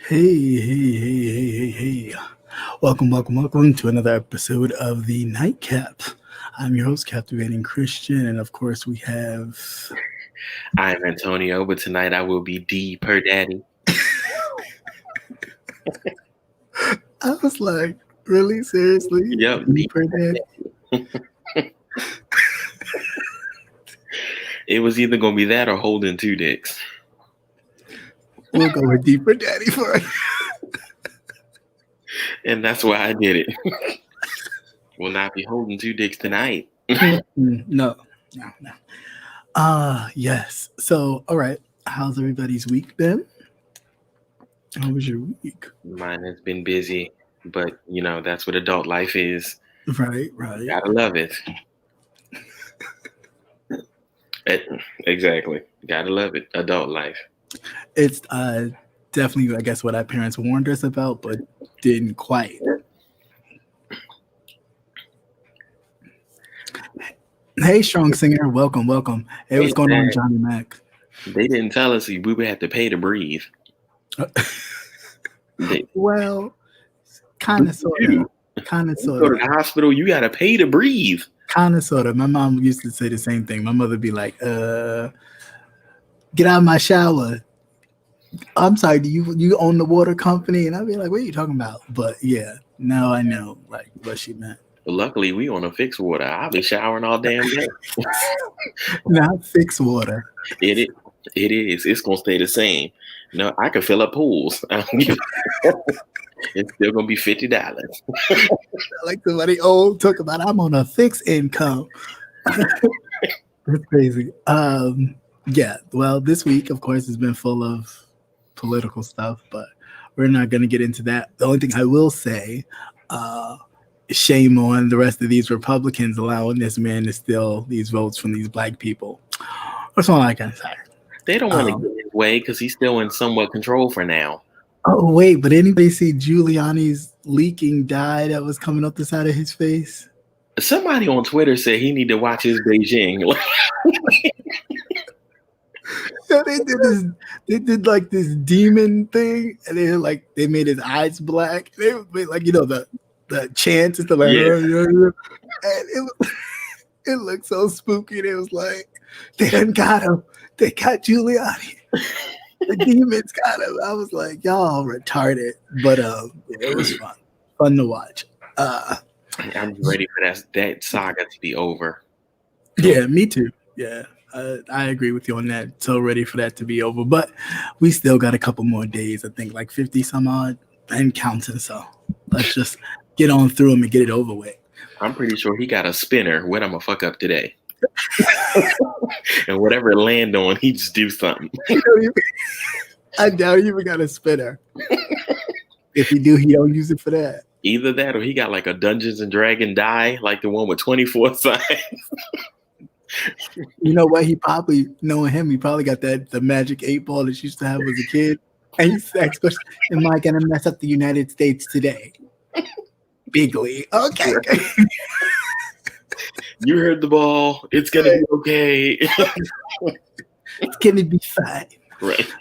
Hey. Welcome to another episode of the NightCap. I'm your host, Captivating Christian, and of course, we have. I'm Antonio, but tonight I will be D per daddy. I was like, really? Seriously? Yep. Deeper Dad? It was either going to be that or holding two dicks. We'll go with Deeper Daddy for it. And that's why I did it. Will not be holding two dicks tonight. No. Yes. So, all right. How's everybody's week been? How was your week? Mine has been busy, but that's what adult life is. Right. Gotta love it. Exactly. Gotta love it. Adult life. It's definitely, I guess, what our parents warned us about, but didn't quite. Hey, Strong Singer. Welcome. Hey, what's going on, Johnny Mac? They didn't tell us we would have to pay to breathe. Well, kind of, sort of. You go to the hospital, you got to pay to breathe. Kind of, sort of. My mom used to say the same thing. My mother would be like, get out of my shower. I'm sorry, do you own the water company? And I'd be like, what are you talking about? But yeah, now I know like what she meant. But luckily, we on a fixed water. I'll be showering all damn day. Not fixed water. It is. It's going to stay the same. No, I can fill up pools. It's still going to be $50. Like somebody old talk about, I'm on a fixed income. That's crazy. Yeah, well, this week, of course, has been full of political stuff, but we're not going to get into that. The only thing I will say, shame on the rest of these Republicans allowing this man to steal these votes from these black people. That's all I can say. They don't want to get his way because he's still in somewhat control for now. Oh, wait, but anybody see Giuliani's leaking dye that was coming up the side of his face? Somebody on Twitter said he need to watch his Beijing. So they did like this demon thing, and they made his eyes black. They made like the chants and stuff like and it looked so spooky. And it was like they done got him. They got Giuliani. The demons got him. I was like, y'all retarded, but it was fun to watch. I'm ready for that saga to be over. Yeah, me too. Yeah. I agree with you on that. So ready for that to be over. But we still got a couple more days. I think like 50 some odd and counting. So let's just get on through them and get it over with. I'm pretty sure he got a spinner. What I'm going to fuck up today. And whatever it land on, he just do something. I doubt he even got a spinner. If he do, he don't use it for that. Either that or he got like a Dungeons and Dragon die, like the one with 24 sides. You know what? He probably, knowing him, he probably got the magic 8-ball that she used to have as a kid. And he's like, am I going to mess up the United States today? Bigly. Okay. You heard the ball. It's going to be okay. It's going to be fine. Right.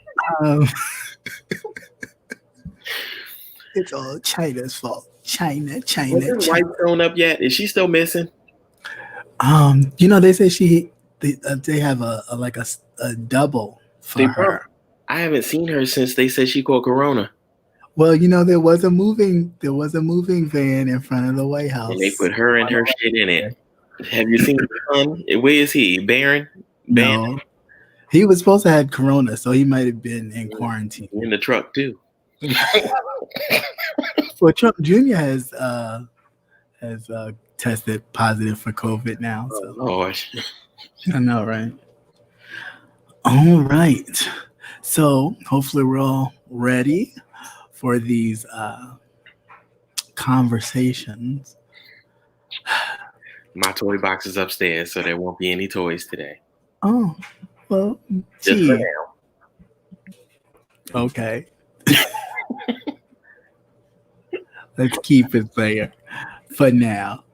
It's all China's fault. China. Is his wife thrown up yet? Is she still missing? They say they have a double for her. I haven't seen her since they said she caught corona. Well, there was a moving van in front of the White House. And they put her and her shit in it. Have you seen the son? Where is he? Barron? No. He was supposed to have corona, so he might have been in quarantine. In the truck too. Well, Trump Jr. has tested positive for COVID now. So. Oh, Lord. I know, right? All right. So hopefully we're all ready for these conversations. My toy box is upstairs, so there won't be any toys today. Oh, well, just for now. Okay. Let's keep it there for now.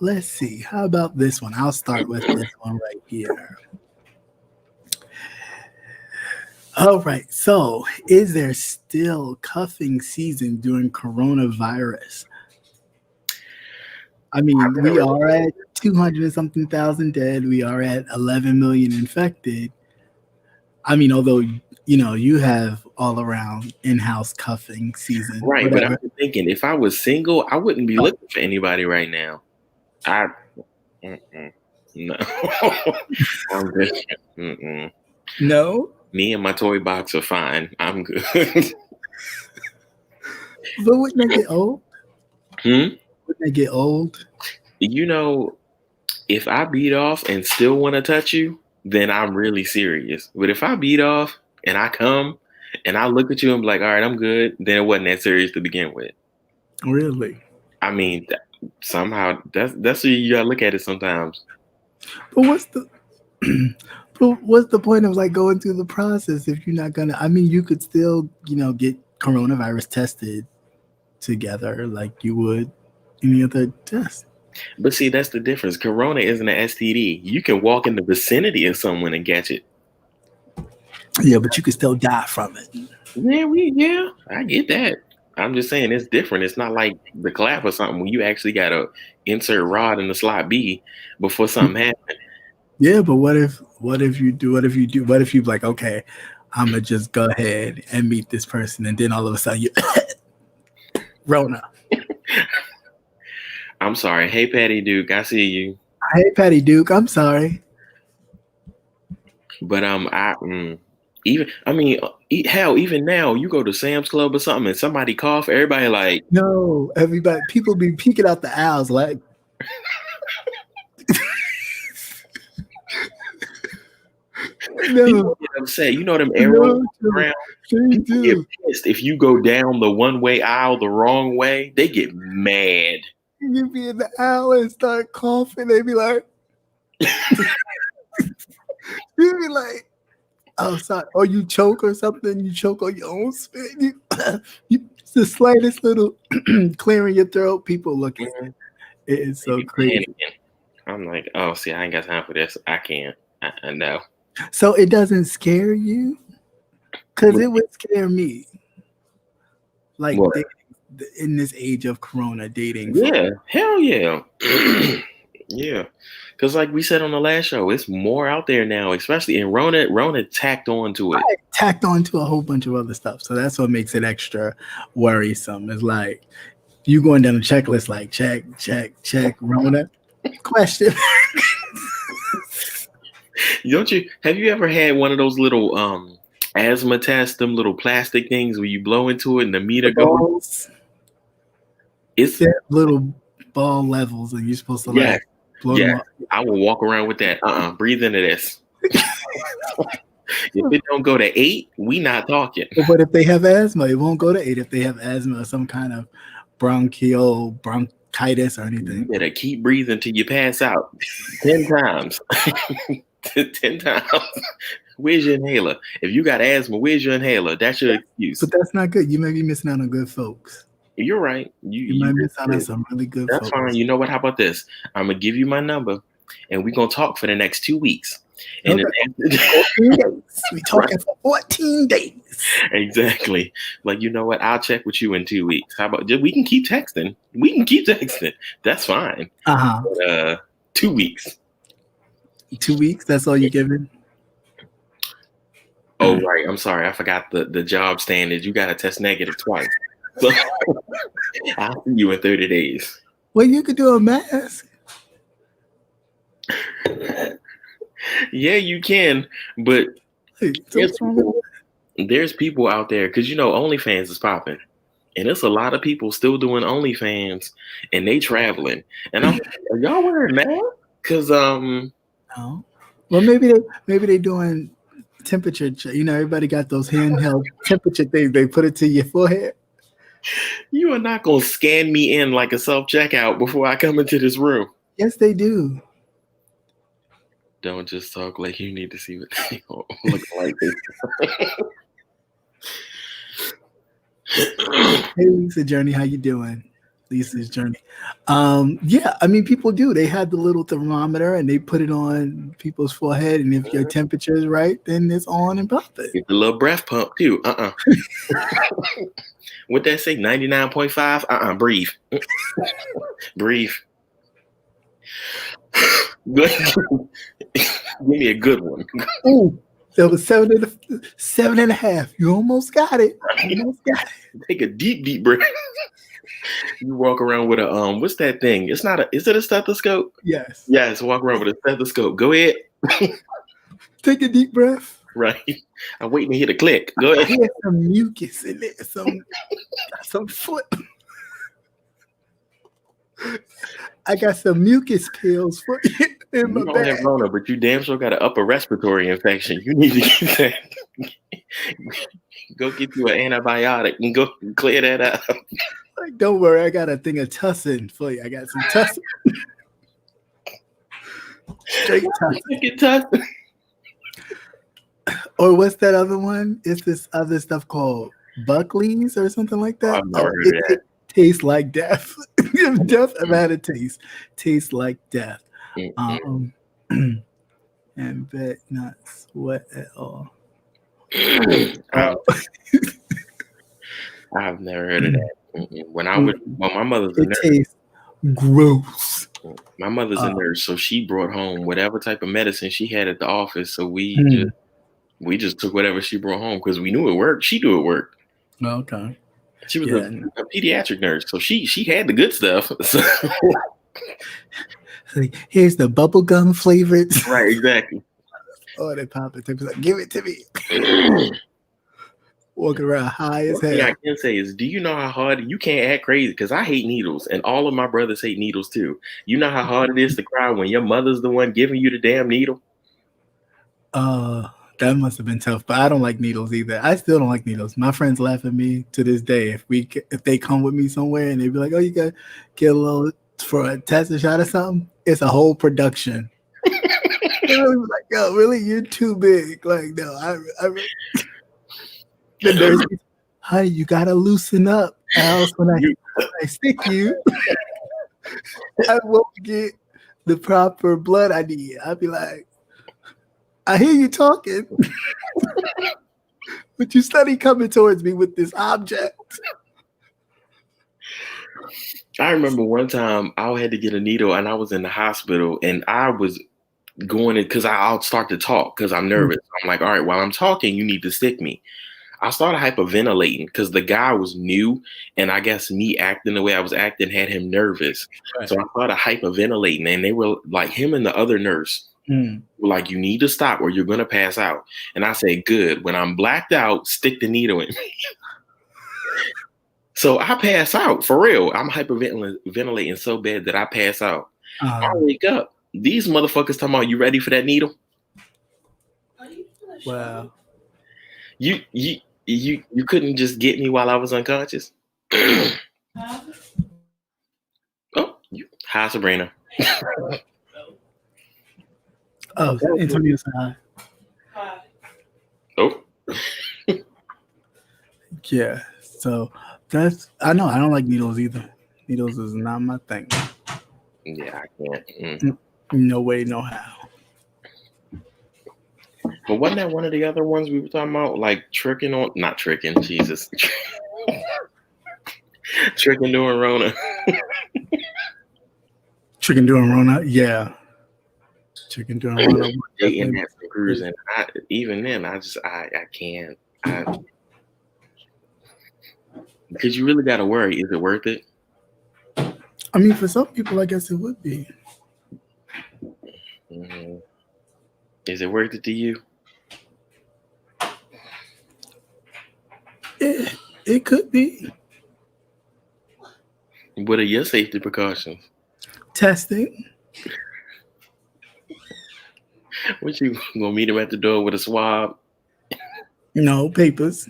Let's see. How about this one? I'll start with this one right here. All right. So, is there still cuffing season during coronavirus? I mean, we are at 200 and something thousand dead. We are at 11 million infected. I mean, although, you have all around in-house cuffing season, Right, but I'm whatever. thinking if I was single, I wouldn't be looking for anybody right now. I no, I'm good. No, Me and my toy box are fine. I'm good. but wouldn't they get old? Hmm? Wouldn't they get old? You know, if I beat off and still want to touch you, then I'm really serious. But if I beat off and I come and I look at you and be like, all right, I'm good, then it wasn't that serious to begin with. Really? I mean, somehow that's what you gotta look at it sometimes. But what's the but what's the point of like going through the process if you're not gonna? I mean, you could still, get coronavirus tested together like you would any other test. But see, that's the difference. Corona isn't an STD. You can walk in the vicinity of someone and catch it. Yeah, but you could still die from it. Yeah, I get that. I'm just saying it's different. It's not like the clap or something when you actually gotta insert rod in the slot B before something happens. Yeah, but what if you like, okay, I'm gonna just go ahead and meet this person, and then all of a sudden you Rona. I'm sorry. Hey, Patty Duke, I see you. Hey, Patty Duke, I'm sorry. But even I mean, hell, even now you go to Sam's Club or something and somebody cough, everybody like, No, everybody, people be peeking out the aisles like. people No, get upset. You know them arrows around. People get pissed if you go down the one-way aisle the wrong way. They get mad. You be in the aisle and start coughing. They be like, you be like, oh, sorry. Or you choke or something. You choke on your own spit. You the slightest little clearing your throat. People looking. It is so crazy. Panicking. I'm like, oh, see, I ain't got time for this. I can't. I know. So it doesn't scare you? Because it would scare me. Like in this age of Corona dating. Yeah, hell yeah. Yeah. Because like we said on the last show, it's more out there now, especially in Rona tacked on to it. Tacked on to a whole bunch of other stuff. So that's what makes it extra worrisome. It's like you going down the checklist like check, Rona. Question. Have you ever had one of those little asthma tests, them little plastic things where you blow into it and the meter goes? It's little ball levels and you're supposed to like blow them up. I will walk around with that. Breathe into this. If it don't go to 8, we not talking. But if they have asthma, it won't go to 8 if they have asthma or some kind of bronchitis or anything. You better keep breathing till you pass out 10 times. 10 times. Where's your inhaler? If you got asthma, where's your inhaler? That's your excuse. But that's not good. You may be missing out on good folks. You're right. You might miss out on some really good folks. That's fine. You know what? How about this? I'm going to give you my number and we're going to talk for the next 2 weeks. And okay. 14 days. We talking for 14 days. Exactly. Like, you know what? I'll check with you in 2 weeks. How about we can keep texting? That's fine. But, 2 weeks. 2 weeks? That's all you're giving? Oh, right. I'm sorry. I forgot the job standards. You got to test negative twice. So I'll see you in 30 days. Well, you could do a mask. Yeah, you can. But there's people out there because, OnlyFans is popping. And there's a lot of people still doing OnlyFans and they traveling. And I'm like, are y'all wearing masks? Because no. Well, maybe they doing temperature. Everybody got those handheld temperature things. They put it to your forehead. You are not gonna scan me in like a self-checkout before I come into this room. Yes, they do. Don't just talk like you need to see what they look like. Hey, Lisa Journey, how you doing? Lisa's journey. Yeah, I mean, people do. They had the little thermometer and they put it on people's forehead, and if your temperature is right, then it's on and popping. Get the little breath pump too. What that say? 99.5. Breathe. Breathe. Give me a good one. Ooh, that was 7.5. You almost got it. Almost got it. Take a deep breath. You walk around with a what's that thing? It's not a. Is it a stethoscope? Yes. Yes. Walk around with a stethoscope. Go ahead. Take a deep breath. Right. I'm waiting to hear the click. Go ahead. I hear some mucus in there. Some foot. I got some mucus pills for you in my You don't bag. have Rona, but you damn sure got an upper respiratory infection. You need to get that. Go get you an antibiotic and go clear that out. Like, don't worry, I got a thing of tussin for you. I got some tussin. Straight tussin. Get tussin. Or what's that other one? It's this other stuff called Buckley's or something like that. I've never heard of that. It tastes like death. If death ever had a taste, tastes like death. And bet not sweat at all. I've never heard of that. When my mother's a It nurse. tastes gross. My mother's a nurse, so she brought home whatever type of medicine she had at the office. So we just took whatever she brought home because we knew it worked. She knew it worked. Okay. She was a pediatric nurse, so she had the good stuff. So. Like, here's the bubblegum flavored. Right, exactly. Oh, they pop it. They be like, give it to me. Walking around high as hell. One thing I can say is, do you know how hard you can't act crazy? Because I hate needles, and all of my brothers hate needles too. You know how hard it is to cry when your mother's the one giving you the damn needle? That must have been tough, but I don't like needles either. I still don't like needles. My friends laugh at me to this day. If they come with me somewhere and they be like, "Oh, you got to get a little for a test or shot or something," it's a whole production. They really be like, "Yo, really, you're too big." Like, no, I really. The nurse, honey, you gotta loosen up, else when I stick you, I won't get the proper blood I need. I'll be like, I hear you talking, but you study coming towards me with this object. I remember one time I had to get a needle and I was in the hospital and I was going in because I'll start to talk because I'm nervous. I'm like, all right, while I'm talking, you need to stick me. I started hyperventilating because the guy was new, and I guess me acting the way I was acting had him nervous. Right. So I started hyperventilating, and they were like, him and the other nurse were like, you need to stop or you're going to pass out. And I said, good. When I'm blacked out, stick the needle in me. So I pass out, for real. I'm hyperventilating so bad that I pass out. I wake up. These motherfuckers talking about, you ready for that needle? Wow. You couldn't just get me while I was unconscious? Oh, hi, Sabrina. Oh, Antonio said hi. Oh. Yeah, so I know I don't like needles either. Needles is not my thing. Yeah, I can't. No way, no how. But wasn't that one of the other ones we were talking about? Like not tricking, Jesus. Tricking doing Rona. Tricking doing Rona, yeah. Tricking doing Rona. Dating that some cruising. Even then, I can't. Because you really got to worry. Is it worth it? I mean, for some people, I guess it would be. Mm-hmm. Is it worth it to you? It could be. What are your safety precautions? Testing. What, you gonna meet him at the door with a swab? No, papers.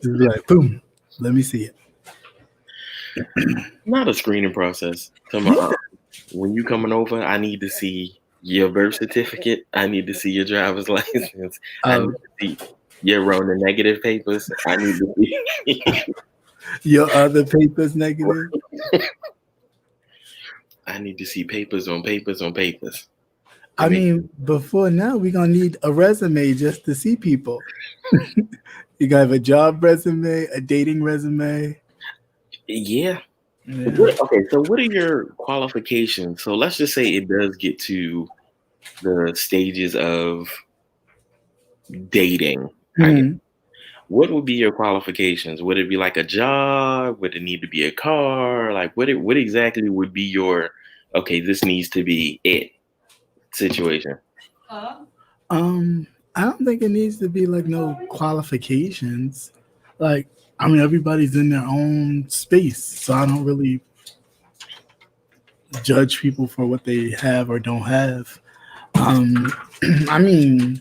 Just like, boom, let me see it. Not a screening process. Come on. When you coming over, I need to see your birth certificate. I need to see your driver's license. I need to see You're rolling negative papers. I need to see. Your other papers negative. I need to see papers on papers on papers. I mean, before now, we're gonna need a resume just to see people. You gotta have a job resume, a dating resume. Yeah. Yeah. Okay, so what are your qualifications? So let's just say it does get to the stages of dating, I guess. Mhm. What would be your qualifications? Would it be like a job? Would it need to be a car? Like what exactly would be your okay, this needs to be it situation? I don't think it needs to be like no qualifications. Like, I mean, everybody's in their own space, so I don't really judge people for what they have or don't have. I mean,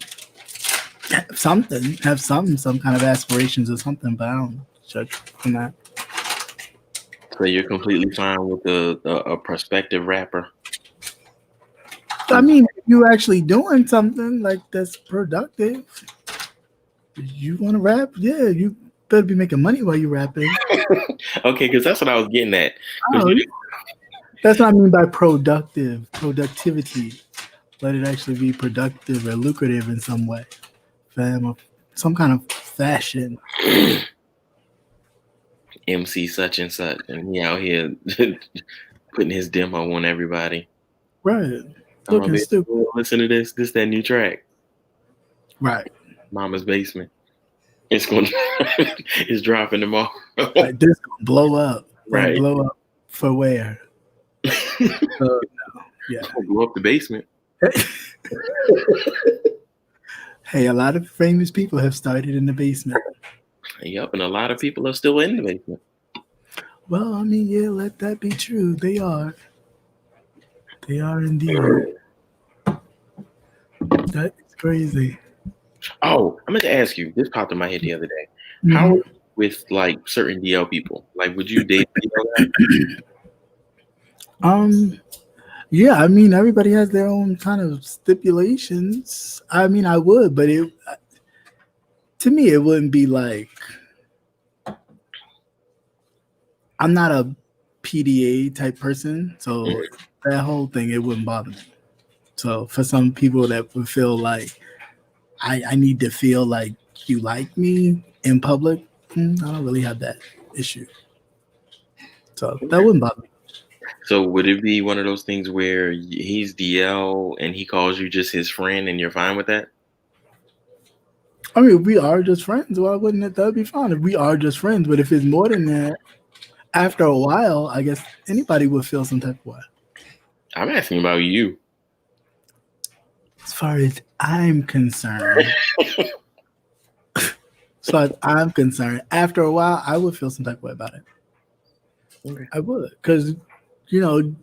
have some kind of aspirations or something, but I don't judge from that. So you're completely fine with a prospective rapper? I mean, if you actually doing something like that's productive, you want to rap, yeah, you better be making money while you rapping. Okay, because that's what I was getting at. Oh, that's what I mean by productivity. Let it actually be productive or lucrative in some way, fam, or some kind of fashion. MC such and such, and he out here putting his demo on everybody. Right. Looking stupid. Listen to this. This that new track. Right. Mama's Basement. It's going. It's dropping tomorrow. Like, this gonna blow up. Right. Blow up for where? No. Yeah. Blow up the basement. Hey, a lot of famous people have started in the basement. Yep, and a lot of people are still in the basement. Well, I mean, yeah, let that be true. They are. They are indeed. That's crazy. Oh, I meant to ask you. This popped in my head the other day. Mm-hmm. How with like certain DL people? Like, would you date DL guy? Yeah, I mean, everybody has their own kind of stipulations. I mean, I would, but to me, it wouldn't be like, I'm not a PDA type person, so that whole thing, it wouldn't bother me. So for some people that would feel like I need to feel like you like me in public, I don't really have that issue. So that wouldn't bother me. So would it be one of those things where he's DL and he calls you just his friend and you're fine with that? I mean, if we are just friends, why wouldn't that be fine? If we are just friends, but if it's more than that, after a while, I guess anybody would feel some type of way. I'm asking about you. As far as I'm concerned, after a while, I would feel some type of way about it. Okay. I would, because you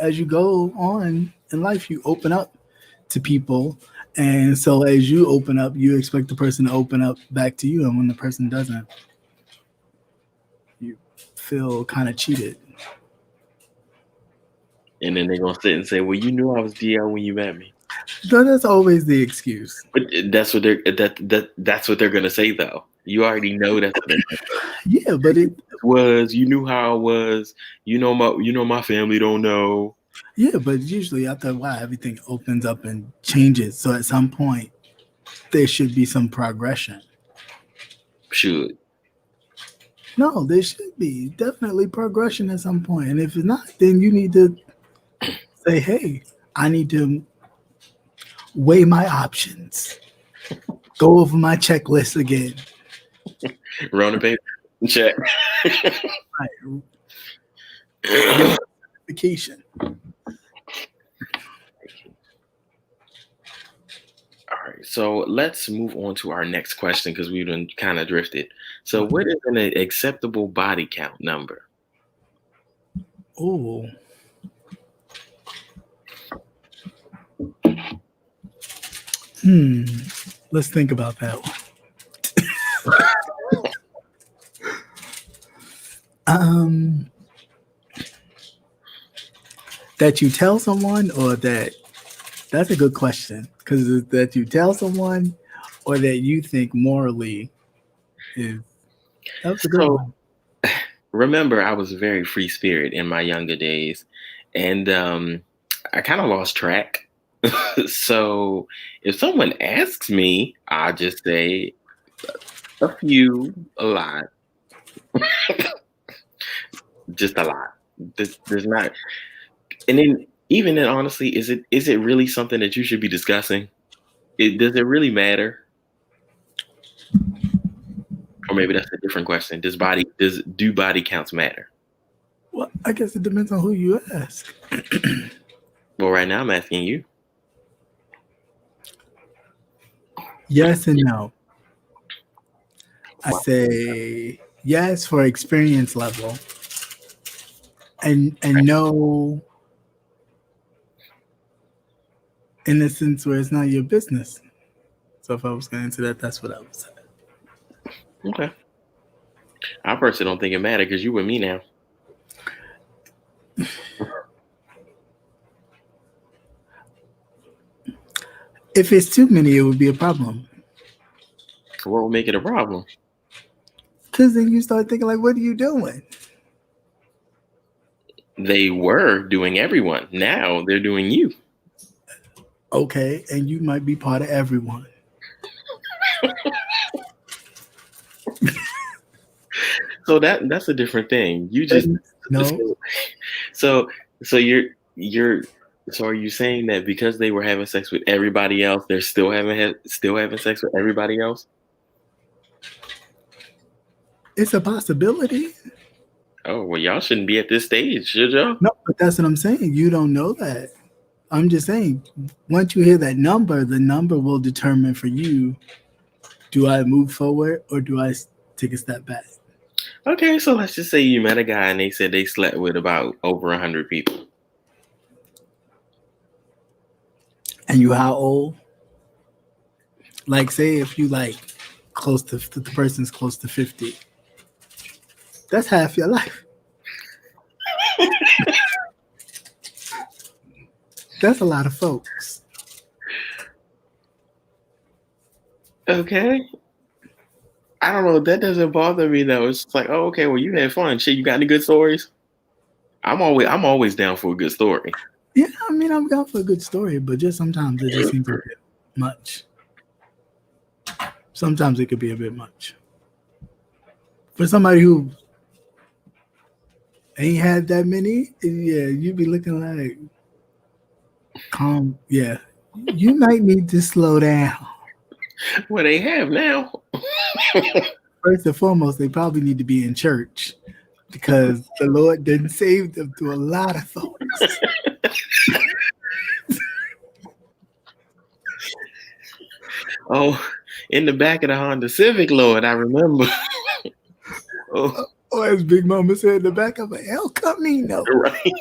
as you go on in life, you open up to people, and so as you open up, you expect the person to open up back to you, and when the person doesn't, you feel kind of cheated. And then they're gonna sit and say, "Well, you knew I was DL when you met me." So that's always the excuse. But that's what that's what they're gonna say, though. You already know that's what they're gonna say. Yeah, but it was, you knew how I was. You know my family don't know. Yeah, but usually after a while, everything opens up and changes. So at some point, there should be some progression. Should. No, there should be definitely progression at some point. And if it's not, then you need to say, hey, I need to weigh my options. Go over my checklist again. Run the paper. Check. Right. Vacation. All right, so let's move on to our next question because we've been kind of drifted. So, what is an acceptable body count number? Oh. Let's think about that one. That you tell someone, or that's a good question, because that you tell someone, or that you think morally is. That was a good So one. remember, I was a very free spirit in my younger days, and I kind of lost track. So if someone asks me, I'll just say a few, a lot, just a lot. There's not, and then even then, honestly, is it really something that you should be discussing? Does it really matter? Or maybe that's a different question. Do body counts matter? Well, I guess it depends on who you ask. Well, right now I'm asking you. Yes and no. I Wow. say yes for experience level, and no in the sense where it's not your business. So if I was going to answer that, that's what I would say. Okay. I personally don't think it matters because you with me now. If it's too many, it would be a problem. What would make it a problem? Because then you start thinking like, what are you doing? They were doing everyone. Now they're doing you. Okay, and you might be part of everyone. So that's a different thing. You just No, so so you're so are you saying that because they were having sex with everybody else, they're still having sex with everybody else? it's a possibility. Oh well, y'all shouldn't be at this stage, should y'all? No, but that's what I'm saying. You don't know that. I'm just saying, once you hear that number, the number will determine for you, do I move forward or do I take a step back? Okay, so let's just say you met a guy and they said they slept with about over 100 people. And you how old? Like, say if you like close to the person's close to 50, that's half your life. That's a lot of folks. Okay. I don't know. That doesn't bother me though. It's just like, oh, okay, well, you had fun. Shit, you got any good stories? I'm always down for a good story. Yeah, I mean, I'm down for a good story, but just sometimes it just seems a bit much. Sometimes it could be a bit much for somebody who ain't had that many. Yeah, you'd be looking like calm. Yeah, you might need to slow down. Well, they have now. First and foremost, they probably need to be in church because the Lord didn't save them to a lot of folks. Oh, in the back of the Honda Civic, Lord, I remember. Oh, Or as Big Mama said, in the back of a El Camino. right.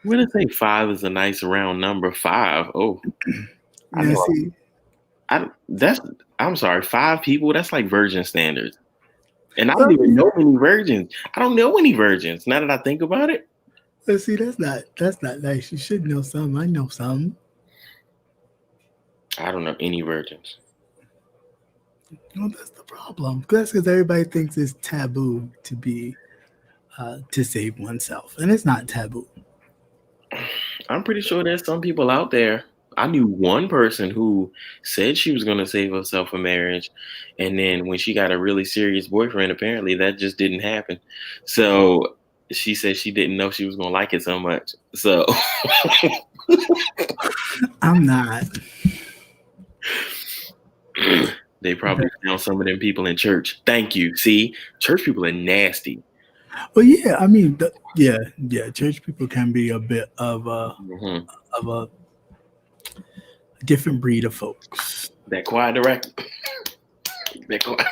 When I say 5 is a nice round number, 5. Oh, I Yeah, know. see, I'm sorry, 5 people. That's like virgin standards, and I well, don't even know any virgins. I don't know any virgins. Now that I think about it, see, that's not nice. You should know some. I know some. I don't know any virgins. Well, that's the problem. That's because everybody thinks it's taboo to be to save oneself, and it's not taboo. I'm pretty sure there's some people out there. I knew one person who said she was going to save herself for marriage, and then when she got a really serious boyfriend, apparently that just didn't happen. So she said she didn't know she was going to like it so much. So I'm not. they probably found some of them people in church. Thank you. See, church people are nasty. Well, yeah, I mean, yeah. Church people can be a bit Hmm. of a different breed of folks. That quiet director. That quiet.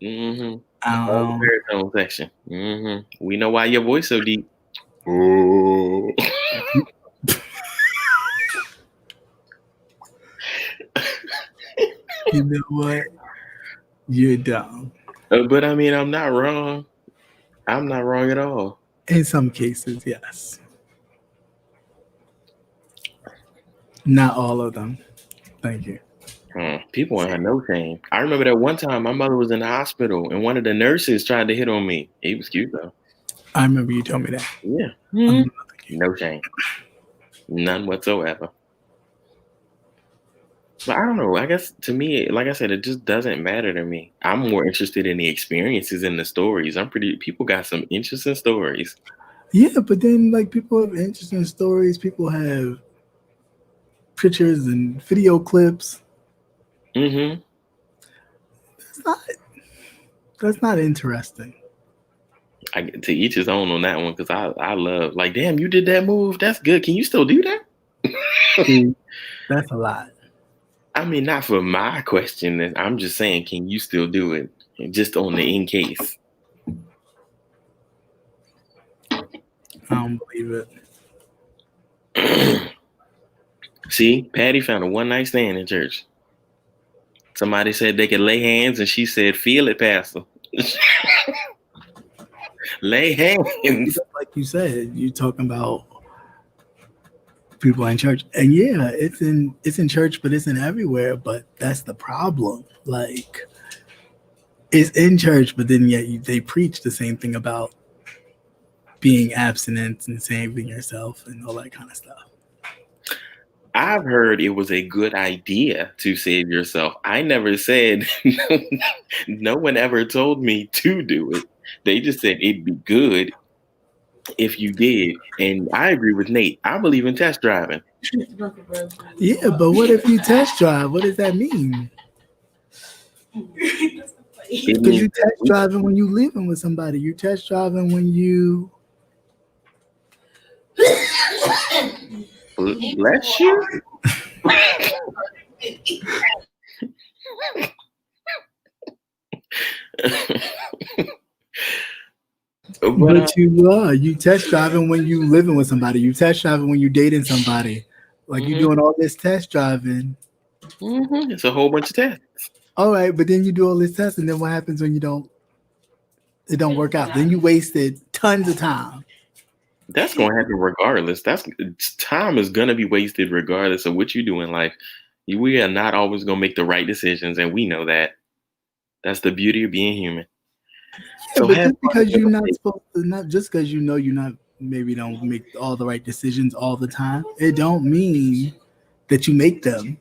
Mm-hmm. All the Um, baritone section. We know why your voice so deep. Oh. you know what? You're dumb. But I mean, I'm not wrong. I'm not wrong at all. In some cases, yes. Not all of them. Thank you. People ain't had no shame. I remember that one time my mother was in the hospital and one of the nurses tried to hit on me. He was cute though. I remember you told me that. Yeah. No shame. None whatsoever. But I don't know. I guess to me, like I said, it just doesn't matter to me. I'm more interested in the experiences and the stories. People got some interesting stories. Yeah, but then like people have interesting stories. People have pictures and video clips. Mm-hmm. That's not interesting. To each his own on that one because I love like, damn, you did that move. That's good. Can you still do that? That's a lot. I mean, not for my question. I'm just saying, can you still do it? Just on the in case. I don't believe it. See, Patty found a one night stand in church. Somebody said they could lay hands, and she said, "Feel it, Pastor." Lay hands. Like you said, you're talking about people in church, and yeah, it's in church, but it's in everywhere. But that's the problem. Like, it's in church, but then yet they preach the same thing about being abstinent and saving yourself and all that kind of stuff. I've heard it was a good idea to save yourself. I never said, no one ever told me to do it. They just said it'd be good if you did. And I agree with Nate. I believe in test driving. Yeah, but what if you test drive? What does that mean? Because you test driving when you living with somebody. You test driving when you... Bless you. But you test driving when you living with somebody. You test driving when you dating somebody. Like you doing all this test driving. It's a whole bunch of tests. All right, but then you do all this tests, and then what happens when it don't work out? Then you wasted tons of time. That's going to happen regardless. Time is going to be wasted regardless of what you do in life. We are not always going to make the right decisions, and we know that. That's the beauty of being human. Yeah, so but just because you're not supposed to, not just because you know you're not, maybe don't make all the right decisions all the time, it don't mean that you make them.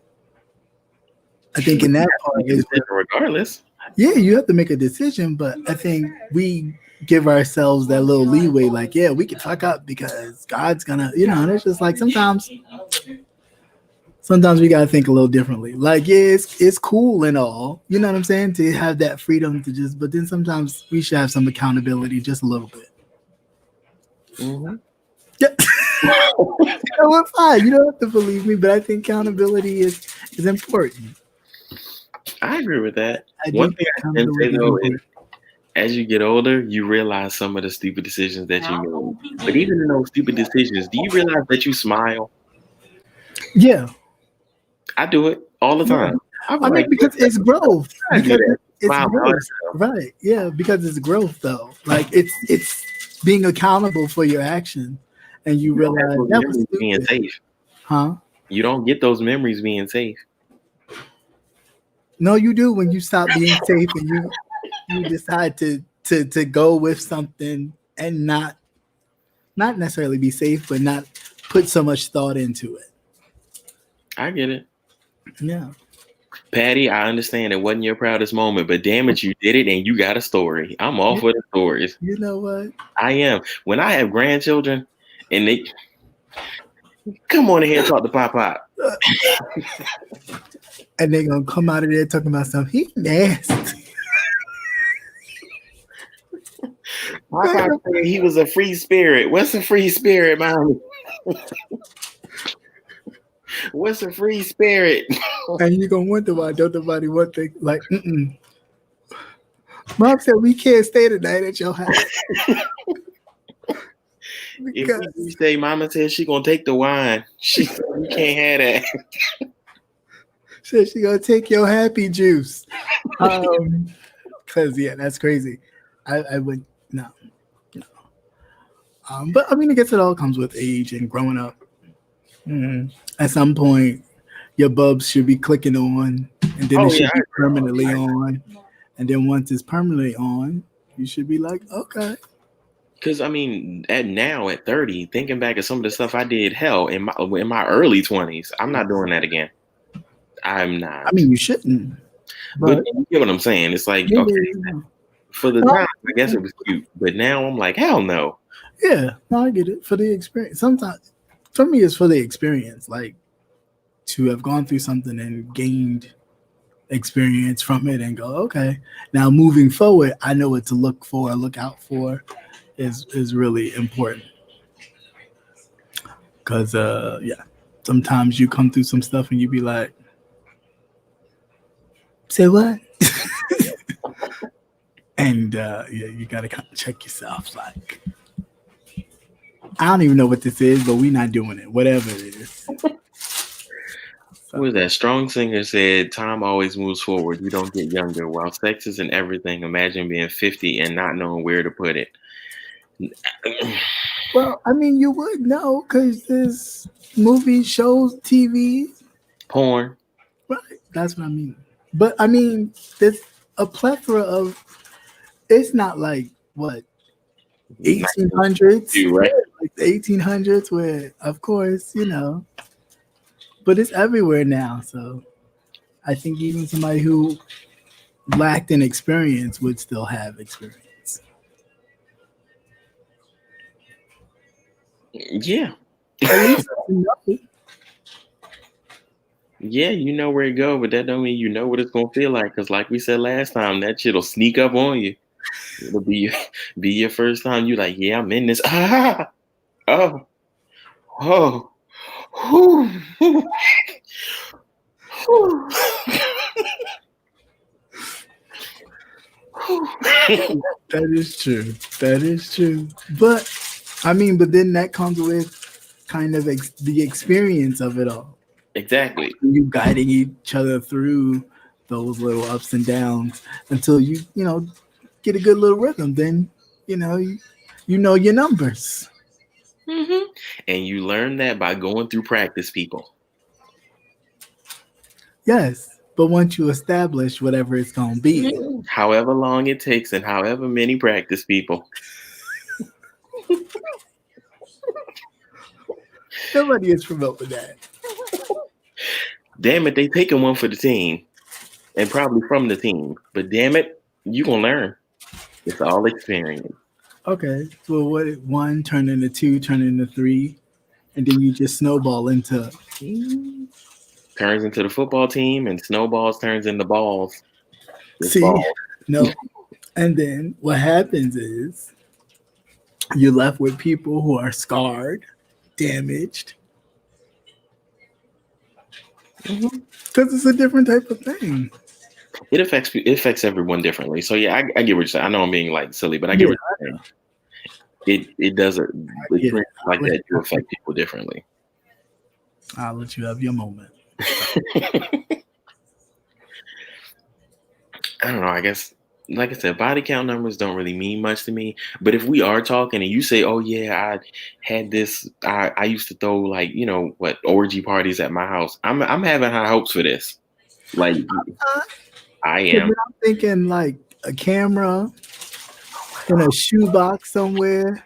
I think in that part is regardless. Yeah, you have to make a decision, but I think we give ourselves that little leeway, like, yeah, we can fuck up because God's gonna, and it's just like sometimes we gotta think a little differently. Like, yeah, it's cool and all, you know what I'm saying, to have that freedom to just, but then sometimes we should have some accountability, just a little bit. We're fine. You don't have to believe me, but I think accountability is important. I agree with that. One thing I can say though is, as you get older, you realize some of the stupid decisions that you made. But even in those stupid decisions, do you realize that you smile? Yeah. I do it all the time. I mean, because it's growth. Because it's growth. Right. Yeah, because it's growth though. Like it's being accountable for your action. And you realize that was being safe. Huh? You don't get those memories being safe. No, you do when you stop being safe and you decide to go with something and not necessarily be safe, but not put so much thought into it. I get it. Yeah. Patty, I understand it wasn't your proudest moment, but damn it, you did it and you got a story. I'm all for the stories. You know what? I am. When I have grandchildren and they come on ahead and talk to Pop. And they're going to come out of there talking about something. He nasty. Pop said he was a free spirit. What's a free spirit, Mom? What's a free spirit? And you're going to wonder why don't nobody want to, like, Mom said we can't stay tonight at your house. If we say Mama said she going to take the wine, she said we can't have that. Said she going to take your happy juice. Because, yeah, that's crazy. I would, no. But, I mean, I guess it all comes with age and growing up. At some point, your bulbs should be clicking on, and then it Oh yeah, should I be permanently on. And then once it's permanently on, you should be like, okay. because I mean, at 30, thinking back at some of the stuff I did, hell, in my early 20s, I'm not doing that again. I'm I not. mean, you shouldn't, But but you get what I'm saying? It's like, yeah, okay, for the no, time, I guess it was cute, but now I'm like, hell no. yeah, no, I get it for the experience. Sometimes, for me, it's for the experience, like to have gone through something and gained experience from it, and go, okay, now moving forward, I know what to look for, look out for, is really important. Because yeah, sometimes you come through some stuff and you be like, say what? And yeah, you gotta kind of check yourself. Like, I don't even know what this is, but we not doing it. Whatever it is. What So, was that? Strong Singer said, time always moves forward. You don't get younger. While sex is in everything, imagine being 50 and not knowing where to put it. well, I mean, you would know because there's movies, shows, TV, Porn. right? That's what I mean. But I mean, there's a plethora of. It's not like what 1800s, You, right? like the 1800s, where of course but it's everywhere now. So I think even somebody who lacked an experience would still have experience. Yeah. At least you know. Yeah, you know where it go, but that don't mean you know what it's gonna feel like. Cause like we said last time, that shit'll sneak up on you. It'll be your first time. You like, yeah, I'm in this. Ah, oh, oh, whew, whew, whew, whew. That is true. That is true. But I mean, but then that comes with kind of the experience of it all. Exactly. You guiding each other through those little ups and downs until you get a good little rhythm. Then you know you, you know your numbers. Hmm. And you learn that by going through practice, people. Yes, but once you establish whatever it's gonna be, However long it takes and however many practice people. nobody is promoting that. Damn it, they taking one for the team and probably from the team. But damn it, you gonna learn. It's all experience. Okay, so what? One turn into two, turn into three, and then you just snowball into. Turns into the football team and snowballs turns into balls. It's See, balls. no, and then what happens is you're left with people who are scarred, damaged, Mhm. because it's a different type of thing. It affects everyone differently. So yeah, I get what you're saying. I know I'm being like silly, but I get Yeah, what you're saying. It does it. I get it. Experiences like that do affect people differently. I'll let you have your moment. I don't know. I guess, like I said, body count numbers don't really mean much to me. But if we are talking and you say, "Oh yeah, I had this," I used to throw like what orgy parties at my house. I'm having high hopes for this. Like I So am. then I'm thinking like a camera in a shoebox somewhere,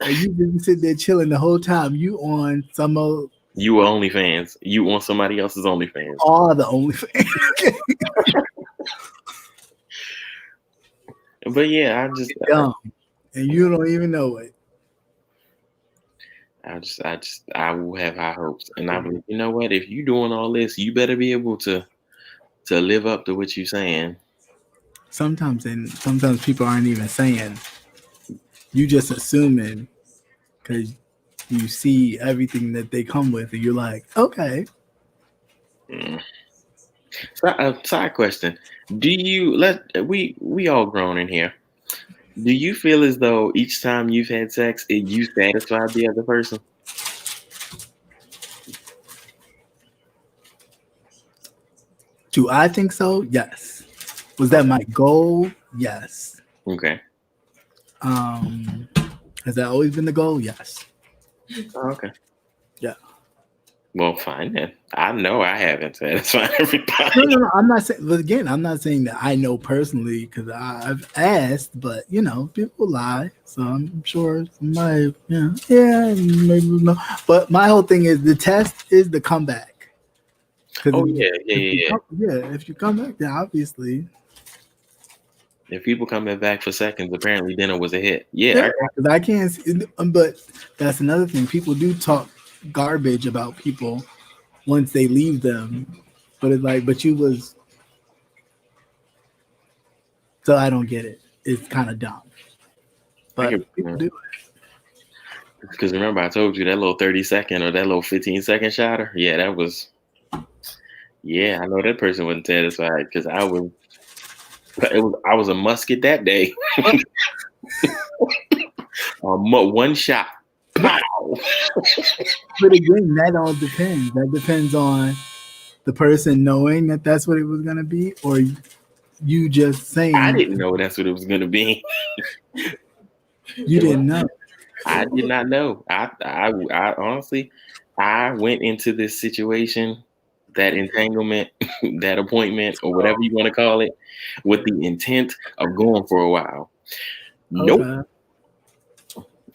and you just sit there chilling the whole time. You on some of You were OnlyFans. You want somebody else's OnlyFans. all the only But yeah, dumb, and you don't even know it. I will have high hopes, and I believe, you know what? If you doing all this, you better be able to live up to what you saying. Sometimes people aren't even saying. You just assuming because you see everything that they come with, and you're like, okay. Mm. So, side question: Do you we all grown in here? Do you feel as though each time you've had sex, you satisfied the other person? Do I think so? Yes. Was that my goal? Yes. Okay. Um, has that always been the goal? Yes. Oh, okay. Yeah. Well, fine then. I know I haven't satisfied everybody. No. I'm not saying. But again, I'm not saying that I know personally because I've asked. But people lie, so I'm sure somebody. Yeah, maybe no. But my whole thing is the test is the comeback. Oh yeah. If you come back, then obviously. If people coming back for seconds, apparently dinner was a hit. Yeah, because I can't. But that's another thing. People do talk garbage about people once they leave them, but it's like, but you was. So I don't get it. It's kind of dumb. But people do it. Because remember, I told you that little 30-second or that little 15-second shotter. Yeah, that was. Yeah, I know that person wasn't satisfied because I was a musket that day. One shot. Pow. But again, that all depends. That depends on the person knowing that that's what it was gonna be, or you just saying. I didn't know that's what it was gonna be. You didn't know. I did not know. I honestly, I went into this situation, that entanglement, that appointment, or whatever you want to call it, with the intent of going for a while. Nope. Okay.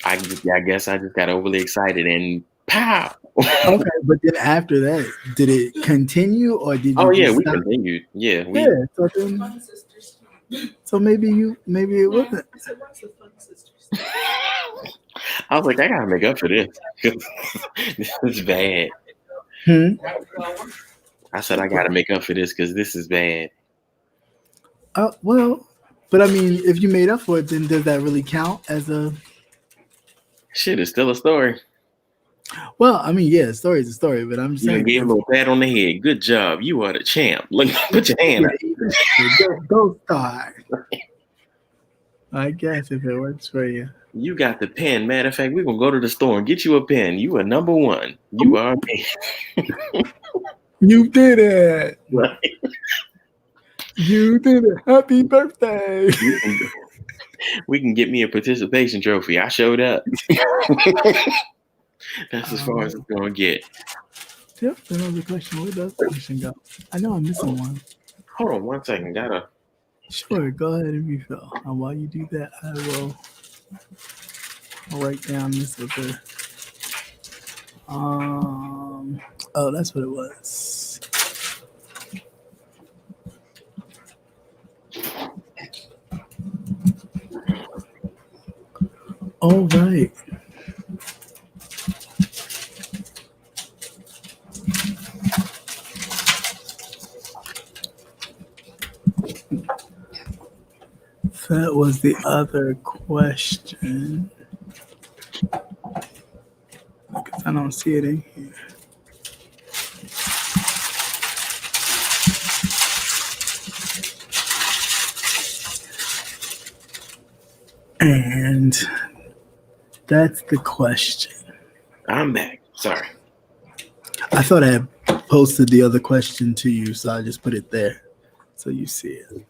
I guess I just got overly excited and pow. Okay, but then after that, did it continue or did you? Oh yeah, we continued. Yeah, we. Yeah. So maybe it wasn't. I was like, I gotta make up for this. This is bad. I said I gotta make up for this because this is bad. Well, but I mean, if you made up for it, then does that really count as a? Shit, it's still a story. Well, I mean, yeah, a story is a story, but I'm just saying. Gave a little pat on the head. Good job, you are the champ. Look, put your hand up. Go star. I guess if it works for you. You got the pen. Matter of fact, we're gonna go to the store and get you a pen. You are number one. You are me. You did it. Right. You did it. Happy birthday. We can get me a participation trophy. I showed up. That's as far as it's gonna get. Yep, another question. Where does the question go? I know I'm missing one. Hold on 1 second. Sure, go ahead and refill. And while you do that, I'll write down this other. Oh, that's what it was. All right. That was the other question. Because I don't see it in here. And that's the question. I'm back. Sorry. I thought I had posted the other question to you, so I just put it there so you see it.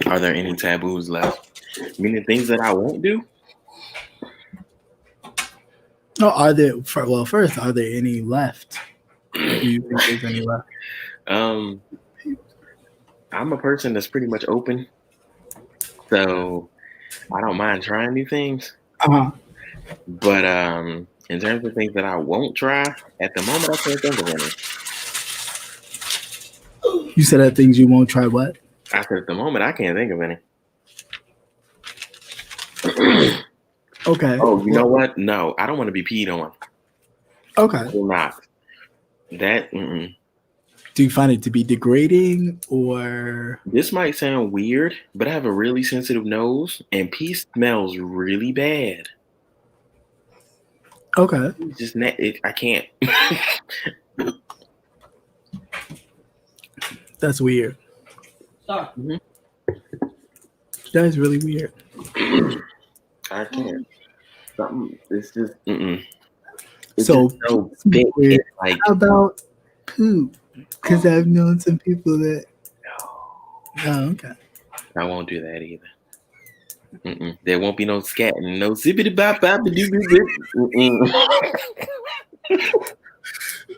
Are there any taboos left? Meaning things that I won't do? Oh, are there? Well, first, are there any left? Do you think there's any left? I'm a person that's pretty much open, so I don't mind trying new things. But in terms of things that I won't try, at the moment I can't think of any. You said that things you won't try what? I said at the moment I can't think of any. Okay. Oh, you know what? No, I don't want to be peed on. Okay. I will not. That. Mm-mm. Do you find it to be degrading or? This might sound weird, but I have a really sensitive nose, and pee smells really bad. Okay. Just I can't. That's weird. Mm-hmm. That is really weird. I can't. Something. It's just. Mm-mm. It's so big. Like, how about poop? Because I've known some people that. No. Oh, okay. I won't do that either. Mm-mm. There won't be no scatting, no zippity bop bop doo doo doo.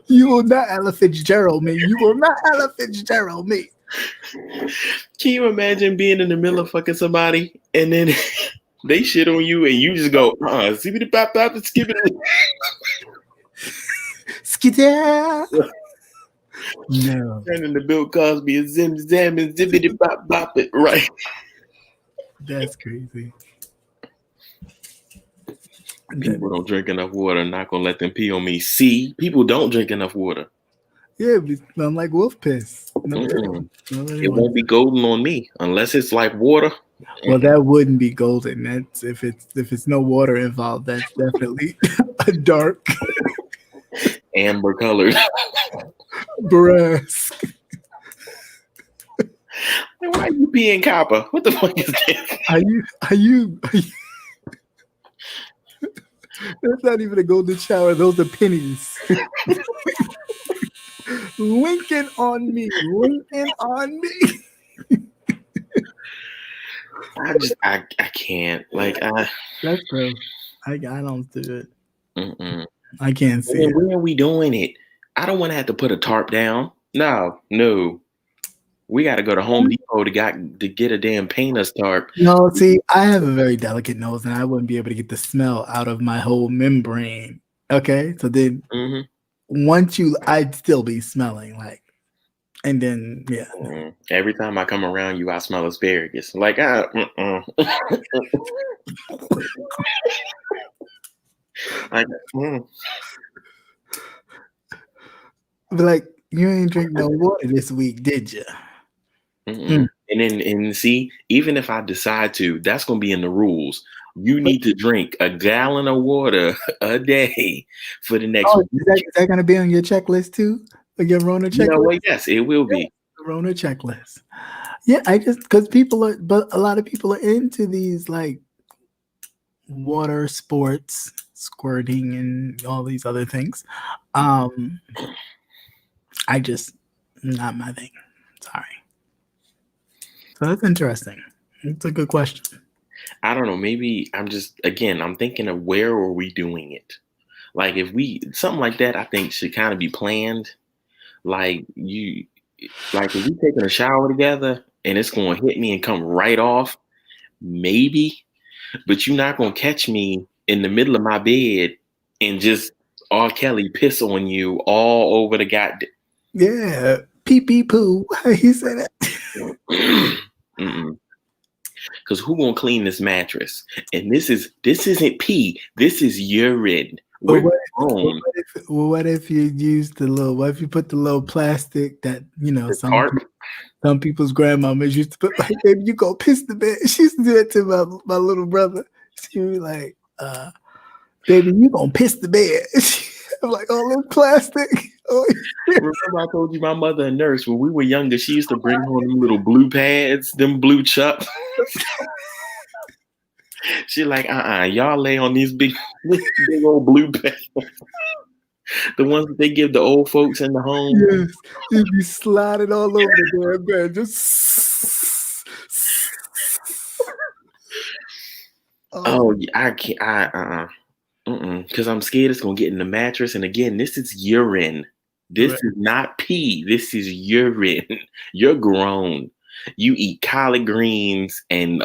You will not Ella Fitzgerald me. You will not Ella Fitzgerald me. Can you imagine being in the middle of fucking somebody and then they shit on you and you just go, zippity pop pop and skip it. Skedaddle. No. Turning to Bill Cosby and zim zam and zippity pop pop it. Right. That's crazy. People don't drink enough water. I'm not gonna let them pee on me. See, people don't drink enough water. Yeah, it smell like wolf piss. It won't be golden on me unless it's like water. Well, that wouldn't be golden. That's if it's no water involved. That's definitely a dark amber colored. Brass. Why are you being copper? What the fuck is that? Are you That's not even a golden shower. Those are pennies. Winking on me. Winking on me. I can't. Like, that's gross. I don't do it. Mm-mm. I can't see it. When are we doing it? I don't want to have to put a tarp down. No. We got to go to Home Depot to get a damn painter's tarp. No, see, I have a very delicate nose, and I wouldn't be able to get the smell out of my whole membrane. Okay, so then once I'd still be smelling like, and then yeah. Every time I come around you, I smell asparagus. Like, But like, you ain't drink no water this week, did you? And see, even if I decide to, that's gonna be in the rules. You need to drink a gallon of water a day for the next week. Is that gonna be on your checklist too? Like your Rona checklist? You know what? Yes, it will be. The Rona checklist. Yeah, because a lot of people are into these like water sports, squirting and all these other things. Not my thing. Sorry. So that's interesting. It's a good question. I don't know. Maybe I'm thinking of where are we doing it? Like if something like that, I think should kind of be planned. Like if we taking a shower together and it's going to hit me and come right off, maybe, but you're not going to catch me in the middle of my bed and just R. Kelly piss on you all over the goddamn. Yeah. Pee pee poo. He said that. Because who gonna clean this mattress? And this isn't pee. This is urine. What if you use what if you put the little plastic that some people's grandmamas used to put, like, baby, you go piss the bed. She used to do that to my little brother. She was like, baby, you gonna piss the bed. I'm like, oh, little plastic. Remember I told you my mother, a nurse, when we were younger, she used to bring home them little blue pads, them blue chucks. She like, y'all lay on these big old blue pads. The ones that they give the old folks in the home. Yes, you'd be sliding all over the damn bed. Just I can't. Because I'm scared it's gonna get in the mattress. And again, this is urine. This is not pee. This is urine. You're grown. You eat collard greens and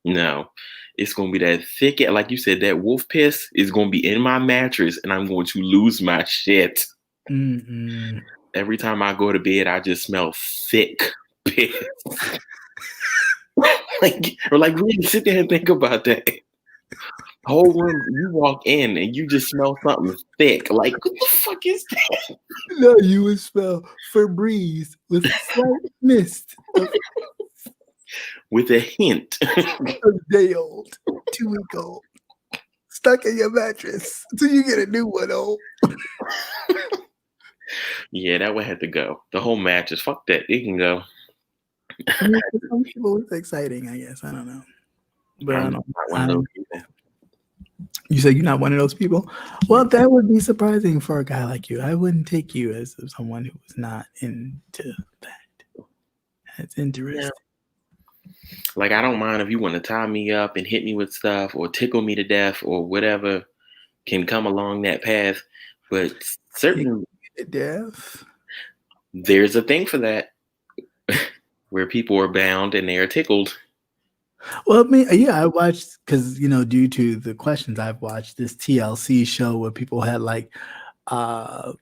no, it's gonna be that thick. Like you said, that wolf piss is gonna be in my mattress, and I'm going to lose my shit. Every time I go to bed, I just smell thick piss. like really sit there and think about that. Whole room, you walk in and you just smell something thick. Like, what the fuck is that? No, you would smell Febreze with slight mist. With a hint. A day old, 2 week old. Stuck in your mattress until you get a new one old. Yeah, that would have to go. The whole mattress. Fuck that. It can go. I mean, for some people, it's exciting, I guess. I don't know. But I'm not one of those people. You say you're not one of those people? Well, that would be surprising for a guy like you. I wouldn't take you as someone who was not into that. That's interesting. Yeah. Like, I don't mind if you want to tie me up and hit me with stuff or tickle me to death or whatever can come along that path. But You certain get deaf. there's a thing for that where people are bound and they are tickled. Well, I mean, yeah, I watched because due to the questions, I've watched this TLC show where people had like uh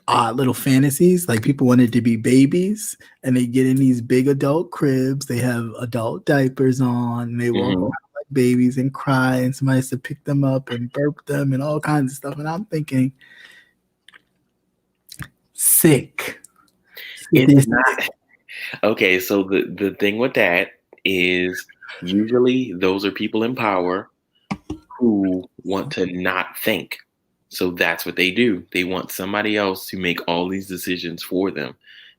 odd little fantasies. Like people wanted to be babies and they get in these big adult cribs. They have adult diapers on. And they walk Mhm. around like babies and cry, and somebody has to pick them up and burp them and all kinds of stuff. And I'm thinking, sick. It's Sick. not okay. So the thing with that is usually those are people in power who want to not think. So that's what they do. They want somebody else to make all these decisions for them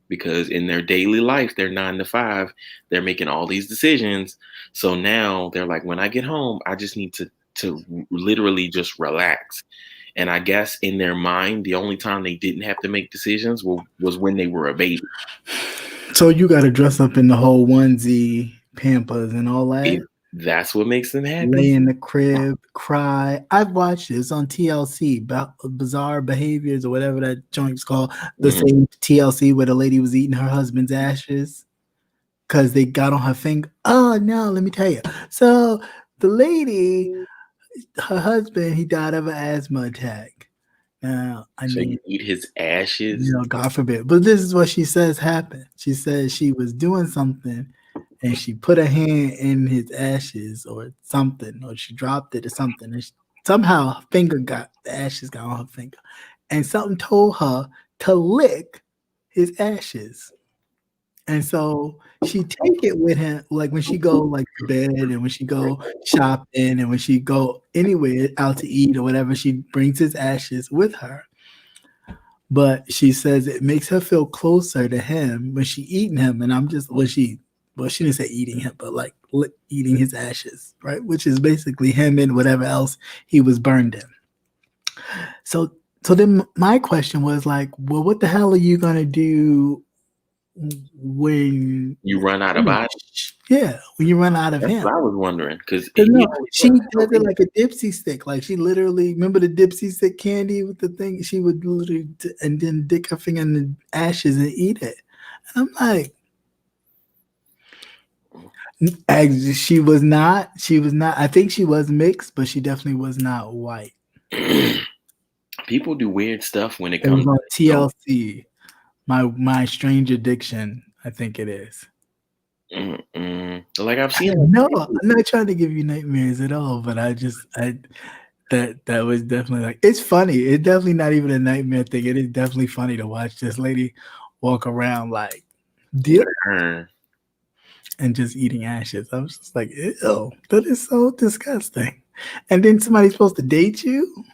because in their daily life, they're 9 to 5, they're making all these decisions. So now they're like, when I get home, I just need to literally just relax. And I guess in their mind, the only time they didn't have to make decisions was when they were a baby. So you got to dress up in the whole onesie, Pampers, and all that. That's what makes them Lay happy. in the crib, cry. I've watched this on TLC, Bizarre Behaviors or whatever that joint's called. The Mhm. same TLC where the lady was eating her husband's ashes because they got on her finger. Oh no, let me tell you. So the lady, her husband, he died of an asthma attack. Now, I So mean, you eat his ashes. God forbid. But this is what she says happened. She says she was doing something and she put her hand in his ashes or something, or she dropped it or something. And somehow her finger the ashes got on her finger. And something told her to lick his ashes. And so she take it with him, like when she go like to bed and when she go shopping and when she go anywhere out to eat or whatever, she brings his ashes with her. But she says it makes her feel closer to him when she eating him. And I'm just well, she didn't say eating him, but like eating his ashes, right? Which is basically him and whatever else he was burned in. So then my question was like, well, what the hell are you gonna do when You run out of body. when you run out of That's him? what I was wondering because No, she does it like a dipsy stick. Like she literally remember the dipsy stick candy with the thing. She would literally and then dick her finger in the ashes and eat it. And I'm like, she was not. She was not. I think she was mixed, but she definitely was not white. people do weird stuff when it It was comes on to TLC. My strange addiction. I think it is. like I've seen No, I'm not trying to give you nightmares at all, but I that was definitely like it's funny. It's definitely not even a nightmare thing. It is definitely funny to watch this lady walk around like dip her. and just eating ashes. I was just like, ew, that is so disgusting. And then somebody's supposed to date you.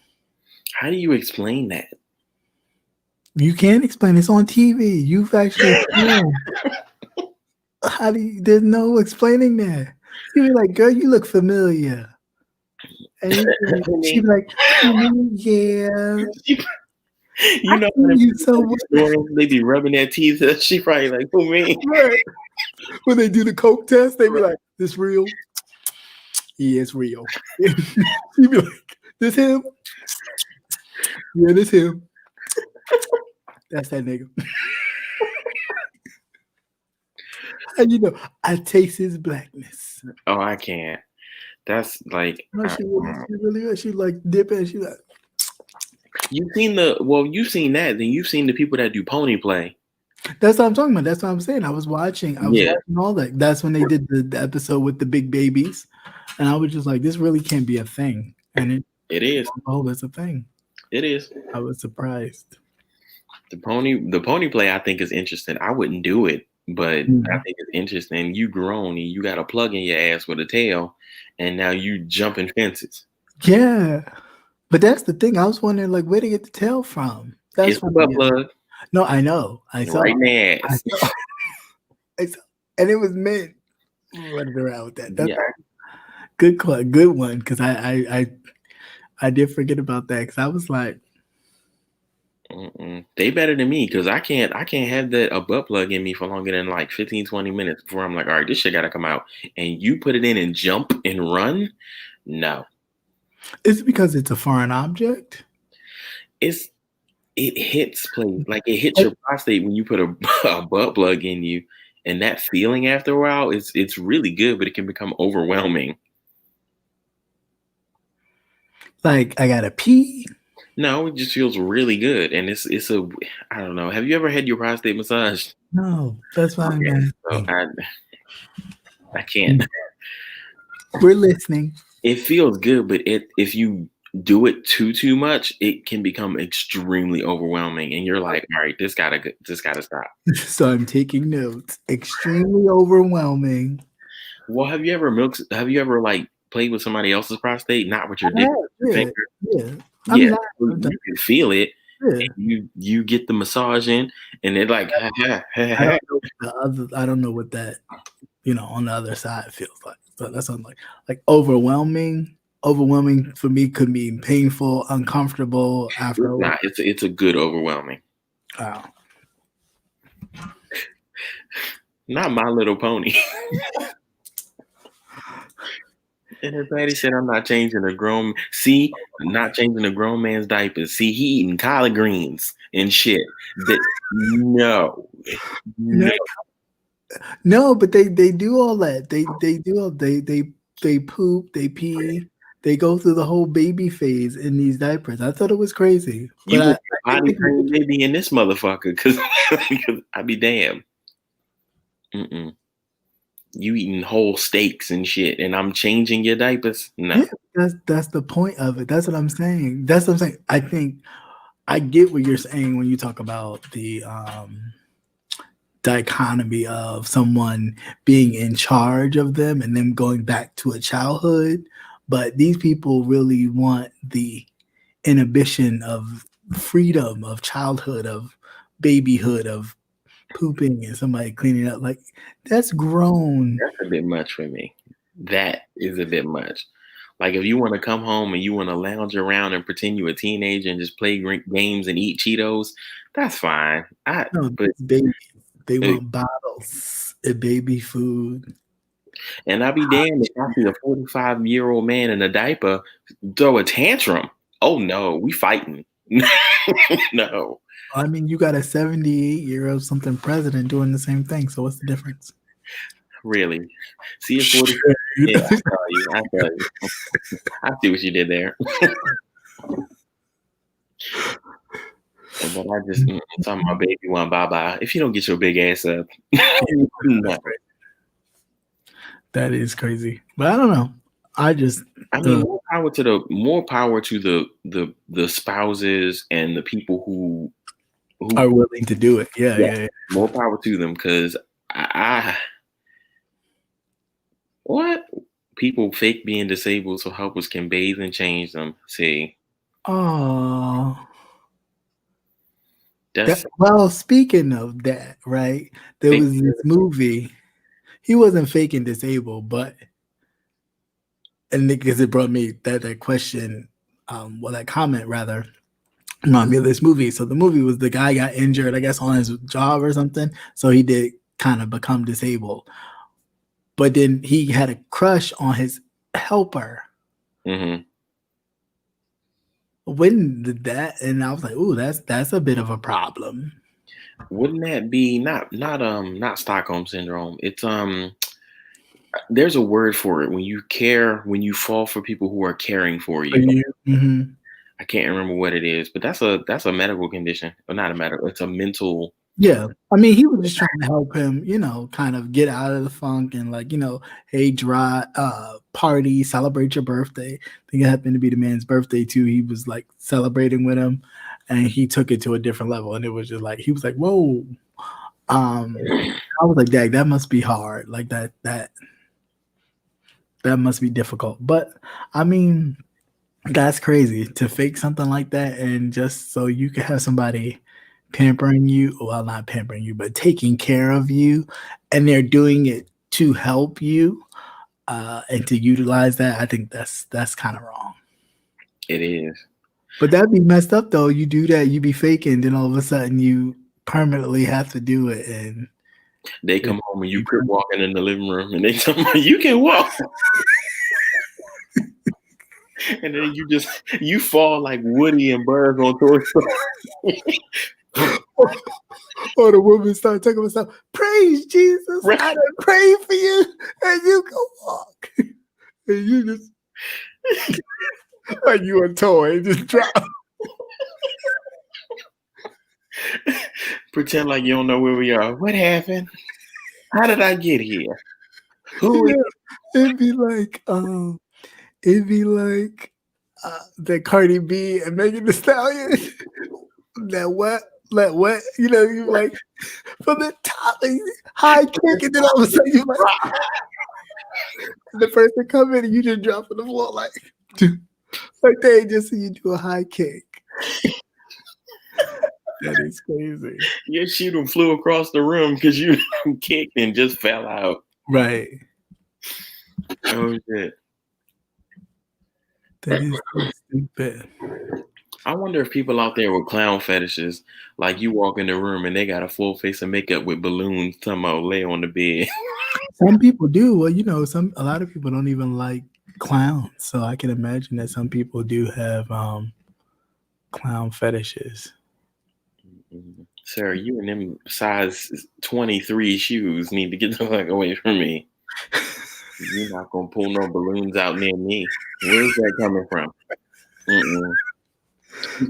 How do you explain that? You can't explain. It's on TV. You've actually how do you? There's no explaining that. She'd be like, "Girl, you look familiar," and she'd be like, "Yeah." You know when they be rubbing their teeth. She probably like, who me? Right. When they do the coke test, they be like, "This real?" Yeah, it's real. She'd be like, "This him?" Yeah, this him. That's that nigga. And I taste his blackness. Oh, I can't. That's like No, she really is. She like dipping. She like. You've seen you've seen that. Then you've seen the people that do pony play. That's what I'm talking about. That's what I'm saying. I was watching Yeah. all that. That's when they did the episode with the big babies, and I was just like, this really can't be a thing. And it is. Oh, it's a thing. It is. I was surprised. The pony play I think is interesting. I wouldn't do it, but I think it's interesting. You grown and you got a plug in your ass with a tail, and now you jumping fences. Yeah, but that's the thing. I was wondering, like, where to get the tail from. That's it's a butt plug. No, I know. I saw right in the ass. I saw, and it was men running around with that. That's Yeah. good one. Because I did forget about that. Because I was like, they better than me because I can't have a butt plug in me for longer than like 15-20 minutes before I'm like, all right, this shit gotta come out. And you put it in and jump and run? No. Is it because it's a foreign object? it hits place, like it hits your prostate when you put a, a butt plug in you, and that feeling after a while, it's really good, but it can become overwhelming. Like I gotta pee. No, it just feels really good, and it's a I don't know. Have you ever had your prostate massaged? No, that's why I'm Okay, so asking. I can't. We're listening. It feels good, but if you do it too much, it can become extremely overwhelming, and you're like, all right, this gotta stop. So I'm taking notes. Extremely overwhelming. Well, have you ever like played with somebody else's prostate, not with your I dick, have, with your yeah, finger? yeah. I'm Yeah, not. so I'm done. you can feel it, Yeah. and you get the massage in, and they're like, ha, ha, ha, I ha. don't know what the other. I don't know what that on the other side feels like. So that's something like overwhelming. Overwhelming for me could mean painful, uncomfortable after It's a while. not. It's a good overwhelming. Wow. Not My Little Pony. And her daddy said, "I'm not changing a grown. See, not changing a grown man's diapers. See, he eating collard greens and shit. That no, no. No, but they do all that. They do all they poop, they pee, they go through the whole baby phase in these diapers. I thought it was crazy, but You I would didn't potty think it train baby in this motherfucker because I be damned. Mm-mm. You eating whole steaks and shit, and I'm changing your diapers. No, yeah, that's the point of it. That's what I'm saying. That's what I'm saying. I think I get what you're saying when you talk about the dichotomy of someone being in charge of them and them going back to a childhood. But these people really want the inhibition of freedom, of childhood, of babyhood, of pooping and somebody cleaning up. Like that's grown. that's a bit much for me. That is a bit much. Like if you want to come home and you want to lounge around and pretend you're a teenager and just play games and eat Cheetos, that's fine. No, But babies. They uh, want bottles and baby food. and I'll be damned if I see a 45-year-old man in a diaper throw a tantrum. Oh no, we fighting. No, I mean, you got a 78-year-old something president doing the same thing. So what's the difference? really. See a 40. Yeah, I tell you. I tell you. I see what you did there. But I just tell my baby one bye bye. If you don't get your big ass up, no. That is crazy. But I don't know. I just I mean, more power to the spouses and the people who are willing to do it. Yeah, yeah, yeah. more power to them because I what people fake being disabled so helpers can bathe and change them. See, Oh, that's well, speaking of that, right? There fake. was this movie. He wasn't faking disabled, but and because it brought me that question, that comment rather, remind me of this movie. So the movie was the guy got injured, I guess, on his job or something. So he did kind of become disabled, but then he had a crush on his helper. Mm-hmm. When did that? And I was like, "Ooh, that's a bit of a problem." Wouldn't that be not Stockholm syndrome? It's there's a word for it when you fall for people who are caring for For you. you? Mm-hmm. I can't remember what it is, but that's a medical condition. Or not a medical, it's a mental. Yeah. I mean, he was just trying to help him, kind of get out of the funk and hey, party, celebrate your birthday. I think it happened to be the man's birthday too. He was like celebrating with him and he took it to a different level. And it was just like, he was like, whoa. I was like, Dag, that must be hard. Like that must be difficult. But I mean, that's crazy to fake something like that and just so you can have somebody pampering you, well, not pampering you, but taking care of you, and they're doing it to help you, and to utilize that. I think that's kind of wrong. It is. But that'd be messed up though. You do that, you be faking, then all of a sudden you permanently have to do it, and They come home and you crip walking in the living room and they tell me you can walk. And then you fall like Woody and Buzz on Toy Story. Or the woman start talking about stuff. Praise Jesus. Right. I done prayed for you, and you go walk. And you just like you a toy, just drop. Pretend like you don't know where we are. What happened? How did I get here? Who is It'd be like the Cardi B and Megan Thee Stallion. that what? You know, you like from the top, and high kick, and then all of a sudden you like the person come in and you just drop on the floor like they just see you do a high kick. That is crazy. your shooter flew across the room because you kicked and just fell out. Right. Oh shit. That is so stupid. I wonder if people out there with clown fetishes, like you walk in the room and they got a full face of makeup with balloons, talking about lay on the bed. Some people do. Well, you know, a lot of people don't even like clowns, so I can imagine that some people do have clown fetishes. Sir, you and them size 23 shoes need to get the fuck away from me. You're not gonna pull no balloons out near me. Where's that coming from?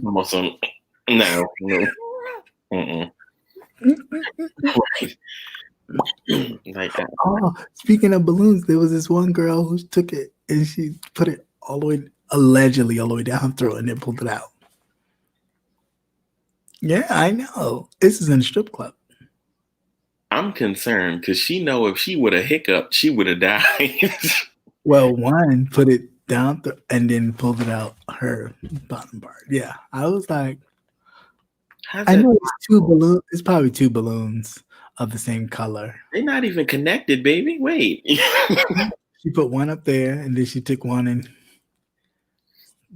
Almost some no. Right. Like that. Oh, speaking of balloons, there was this one girl who took it and she put it allegedly all the way down her throat and then pulled it out. Yeah, I know. This is in a strip club. I'm concerned because she know if she would have hiccuped, she would have died. Well, one put it down and then pulled it out her bottom part. Yeah, I was like, I know it's two balloons. It's probably two balloons of the same color. They're not even connected, baby. Wait. She put one up there and then she took one and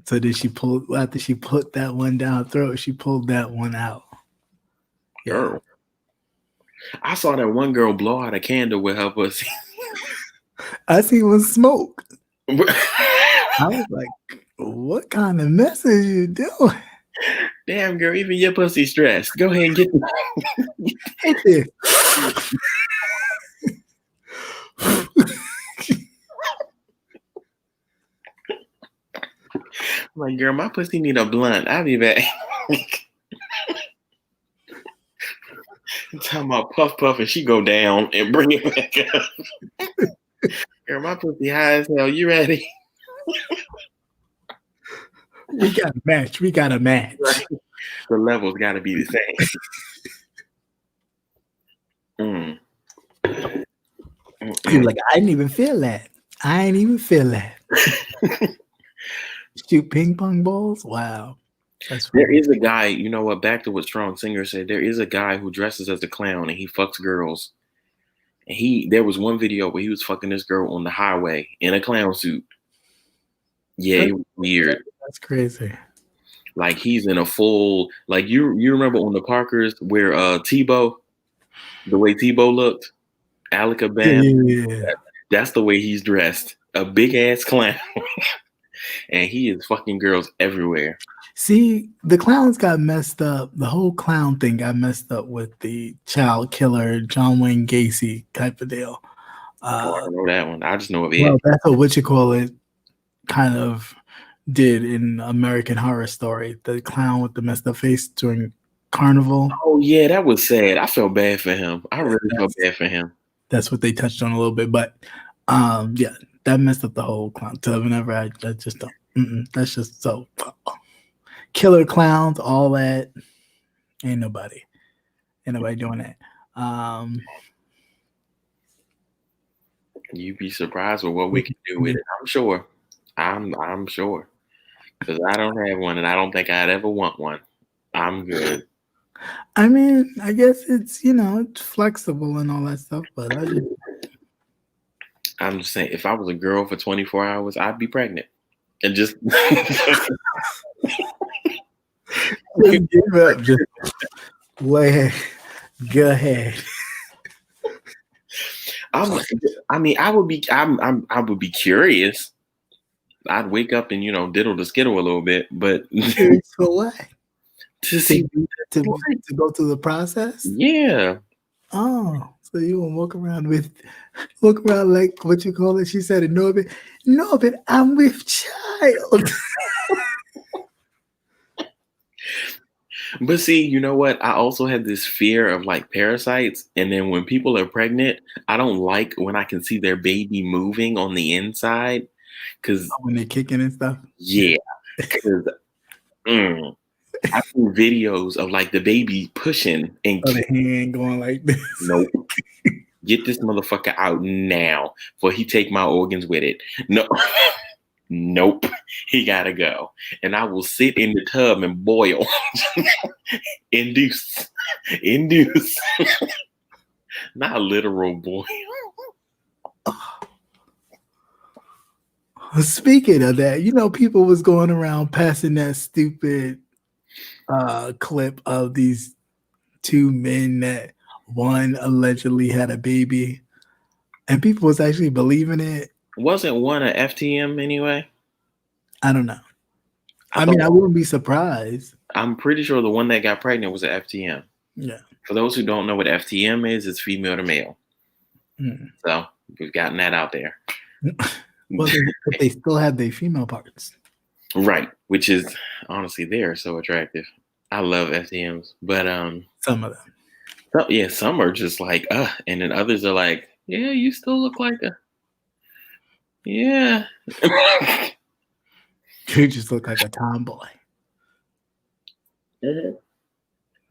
so then after she put that one down her throat, she pulled that one out. Yeah. Girl. I saw that one girl blow out a candle with her pussy. I see one smoke. I was like, what kind of mess are you doing? Damn, girl, even your pussy stressed. Go ahead and get it. Like, girl, my pussy need a blunt. I'll be back. Talking about puff, and she go down and bring it back up. Girl, my pussy high as hell. You ready? We got a match. Right. The levels got to be the same. You're like, I didn't even feel that. Shoot ping pong balls? Wow. There is a guy, you know what, back to what Strong Singer said, there is a guy who dresses as a clown and he fucks girls. And there was one video where he was fucking this girl on the highway in a clown suit. Yeah, it was weird. That's crazy. Like he's in a full, like you remember on the Parkers where Tebow, the way Tebow looked, Alec Bam, yeah. That's the way he's dressed. A big ass clown. And he is fucking girls everywhere. See, the clowns got messed up. The whole clown thing got messed up with the child killer, John Wayne Gacy type of deal. I don't know that one. I just know of it. Well, that's what kind of did in American Horror Story. The clown with the messed up face during Carnival. Oh, yeah, that was sad. I felt bad for him. I really felt bad for him. That's what they touched on a little bit. But, yeah, that messed up the whole clown. So whenever I just don't. That's just so... Killer clowns, all that. Ain't nobody doing that. You'd be surprised with what we can do with it. I'm sure. I'm sure. Because I don't have one and I don't think I'd ever want one. I'm good. I mean, I guess it's, it's flexible and all that stuff, but I'm just saying, if I was a girl for 24 hours, I'd be pregnant. And just give up. Just go ahead. I would be curious. I'd wake up and diddle the skittle a little bit, but Curious for what? to To see, to to go through the process? yeah. Oh, so you will walk around like what you call it? She said in Norbit. Norbit, I'm with child. But see, you know what? I also have this fear of like parasites. And then when people are pregnant, I don't like when I can see their baby moving on the inside. Cause When they're kicking and stuff. yeah, cause I've seen videos of like the baby pushing and Or the hand going like this. nope. Get this motherfucker out now before he take my organs with it. No, nope. He gotta go. And I will sit in the tub and boil. Induce. Induce. Not literal boil. Speaking of that, people was going around passing that stupid clip of these two men that one allegedly had a baby, and people was actually believing it. Wasn't one a FTM anyway? I don't know. I mean, I wouldn't be surprised. I'm pretty sure the one that got pregnant was an FTM. Yeah. For those who don't know what FTM is, it's female to male. Mm. So we've gotten that out there. Well, they still have their female parts. Right, which is honestly they're so attractive. I love FTMs, but some of them. Yeah, some are just like and then others are like, yeah, you still look like a yeah. You just look like a tomboy. Mm-hmm.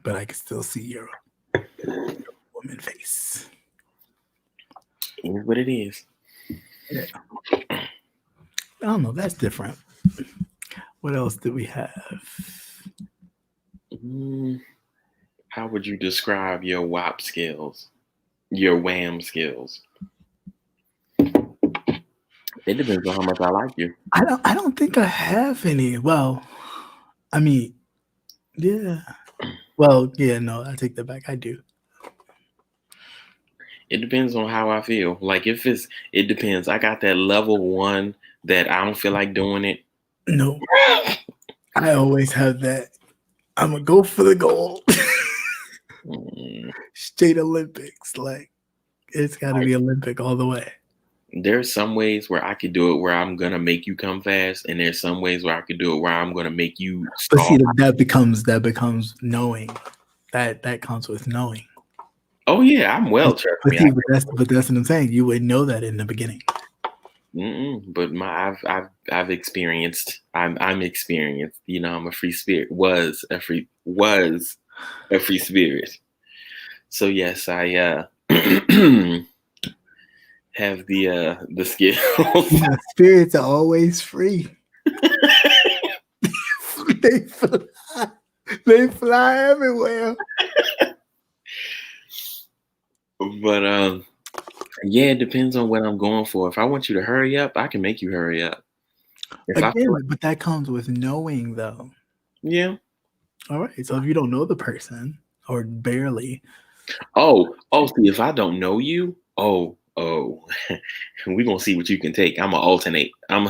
But I can still see your woman face. It is what it is. Yeah. I don't know. That's different. What else do we have? How would you describe your WAP skills? Your WAM skills? It depends on how much I like you. I don't think I have any. Well, I mean, yeah. Well, yeah, no, I take that back. I do. It depends on how I feel. Like it depends. I got that level 1 that I don't feel like doing it. No. I always have that. I'm gonna go for the gold. State Olympics. Like it's gotta be Olympic all the way. There's some ways where I could do it where I'm gonna make you come fast, and there's some ways where I could do it where I'm gonna make you stall. But see, that becomes knowing. That comes with knowing. Oh yeah, I'm well. But that's what I'm saying. You would know that in the beginning. But I've experienced. I'm experienced. I'm a free spirit. Was a free spirit. So yes, I have the skills. Spirits are always free. They fly everywhere. But yeah, it depends on what I'm going for. If I want you to hurry up, I can make you hurry up. But that comes with knowing, though. Yeah. All right. So if you don't know the person or barely. Oh, see, if I don't know you, we're gonna see what you can take. I'm gonna alternate. I'm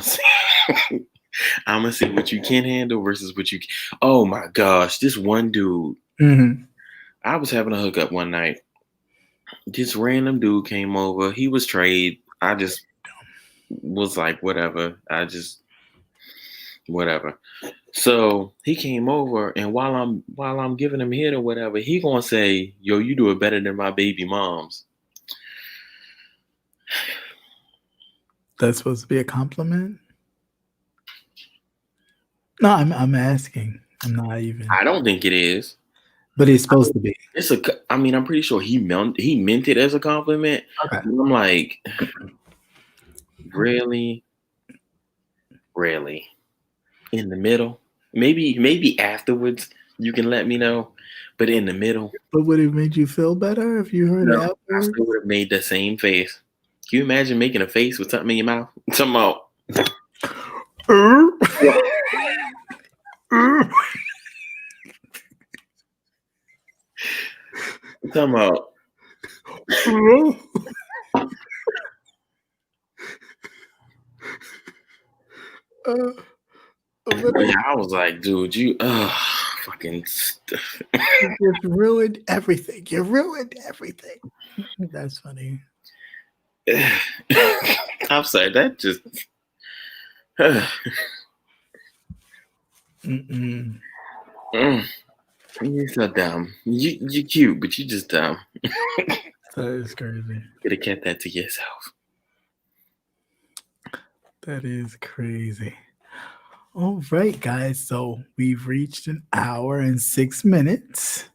gonna see what you can handle versus what you can. Oh my gosh, this one dude. Mm-hmm. I was having a hookup one night. This random dude came over. He was trade. I just was like, whatever. Whatever. So he came over, and while I'm giving him hit or whatever, he gonna say, "Yo, you do it better than my baby moms." That's supposed to be a compliment? No, I'm asking. I'm not even. I don't think it is. But it's supposed to be. I'm pretty sure he meant it as a compliment. Okay. And I'm like, really? In the middle? Maybe afterwards you can let me know. But in the middle. But would it make you feel better if you heard it afterwards? I still would have made the same face. Can you imagine making a face with something in your mouth? Something about. Talking about. Uh, I was like, dude, you fucking you just ruined everything. You ruined everything. That's funny. I'm sorry, that just you're so dumb. You cute, but you just dumb. That is crazy. Could have kept that to yourself. That is crazy. All right, guys. So we've reached an hour and 6 minutes.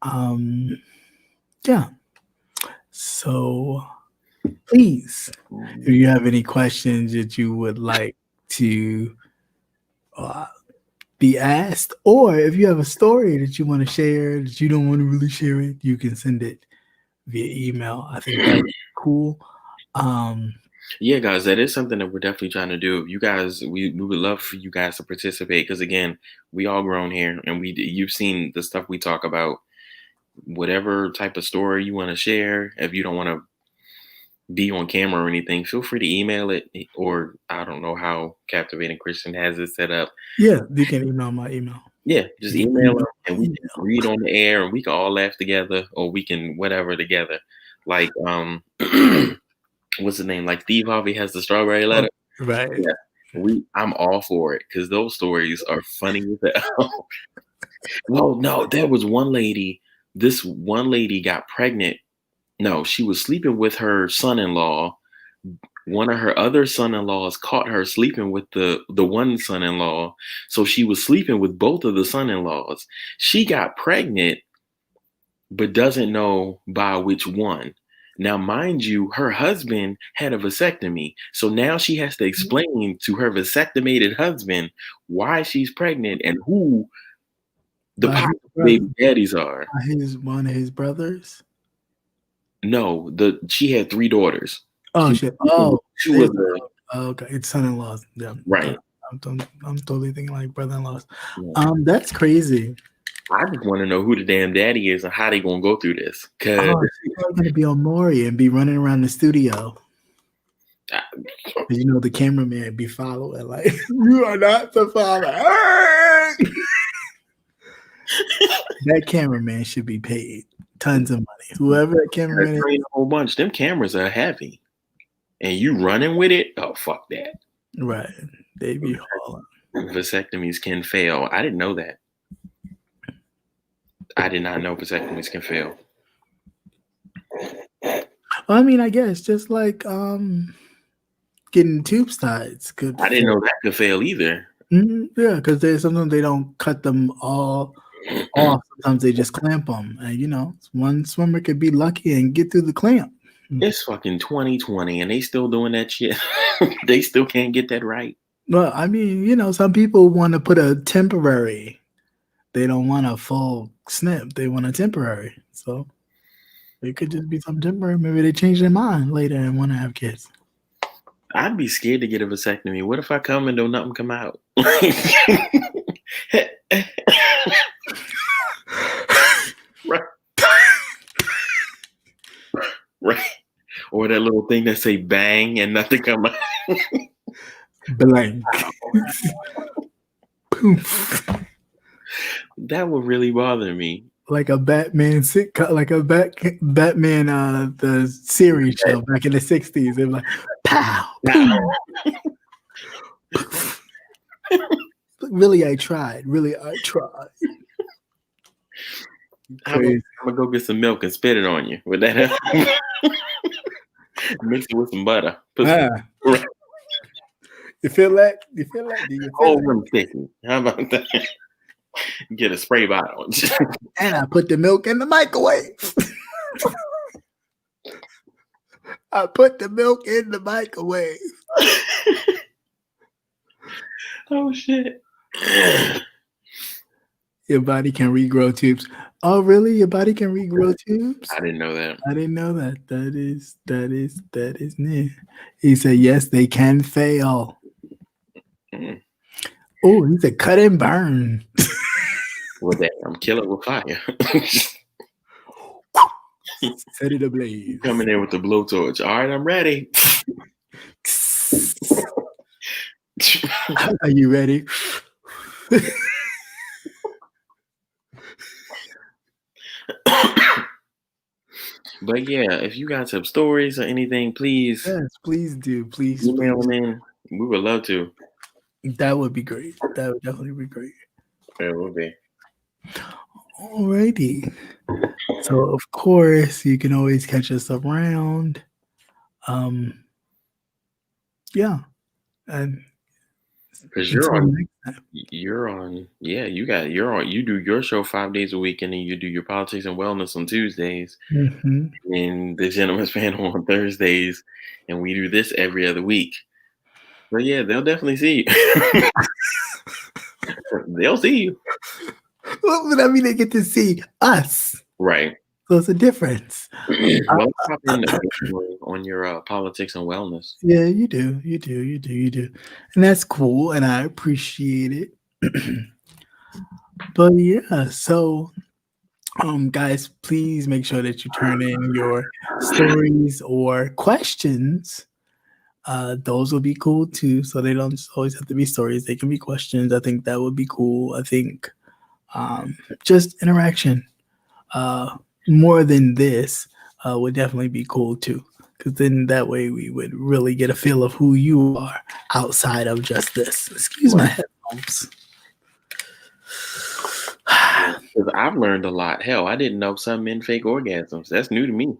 Yeah. So please, if you have any questions that you would like to be asked, or if you have a story that you want to share that you don't want to really share it, you can send it via email. I think that's cool. Yeah, guys, that is something that we're definitely trying to do. You guys, we would love for you guys to participate because again, we all grown here, and you've seen the stuff we talk about. Whatever type of story you want to share, if you don't want to be on camera or anything, feel free to email it, or I don't know how Captivating Christian has it set up. Yeah, you can email my email. Yeah, just email them and we can read on the air and we can all laugh together or we can whatever together. Like what's the name? Like Steve Harvey has the strawberry letter. Right. Yeah. I'm all for it because those stories are funny as hell. Well, no, there was one lady. This one lady got pregnant. No, she was sleeping with her son-in-law. One of her other son-in-laws caught her sleeping with the one son-in-law. So she was sleeping with both of the son-in-laws. She got pregnant, but doesn't know by which one. Now, mind you, her husband had a vasectomy. So now she has to explain to her vasectomated husband why she's pregnant and who the baby daddies are. One of his brothers? No, she had 3 daughters. Oh, shit. Oh, she was okay. It's son-in-laws. Yeah. Right. I'm totally thinking like brother-in-laws. Yeah. That's crazy. I just want to know who the damn daddy is and how they gonna go through this. Cause she's gonna be on Maury and be running around the studio. You know the cameraman be following like you are not the father. That cameraman should be paid tons of money. Whoever that cameraman is, a whole bunch. Them cameras are heavy, and you running with it. Oh fuck that! Right, they be hauling. Vasectomies can fail. I didn't know that. I did not know vasectomies can fail. Well, I mean, I guess just like getting tube sides could. I didn't know that could fail either. Yeah, because sometimes they don't cut them all off. Sometimes they just clamp them, and one swimmer could be lucky and get through the clamp. It's fucking 2020, and they still doing that shit. They still can't get that right. Well, I mean, some people want to put a temporary. They don't want a full snip. They want a temporary. So it could just be something temporary. Maybe they change their mind later and want to have kids. I'd be scared to get a vasectomy. What if I come and don't nothing come out? Right. Right. Or that little thing that say bang and nothing come out. Blank. Poof. That would really bother me. Like a Batman sitcom, like a Batman the series show back in the 60s. They're like, pow, pow. Really, I tried. I'm gonna go get some milk and spit it on you. Would that help? Mix it with some butter. Right. You feel that? Do you feel that? Sticky. How about that? Get a spray bottle. And I put the milk in the microwave. I put the milk in the microwave. Oh shit. Your body can regrow tubes. Oh, really? Your body can regrow tubes? I didn't know that. I didn't know that. That is new. He said, yes, they can fail. Mm. Oh, he said, cut and burn. Well, I'm killing with fire. Set it ablaze. Coming in with the blowtorch. All right, I'm ready. Are you ready? But yeah, if you got some stories or anything, please Yes, please do. Please, email please. them in. We would love to. That would be great. That would definitely be great. It would be. Alrighty. So of course you can always catch us around. Yeah. And Because until next time. you're on, yeah, you do your show 5 days a week, and then you do your politics and wellness on Tuesdays, Mhm. and the gentleman's panel on Thursdays, and we do this every other week. But yeah, they'll definitely see you. They'll see you. Well, but I mean, they get to see us. Right. So it's a difference. Well, pop in on your politics and wellness. Yeah, you do. You do. You do. You do. And that's cool. And I appreciate it. But yeah, so guys, please make sure that you turn in your stories or questions. Those will be cool too. So they don't always have to be stories. They can be questions. I think that would be cool. I think just interaction more than this would definitely be cool too. Because then that way we would really get a feel of who you are outside of just this. Excuse my headphones. Because I've learned a lot. Hell, I didn't know some men fake orgasms. That's new to me.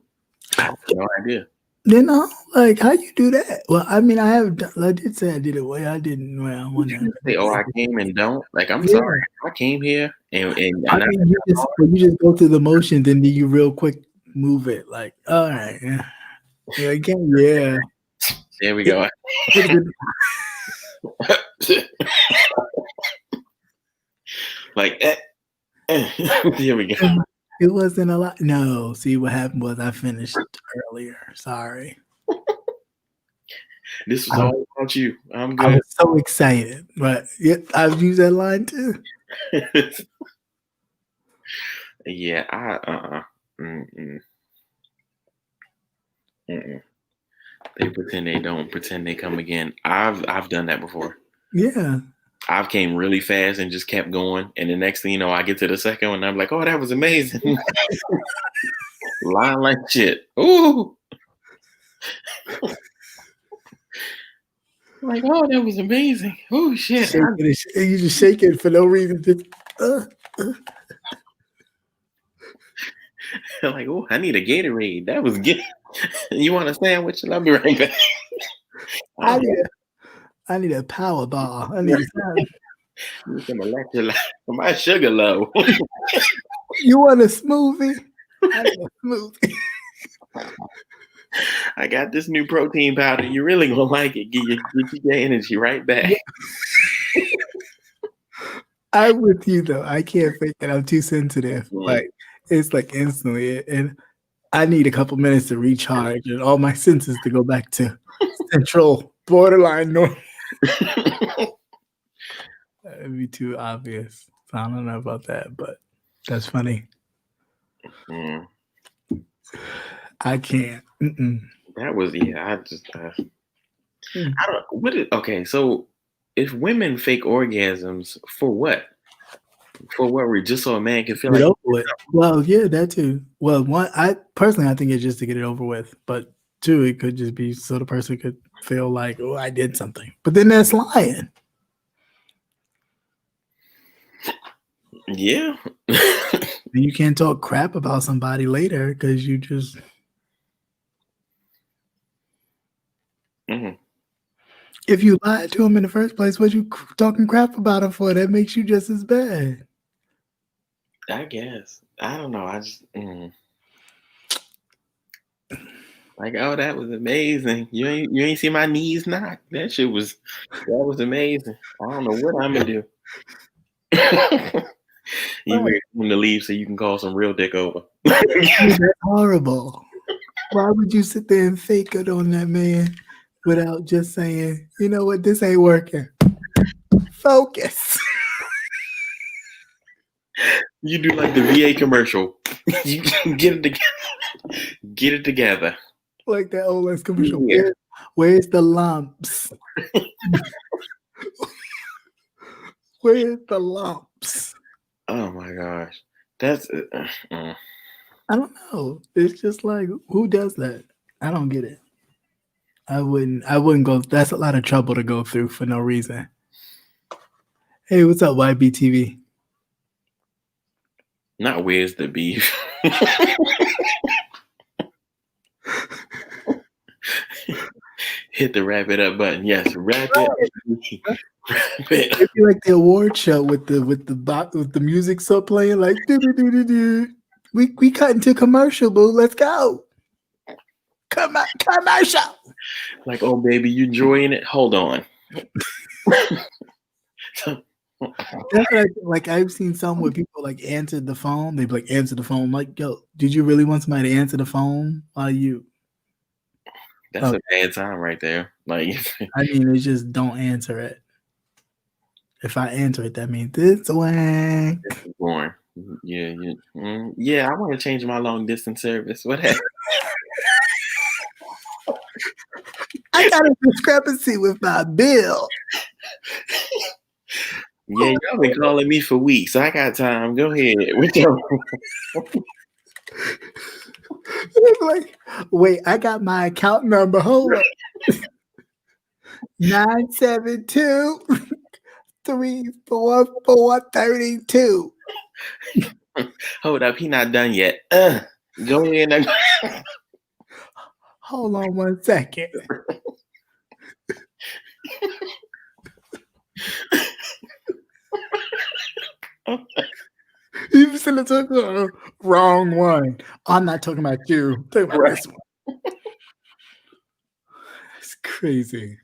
I have no idea. You know, like how you do that? Well, I mean, I did say I did it. Well, I didn't. Well, I wonder. Say, oh, I came and don't. Like, I'm sorry. I came here and I mean, you just go through the motions and then you real quick move it. Like, all right, yeah, again, yeah. There we go. Like, here we go. It wasn't a lot. No, see what happened was I finished earlier. Sorry. This was all about you. I'm good. I was so excited, but yeah, I've used that line too. Yeah, They pretend they don't, pretend they come again. I've done that before. Yeah. I've came really fast and just kept going, and the next thing you know, I get to the second one, and I'm like, "Oh, that was amazing!" Lying like shit. Ooh, like, oh, that was amazing. Oh shit! You just shake it for no reason. Just, like, oh, I need a Gatorade. That was good. You want a sandwich? I'll be right back. I need a power bar. I need some electrolyte. My sugar low. You want a smoothie? I need a smoothie. I got this new protein powder. You really gonna like it. Get your energy right back. I'm with you though. I can't fake it. I'm too sensitive. Yeah. Like it's like instantly, and I need a couple minutes to recharge and all my senses to go back to central borderline normal. That'd be too obvious. So I don't know about that, but that's funny. I can't. That was I just I don't. Okay, so if women fake orgasms for what? For what? Just so a man can feel like. Well, yeah, that too. Well, one, I think it's just to get it over with, but two, it could just be so the person could feel like, oh, I did something, but then that's lying. Yeah. You can't talk crap about somebody later because you just. If you lied to him in the first place, what you talking crap about him for? That makes you just as bad. I guess. I don't know. I just like, oh, that was amazing. You ain't see my knees knock. That was amazing. I don't know what I'm gonna do. You wait for him to leave so you can call some real dick over. That's horrible. Why would you sit there and fake it on that man without just saying, you know what, this ain't working? Focus. You do like the VA commercial. You get it together. Get it together. Like that old commercial. Yeah. Where's the lumps? Where's the lumps? Oh my gosh, that's. I don't know. It's just like, who does that? I don't get it. I wouldn't go. That's a lot of trouble to go through for no reason. Hey, what's up, YBTV? Not where's the beef. Hit the wrap it up button. Yes, wrap it. It'd be like the award show with the music still playing, like do. We cut into commercial, boo. Let's go. Commercial. Like, oh baby, you enjoying it? Hold on. That's like I've seen some where people like answered the phone. They'd like answer the phone. I'm like, yo, did you really want somebody to answer the phone while you? That's a bad time right there. Like, I mean, it's just don't answer it. If I answer it, that means it's wank. Boring. Yeah. I want to change my long distance service. What happened? I got a discrepancy with my bill. Yeah, y'all been calling me for weeks. I got time. Go ahead. Like, wait, I got my account number. Hold on. 972 34432. Hold up, he not done yet. Go ahead. Hold on 1 second. You still took the wrong one. I'm not talking about you. I'm talking about this one. It's crazy.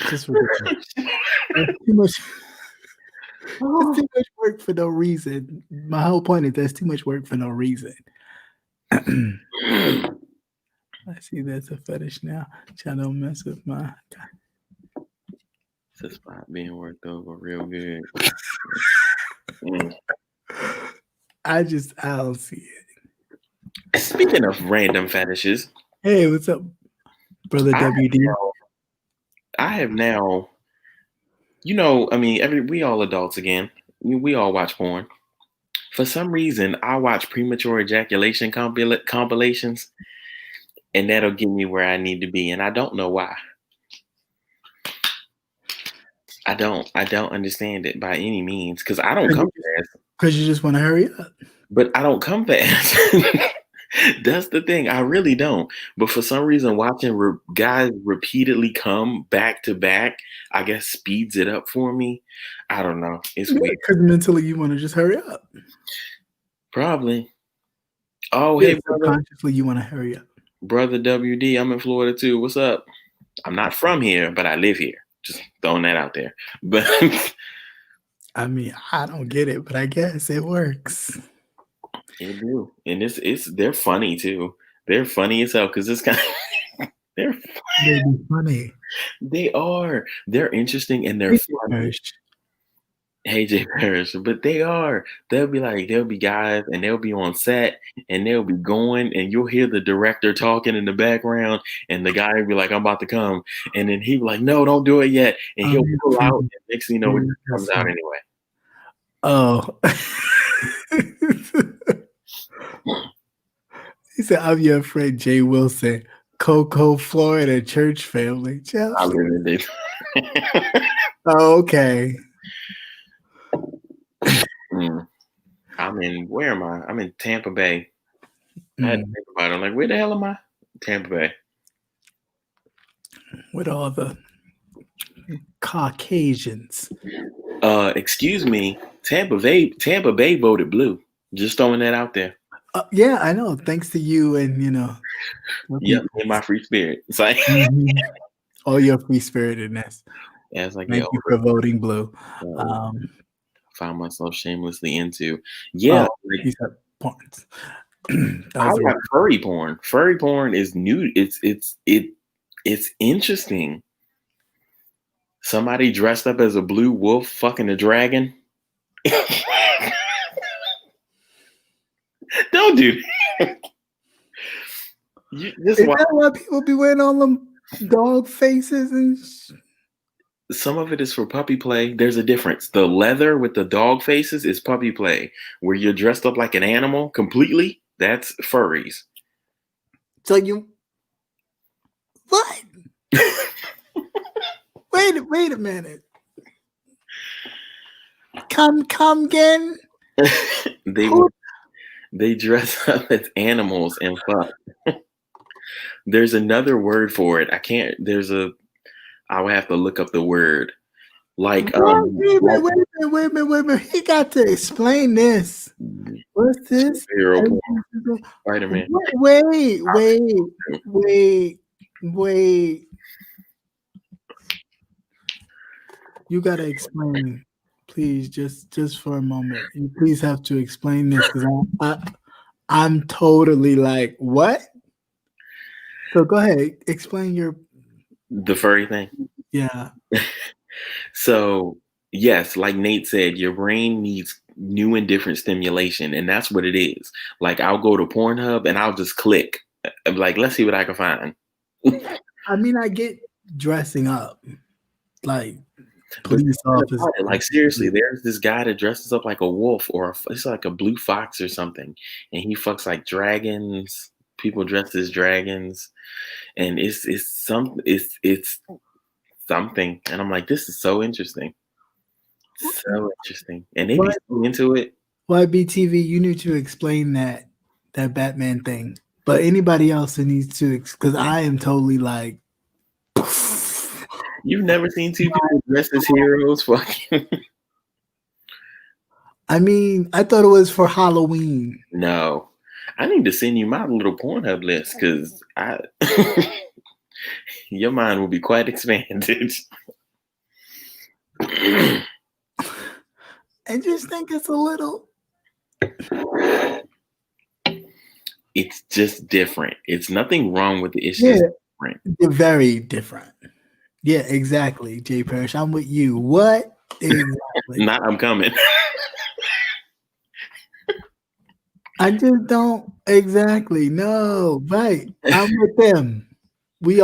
Just ridiculous. It's too much work for no reason. My whole point is there's too much work for no reason. I see that's a fetish now. Y'all don't mess with my. It's a spot being worked over real good. I don't see it. Speaking of random fetishes. Hey, what's up, brother WD? I have now, we all adults again. We all watch porn. For some reason, I watch premature ejaculation compilations, and that'll get me where I need to be, and I don't know why. I don't understand it by any means, because I don't come fast. Because you just want to hurry up. But I don't come fast. That's the thing. I really don't. But for some reason, watching guys repeatedly come back to back, I guess speeds it up for me. I don't know. It's weird. Because mentally you want to just hurry up. Probably. Oh, hey, brother. Consciously you want to hurry up. Brother WD, I'm in Florida too. What's up? I'm not from here, but I live here. Just throwing that out there. But I mean, I don't get it, but I guess it works. They do, and they're funny too. They're funny as hell because it's kind of they're funny. They are. They're interesting and they're funny. Hey Jay Parrish, but they are. They'll be guys and they'll be on set and they'll be going and you'll hear the director talking in the background and the guy will be like, "I'm about to come," and then he'll be like, "No, don't do it yet," and he'll pull out. And next thing you know, it comes out anyway. Oh. He said, "I'm your friend Jay Wilson, Cocoa, Florida church family." I really did. Oh, okay. Where am I? I'm in Tampa Bay. I had to think about it. I'm like, where the hell am I? Tampa Bay. With all the Caucasians. Excuse me. Tampa Bay voted blue. Just throwing that out there. Yeah, I know. Thanks to you and, Yep, in my free spirit. It's like all your free spiritedness. Yeah, it's like, thank you for voting blue. Found myself shamelessly into. Yeah. These are porns. I like furry porn. Furry porn is new. It's interesting. Somebody dressed up as a blue wolf fucking a dragon. Don't do that. Is that why people be wearing all them dog faces and some of it is for puppy play. There's a difference. The leather with the dog faces is puppy play. Where you're dressed up like an animal completely, that's furries. So you what? Wait a minute. Come again. They dress up as animals and fuck. There's another word for it. I can't. I would have to look up the word. Like wait a minute. He got to explain this. What's this? Spider-Man. Wait. You gotta explain, please, just for a moment. You please have to explain this because I'm totally like, what? So go ahead, explain the furry thing. Yeah. So yes, like Nate said, your brain needs new and different stimulation, and that's what it is. Like I'll go to Pornhub and I'll just click. I'm like, let's see what I can find. I mean, I get dressing up, like police officer. Like seriously, there's this guy that dresses up like a wolf or it's like a blue fox or something, and he fucks like dragons. People dressed as dragons, and it's something, and I'm like, this is so interesting, and they be so into it. YBTV, you need to explain that Batman thing, but anybody else that needs to, because I am totally like. You've never seen two people dressed as heroes? Fucking. I mean, I thought it was for Halloween. No, I need to send you my little Pornhub list because your mind will be quite expanded. I just think it's a little. It's just different. It's nothing wrong with it. It's just different. They're very different. Yeah, exactly, Jay Parrish. I'm with you. What? Exactly. I'm coming. I just don't exactly. No, right. I'm with them. We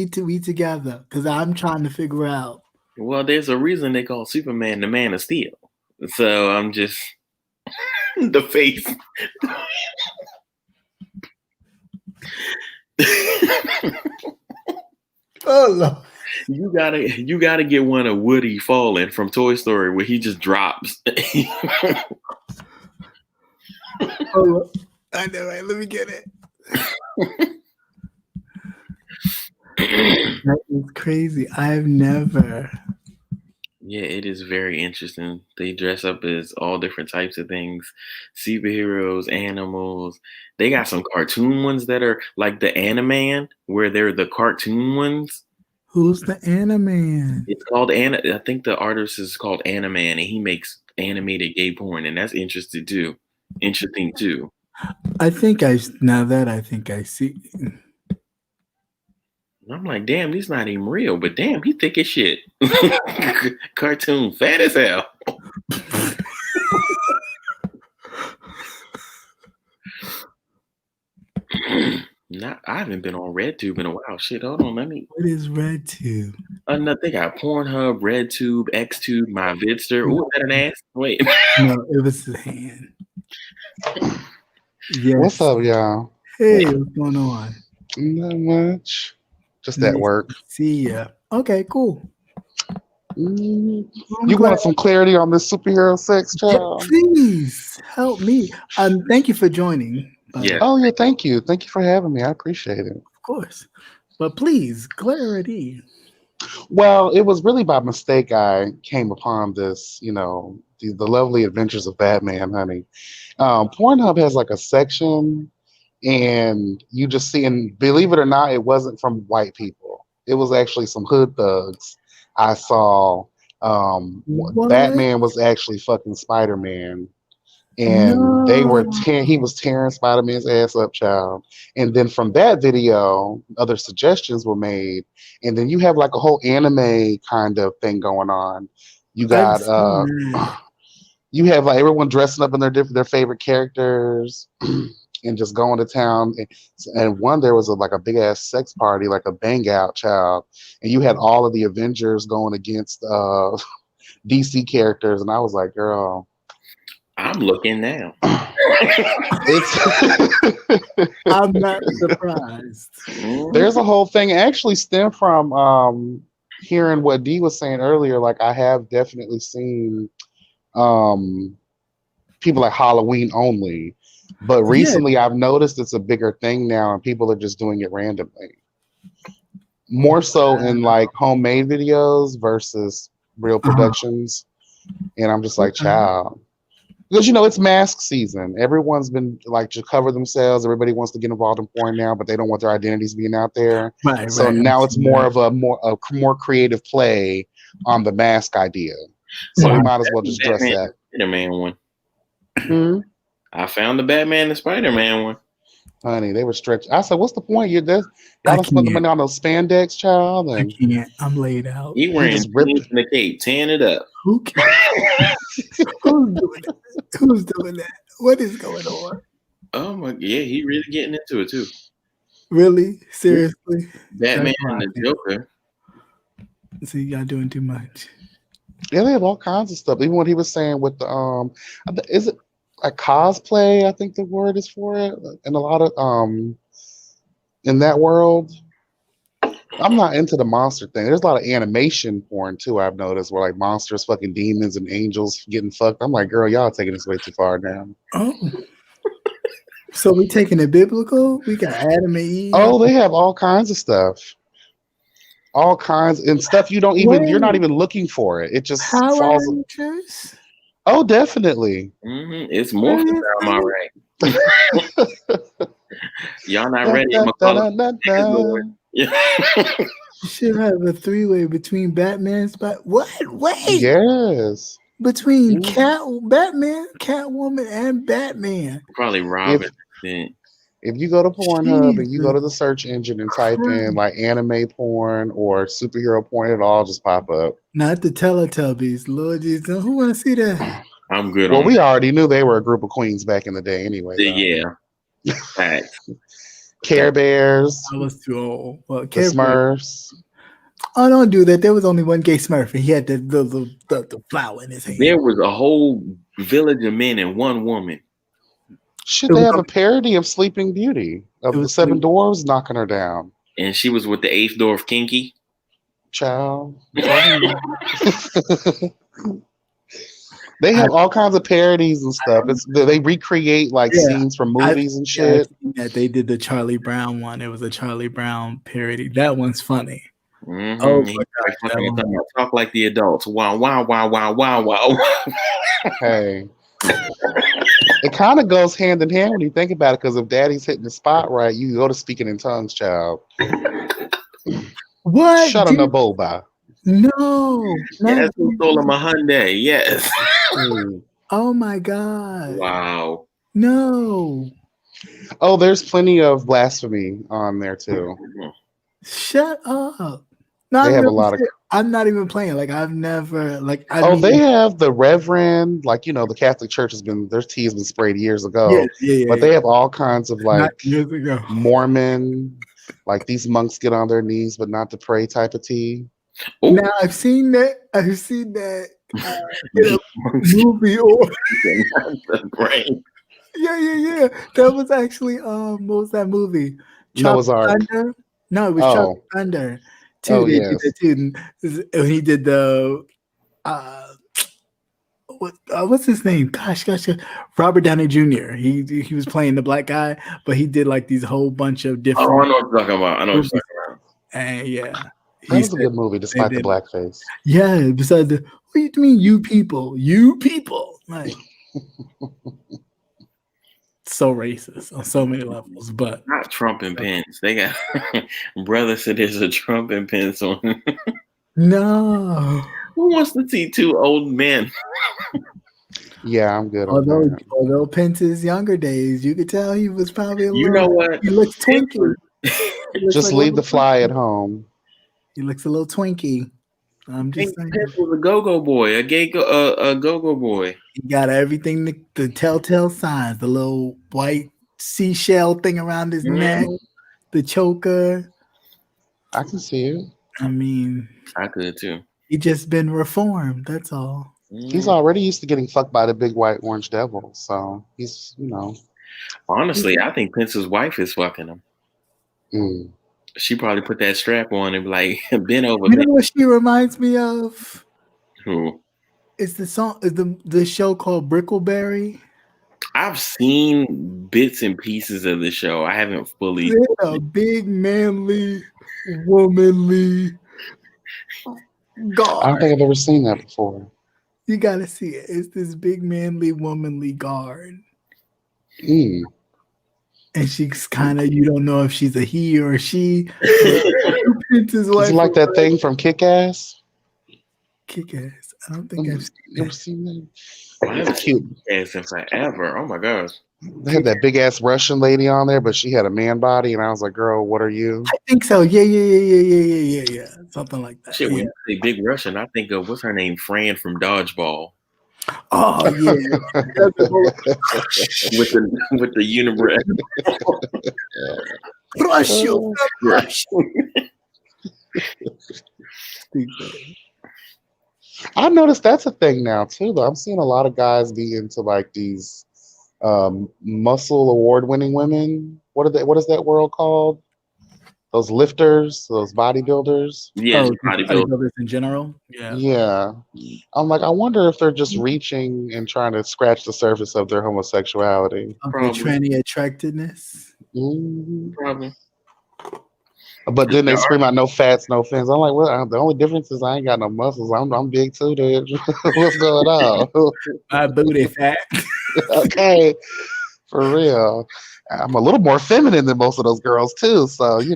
together because I'm trying to figure out. Well, there's a reason they call Superman the Man of Steel. So I'm just the face. Oh Lord. You gotta get one of Woody falling from Toy Story where he just drops. Oh, I know, right? Let me get it. That is crazy. I've never. Yeah, it is very interesting. They dress up as all different types of things, superheroes, animals. They got some cartoon ones that are like the Animan, where they're the cartoon ones. Who's the Animan? It's called I think the artist is called Animan, and he makes animated gay porn, and that's interesting too. I think I see. I'm like, damn, these not even real, but damn, he thick as shit. Cartoon fat as hell. I haven't been on RedTube in a while. Shit, hold on, What is RedTube? They got Pornhub, RedTube, XTube, my Vidster. Ooh, is that an ass? Wait. No, it was the hand. Yes. What's up, y'all? Hey, what's going on? Not much. Just at work. See ya. Okay, cool. You want some clarity on this superhero sex, child? Please help me. Thank you for joining. Yeah. Oh yeah, thank you. Thank you for having me. I appreciate it. Of course. But please, clarity. Well, it was really by mistake I came upon this, the lovely adventures of Batman, honey. Pornhub has like a section, and you just see, and believe it or not, it wasn't from white people. It was actually some hood thugs. I saw Batman was actually fucking Spider-Man. And he was tearing Spider-Man's ass up, child. And then from that video, other suggestions were made. And then you have like a whole anime kind of thing going on. You got you have like everyone dressing up in their favorite characters. and just going to town. And one, there was like a big ass sex party, like a bang out child, and you had all of the Avengers going against DC characters, and I was like, girl, I'm looking now. it's I'm not surprised. there's a whole thing actually stemmed from hearing what Dee was saying earlier. Like I have definitely seen people like Halloween only, but recently I've noticed it's a bigger thing now, and people are just doing it randomly. More so in like homemade videos versus real productions, and I'm just like, child. Because it's mask season. Everyone's been like to cover themselves. Everybody wants to get involved in porn now, but they don't want their identities being out there. Right, so now it's more of a more creative play on the mask idea. So we might as well just dress that. Spider-Man one. I found the Batman and Spider-Man one. Honey, they were stretched. I said, "What's the point? Y'all don't spend the money on those spandex, child." And I can't. I'm laid out. He wearing jeans and the cape, tearing it up. Who cares? Who's doing that? What is going on? Oh my, yeah, he really getting into it too. Really? Seriously? Batman and the Joker. See, y'all doing too much. Yeah, they have all kinds of stuff. Even what he was saying with the is it like cosplay? I think the word is for it, and a lot of in that world. I'm not into the monster thing. There's a lot of animation porn too. I've noticed where like monsters, fucking demons, and angels getting fucked. I'm like, girl, y'all taking this way too far now. Oh, so we taking it biblical? We got Adam and Eve. Oh, they have all kinds of stuff. All kinds and stuff you don't even. You're not even looking for it. It just falls. Rangers? Oh, definitely. It's more time, all right. Y'all not ready? I'm gonna call it. Yeah. Should have a three-way between Batman, What? Wait. Yes. Between Batman, Catwoman, and Batman. Probably Robin. If you go to Pornhub and you go to the search engine and type in like anime porn or superhero porn, it'll all just pop up. Not the Teletubbies. Lord Jesus, who want to see that? I'm good. Well, we already knew they were a group of queens back in the day anyway. Yeah. Facts. Care Bears. I was too old. Well, the Smurfs. Oh, don't do that. There was only one gay Smurf, and he had the flower in his hand. There was a whole village of men and one woman. Should they have a parody of Sleeping Beauty of the seven dwarves knocking her down? And she was with the eighth dwarf, Kinky. Child. They have all kinds of parodies and stuff. They recreate like scenes from movies and shit. Yeah, they did the Charlie Brown one. It was a Charlie Brown parody. That one's funny. Mm-hmm. Oh my God, talk like the adults. Wow, wow, wow, wow, wow, wow. Hey. It kind of goes hand in hand when you think about it, because if daddy's hitting the spot right, you go to speaking in tongues, child. What? Shut on the boba. No. Yes, who stole him a Hyundai? Yes. Oh my God. Wow. No. Oh, there's plenty of blasphemy on there too. Shut up. No, they have a lot of. I'm not even playing. Like I've never like. They have the Reverend. Like the Catholic Church has been their tea has been sprayed years ago. But they have all kinds of like years ago. Mormon, like these monks get on their knees but not to pray type of tea. Ooh. Now I've seen that in a movie or yeah. That was actually what was that movie? Noah's Ark. Thunder? No, it was Tropic Thunder. He did the what's his name? Gosh, Robert Downey Jr. He was playing the black guy, but he did like these whole bunch of different. Oh, I know what you're talking about. And yeah. That was a good movie, despite the blackface. Yeah, besides what do you mean, you people? Like, so racist on so many levels, but not Trump and Pence. They got brother said there's a Trump and Pence on. No. Who wants to see two old men? Yeah, I'm good. Although Pence's younger days, you could tell he was probably a little. You know what? He looks twinky. Just leave the fly at home. He looks a little twinky. I'm just saying. Pence was a go-go boy, a go-go boy. He got everything, the telltale signs, the little white seashell thing around his neck, the choker. I can see it. I mean, I could too. he just been reformed. That's all. He's already used to getting fucked by the big white orange devil, so he's, Honestly, I think Pence's wife is fucking him. Mm. She probably put that strap on and be like, bend over. You know what she reminds me of? Who? It's the song, the show called Brickleberry. I've seen bits and pieces of the show. I haven't fully. They're a big, manly, womanly guard. I don't think I've ever seen that before. You gotta see it. It's this big, manly, womanly guard. Mm. And she's kind of, you don't know if she's a he or a she. Pence's Is wife it like that thing from Kick-Ass? Kick-Ass. I don't think I've You ever seen that? I haven't seen it in forever. Oh my gosh. They had that big ass Russian lady on there, but she had a man body, and I was like, "Girl, what are you?" I think so. Yeah. Something like that. Shit, when you say Big Russian, I think of what's her name, Fran from Dodgeball. Oh yeah, with the unibrow. Brush you. Stupid. I noticed that's a thing now too, though. I'm seeing a lot of guys be into like these muscle award-winning women. What is that world called? Those lifters, those bodybuilders. Yes, bodybuilders in general. Yeah. I'm like, I wonder if they're just reaching and trying to scratch the surface of their homosexuality. Of the tranny attractiveness. Mm-hmm. Probably. But then they scream out, "No fats, no fins." I'm like, well, the only difference is I ain't got no muscles. I'm big too, dude. What's going on? My booty fat. Okay, for real. I'm a little more feminine than most of those girls too, so You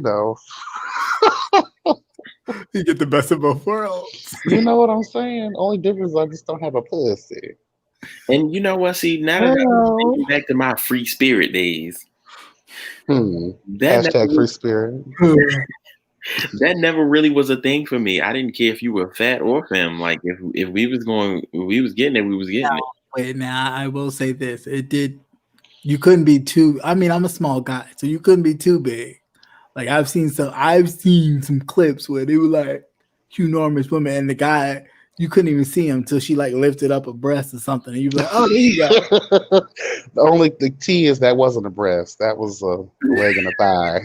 get the best of both worlds. You know what I'm saying? Only difference is I just don't have a pussy. And you know what? See, now that I'm thinking back to my free spirit days. Hashtag free spirit. That never really was a thing for me. I didn't care if you were fat or femme. Like if we was getting it, we was getting it. Wait, now I will say this. You couldn't be too. I mean, I'm a small guy, so you couldn't be too big. Like I've seen some clips where they were like enormous women, and the guy, you couldn't even see him until she like lifted up a breast or something, and you'd be like, "Oh, there you go." The T is that wasn't a breast. That was a leg and a thigh.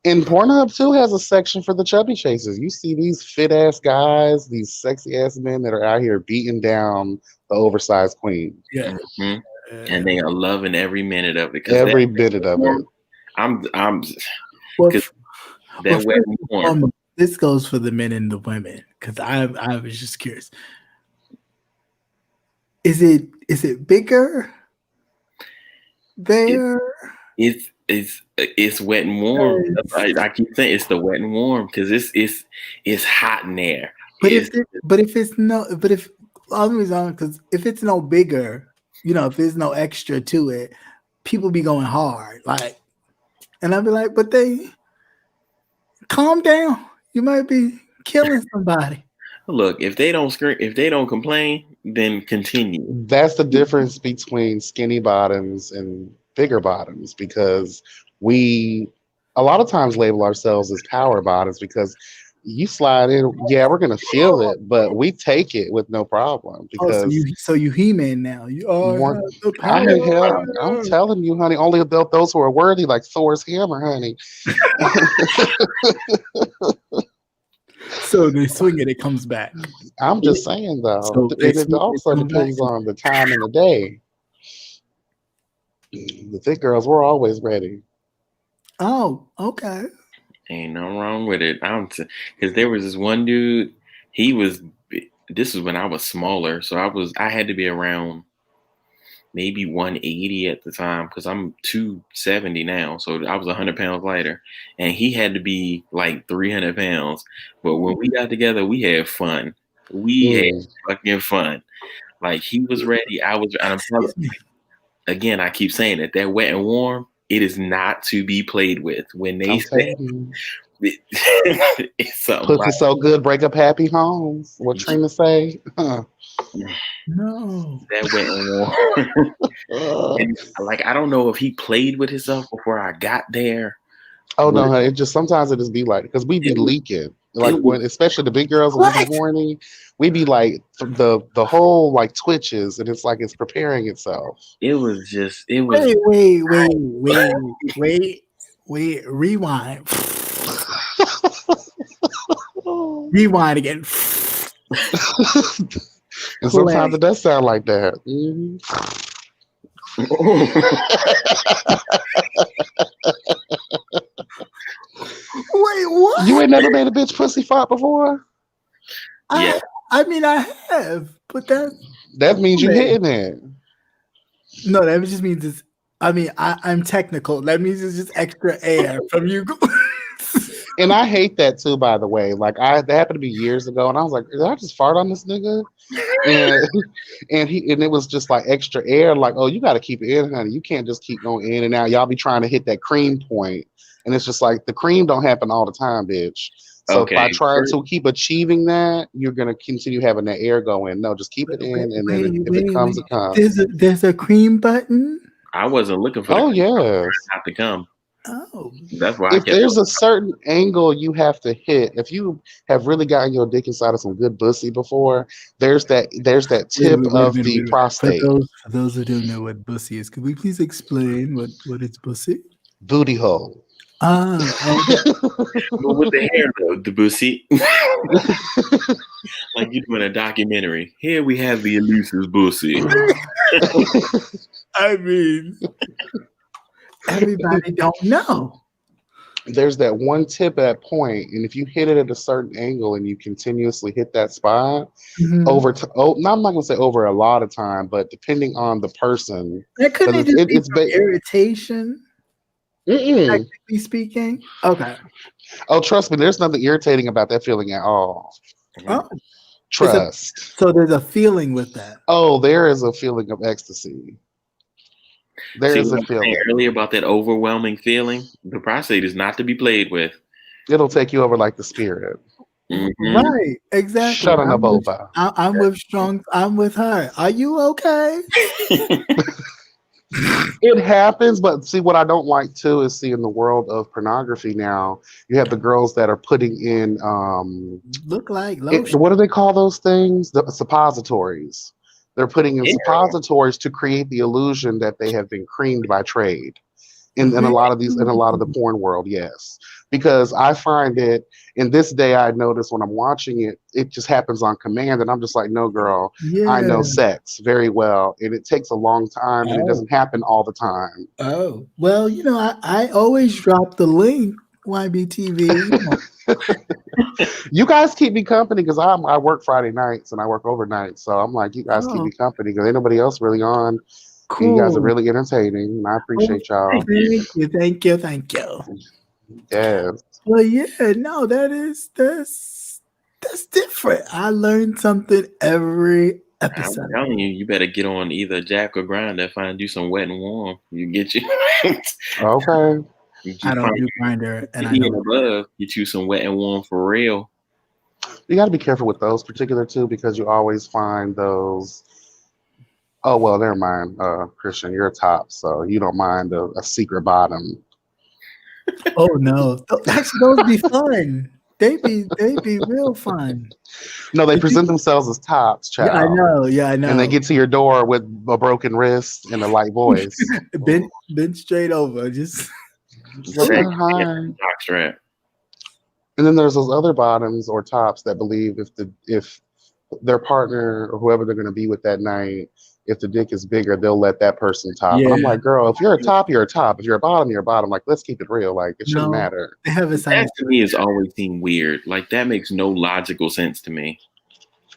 And Pornhub too has a section for the chubby chasers. You see these fit ass guys, these sexy ass men that are out here beating down the oversized queen. Yeah. Mm-hmm. And they are loving every minute of it. Every minute of it. This goes for the men and the women, because I was just curious. Is it bigger there? It's wet and warm. I keep saying it's the wet and warm because it's hot in there. If it's no bigger, if there's no extra to it, people be going hard. Like, and I'd be like, but they calm down. You might be killing somebody. Look, if they don't scream, if they don't complain, then continue. That's the difference between skinny bottoms and bigger bottoms, because we a lot of times label ourselves as power bottoms because you slide in, yeah, we're gonna feel it, but we take it with no problem. Because so you He-Man now. You are the power. I mean, hell, I'm telling you, honey, only those who are worthy, like Thor's hammer, honey. So they swing it comes back. I'm just saying though, so it also depends on the time and the day. The thick girls were always ready. Oh, okay. Ain't nothing wrong with it. Because there was this one dude. This was when I was smaller, so I had to be around maybe 180 at the time because I'm 270 now, so I was 100 pounds lighter, and he had to be like 300 pounds. But when we got together, we had fun. We had fucking fun. Like he was ready, I was. And I'm telling you, again, I keep saying it. That wet and warm. It is not to be played with. When they say it's something pussy so good, break up happy homes. What Trina say? No. That went on. And like, I don't know if he played with himself before I got there. Oh but no, it just sometimes it just be like because we be it was, leaking. Like it was, when especially the big girls when we be What? horny, we be like the whole like twitches and it's like it's preparing itself. it was just, it was. Wait. Rewind. Rewind again. And sometimes it does sound like that. Mhm. Wait, what? You ain't never made a bitch pussy fart before? Yeah. I mean, I have, but That means you hitting it. no, that just means it's. I mean, I'm technical. That means it's just extra air from you. And I hate that too, by the way. Like that happened to me years ago, and I was like, did I just fart on this nigga? And and it was just like extra air. Like, oh, you got to keep it in, honey. You can't just keep going in and out. Y'all be trying to hit that cream point, and it's just like the cream don't happen all the time, bitch. So by Okay. trying to keep achieving that, you're gonna continue having that air go in. No, just keep it in, and then if it comes, it comes. There's a cream button. I wasn't looking for the Oh cream. yes. Not to come. Oh, That's why I If kept there's going. a certain angle you have to hit, if you have really gotten your dick inside of some good pussy before, there's that tip wait a of the minute. For prostate. those who don't know what bussy is, could we please explain what is bussy? Booty hole. But with the hair though, the bussy. Like you're doing a documentary. Here we have the elusive bussy. I mean, everybody don't know. There's that one tip at that point, and if you hit it at a certain angle and you continuously hit that spot over to no, I'm not gonna say over a lot of time, but depending on the person, That couldn't because just be from irritation, technically speaking. Okay. Oh, trust me, there's nothing irritating about that feeling at all. Oh, Trust. so there's a feeling with that. Oh, there is a feeling of ecstasy. There See is what a I'm saying feeling. earlier about that overwhelming feeling? The prostate is not to be played with. It'll take you over like the spirit. Mm-hmm. Right, exactly. Shut up over. I'm with strong. I'm with her. Are you okay? It happens, but see what I don't like too is seeing the world of pornography now. You have the girls that are putting in look like lotion. What do they call those things? The suppositories. They're putting in suppositories to create the illusion that they have been creamed by trade. In a lot of the porn world, yes. Because I find it in this day I notice when I'm watching it, it just happens on command, and I'm just like, no, girl, I know sex very well, and it takes a long time, and it doesn't happen all the time. Oh, well, I always drop the link, YBTV. You guys keep me company because I work Friday nights and I work overnight, so I'm like, you guys keep me company because ain't nobody else really on. Cool. And you guys are really entertaining, and I appreciate y'all. Thank you. Yes. Well, yeah, no, that's different. I learned something every episode. I'm telling you, you better get on either Jack or Grindr. Find you some wet and warm. You get you. Okay. I don't do Grindr, and I don't above. Get you some wet and warm for real. You got to be careful with those particular two because you always find those. Oh well, never mind, Christian. You're a top, so you don't mind a secret bottom. Oh no, actually, those be fun. They be real fun. No, they present themselves as tops, child. Yeah, I know. And they get to your door with a broken wrist and a light voice. bent straight over, just like, hi. Strap. And then there's those other bottoms or tops that believe if their partner or whoever they're going to be with that night, if the dick is bigger, they'll let that person top. Yeah. And I'm like, girl, if you're a top, you're a top. If you're a bottom, you're a bottom. Like, let's keep it real. Like, it shouldn't matter. That to me has always seemed weird. Like, that makes no logical sense to me.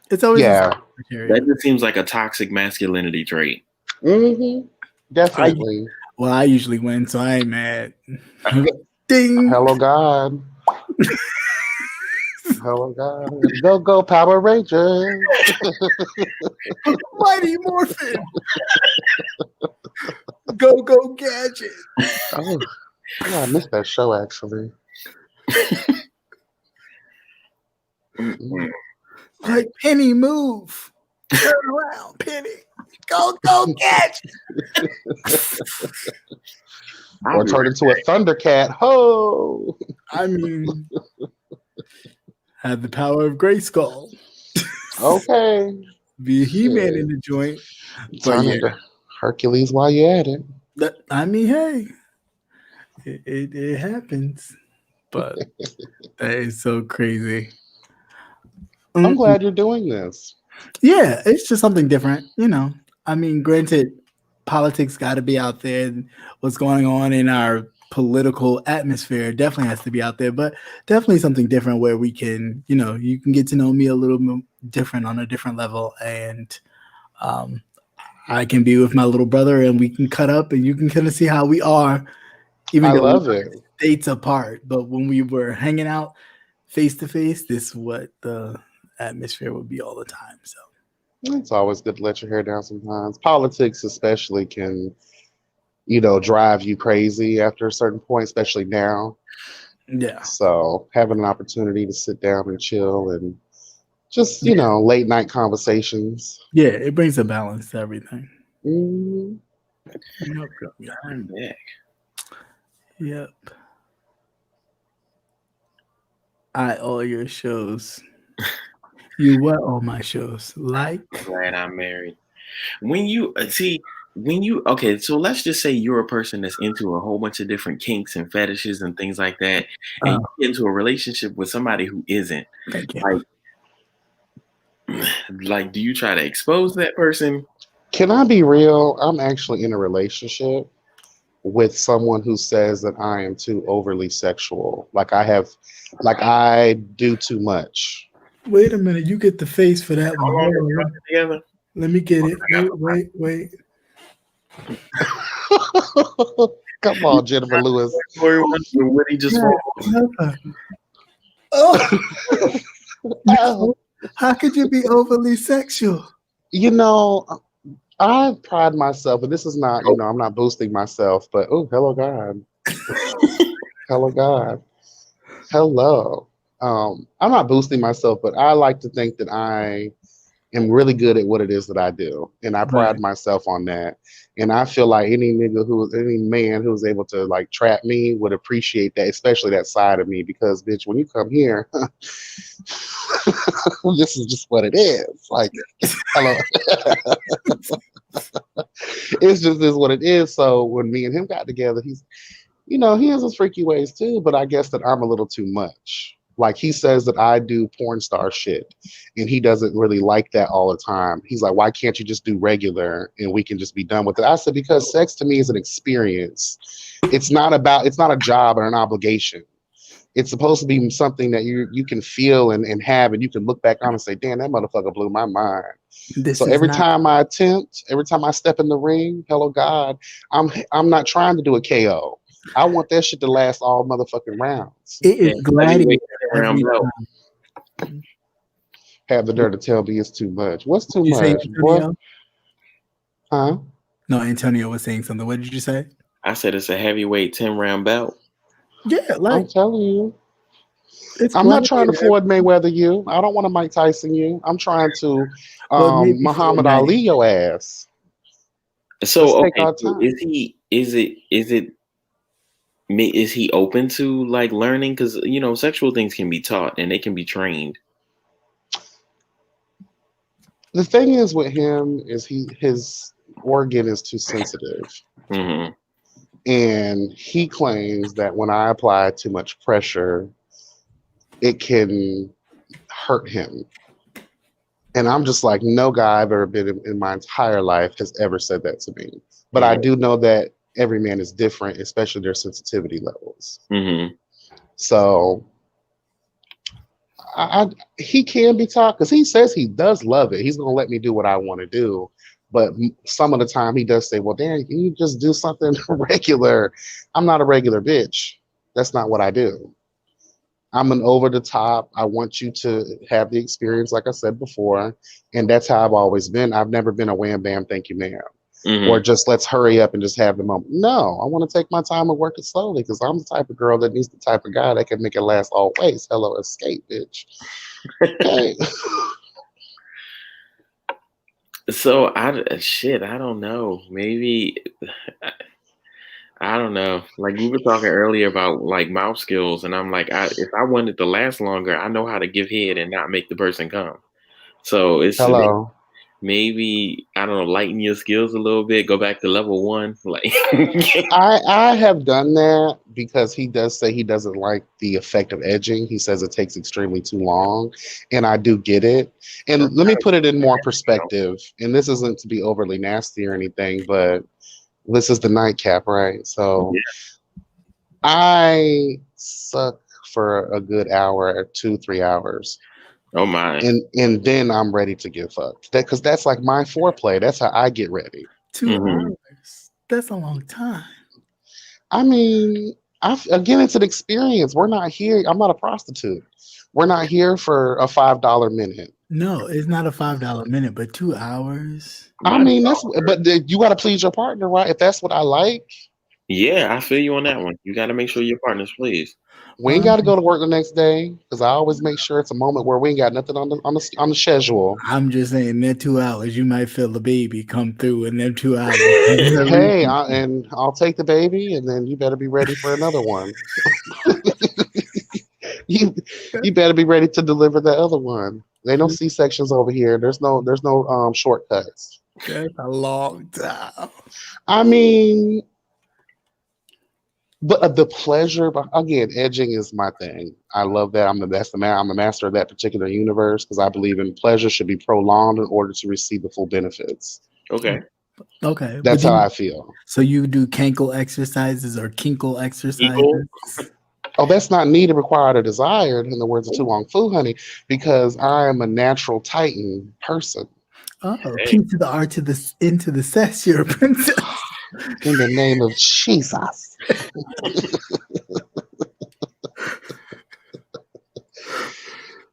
It's always that just seems like a toxic masculinity trait. Mm-hmm. Definitely. I usually win, so I ain't mad. Ding. Hello, God. Hello, God. Go, Power Rangers. Mighty Morphin. Go, Gadget. Oh, I missed that show, actually. Like Penny Move. Turn around, Penny. Go catch. Or turn into a Thundercat. Ho! I mean, have the power of Grayskull. Okay. Be a He-Man Shit. in the joint. But Turn yeah, into Hercules while you're at it. I mean, hey, it happens. But that is so crazy. I'm glad you're doing this. Yeah, it's just something different, you know. I mean, granted, politics got to be out there. And what's going on in our political atmosphere definitely has to be out there, but definitely something different where we can, you know, you can get to know me a little bit different on a different level, and I can be with my little brother, and we can cut up, and you can kind of see how we are, even I though love we're it. states apart. But when we were hanging out face to face, this is what the atmosphere would be all the time. So. It's always good to let your hair down sometimes. Politics, especially, can, drive you crazy after a certain point, especially now. Yeah. So having an opportunity to sit down and chill and just, Yeah. late night conversations. Yeah, it brings a balance to everything. Mm, Yep. I'm back. Yep. All your shows. You what all my shows? Like I'm glad I'm married. When you okay, so let's just say you're a person that's into a whole bunch of different kinks and fetishes and things like that, and you get into a relationship with somebody who isn't. Thank you. Like, do you try to expose that person? Can I be real? I'm actually in a relationship with someone who says that I am too overly sexual. Like I do too much. Wait a minute, you get the face for that How one. long Hold have you on. been together? Let me get it. Wait. Come on, Jennifer Lewis. Corey wants to Woody just Yeah, oh, how could you be overly sexual? I pride myself, and this is not, I'm not boosting myself, but oh, hello God. Hello God. Hello. I'm not boosting myself, but I like to think that I am really good at what it is that I do. And I pride Right. myself on that. And I feel like any man who's able to like trap me would appreciate that, especially that side of me, because bitch, when you come here, this is just what it is. Like, hello. It's just is what it is. So when me and him got together, he has his freaky ways too, but I guess that I'm a little too much. Like he says that I do porn star shit, and he doesn't really like that all the time. He's like, why can't you just do regular and we can just be done with it? I said, because sex to me is an experience. It's not a job or an obligation. It's supposed to be something that you can feel and have, and you can look back on and say, damn, that motherfucker blew my mind. This So is every not time I step in the ring, hello God, I'm not trying to do a KO. I want that shit to last all motherfucking rounds. it is gladiator around every belt. time. Have the nerve to tell me it's too much. What's too Did you say much, boy? Antonio? Huh? No, Antonio was saying something. What did you say? I said it's a heavyweight 10-round belt. Yeah, like I'm telling you. it's I'm not trying to gladiator. Floyd Mayweather you. I don't want to Mike Tyson you. I'm trying to Well, maybe Muhammad Floyd Ali Mayweather. your ass. Let's So take okay, our so time. is he open to like learning? Because sexual things can be taught and they can be trained. The thing is with him is his organ is too sensitive. Mm-hmm. And he claims that when I apply too much pressure, it can hurt him. And I'm just like, no guy I've ever been in my entire life has ever said that to me. But I do know that every man is different, especially their sensitivity levels. Mm-hmm. So he can be taught because he says he does love it. He's going to let me do what I want to do. But some of the time he does say, well, Dan, can you just do something regular? I'm not a regular bitch. That's not what I do. I'm an over the top. I want you to have the experience, like I said before. And that's how I've always been. I've never been a wham, bam, thank you, ma'am. Mm-hmm. Or just let's hurry up and just have the moment. No, I want to take my time and work it slowly because I'm the type of girl that needs the type of guy that can make it last always. Hello, escape, bitch. Okay. So I don't know. Maybe I don't know. Like we were talking earlier about like mouth skills, and I'm like, if I wanted to last longer, I know how to give head and not make the person come. So Hello. maybe I don't know, lighten your skills a little bit, go back to level one, like I have done that because he does say he doesn't like the effect of edging. He says it takes extremely too long, and I do get it. And let me put it in more perspective. And this isn't to be overly nasty or anything, but this is the nightcap, right? So yeah. I suck for a good hour or 2, 3 hours. Oh my. And then I'm ready to get fucked. Because that's like my foreplay. That's how I get ready. 2 hours. That's a long time. I mean, again, it's an experience. We're not here. I'm not a prostitute. We're not here for a $5 minute. No, it's not a $5 minute, but 2 hours. I My mean, dog. you got to please your partner, right? If that's what I like, Yeah, I feel you on that one. You got to make sure your partner's pleased. we Well, ain't got to go to work the next day because I always make sure it's a moment where we ain't got nothing on the schedule. I'm just saying that 2 hours, you might feel the baby come through in them 2 hours. Hey, and I'll take the baby, and then you better be ready for another one. you better be ready to deliver the other one. There no C sections over here. There's no shortcuts. That's a long time. I mean, but the pleasure, but again, edging is my thing. I love that. I'm the master of that particular universe because I believe in pleasure should be prolonged in order to receive the full benefits. Okay. Okay. That's how I feel. So you do Kankle exercises or Kinkle exercises? Eagle. Oh, that's not needed, required, or desired, in the words of Too Long Fu, honey, because I am a natural Titan person. Oh, Hey. P to the R to the into the sex, you're a princess. In the name of Jesus.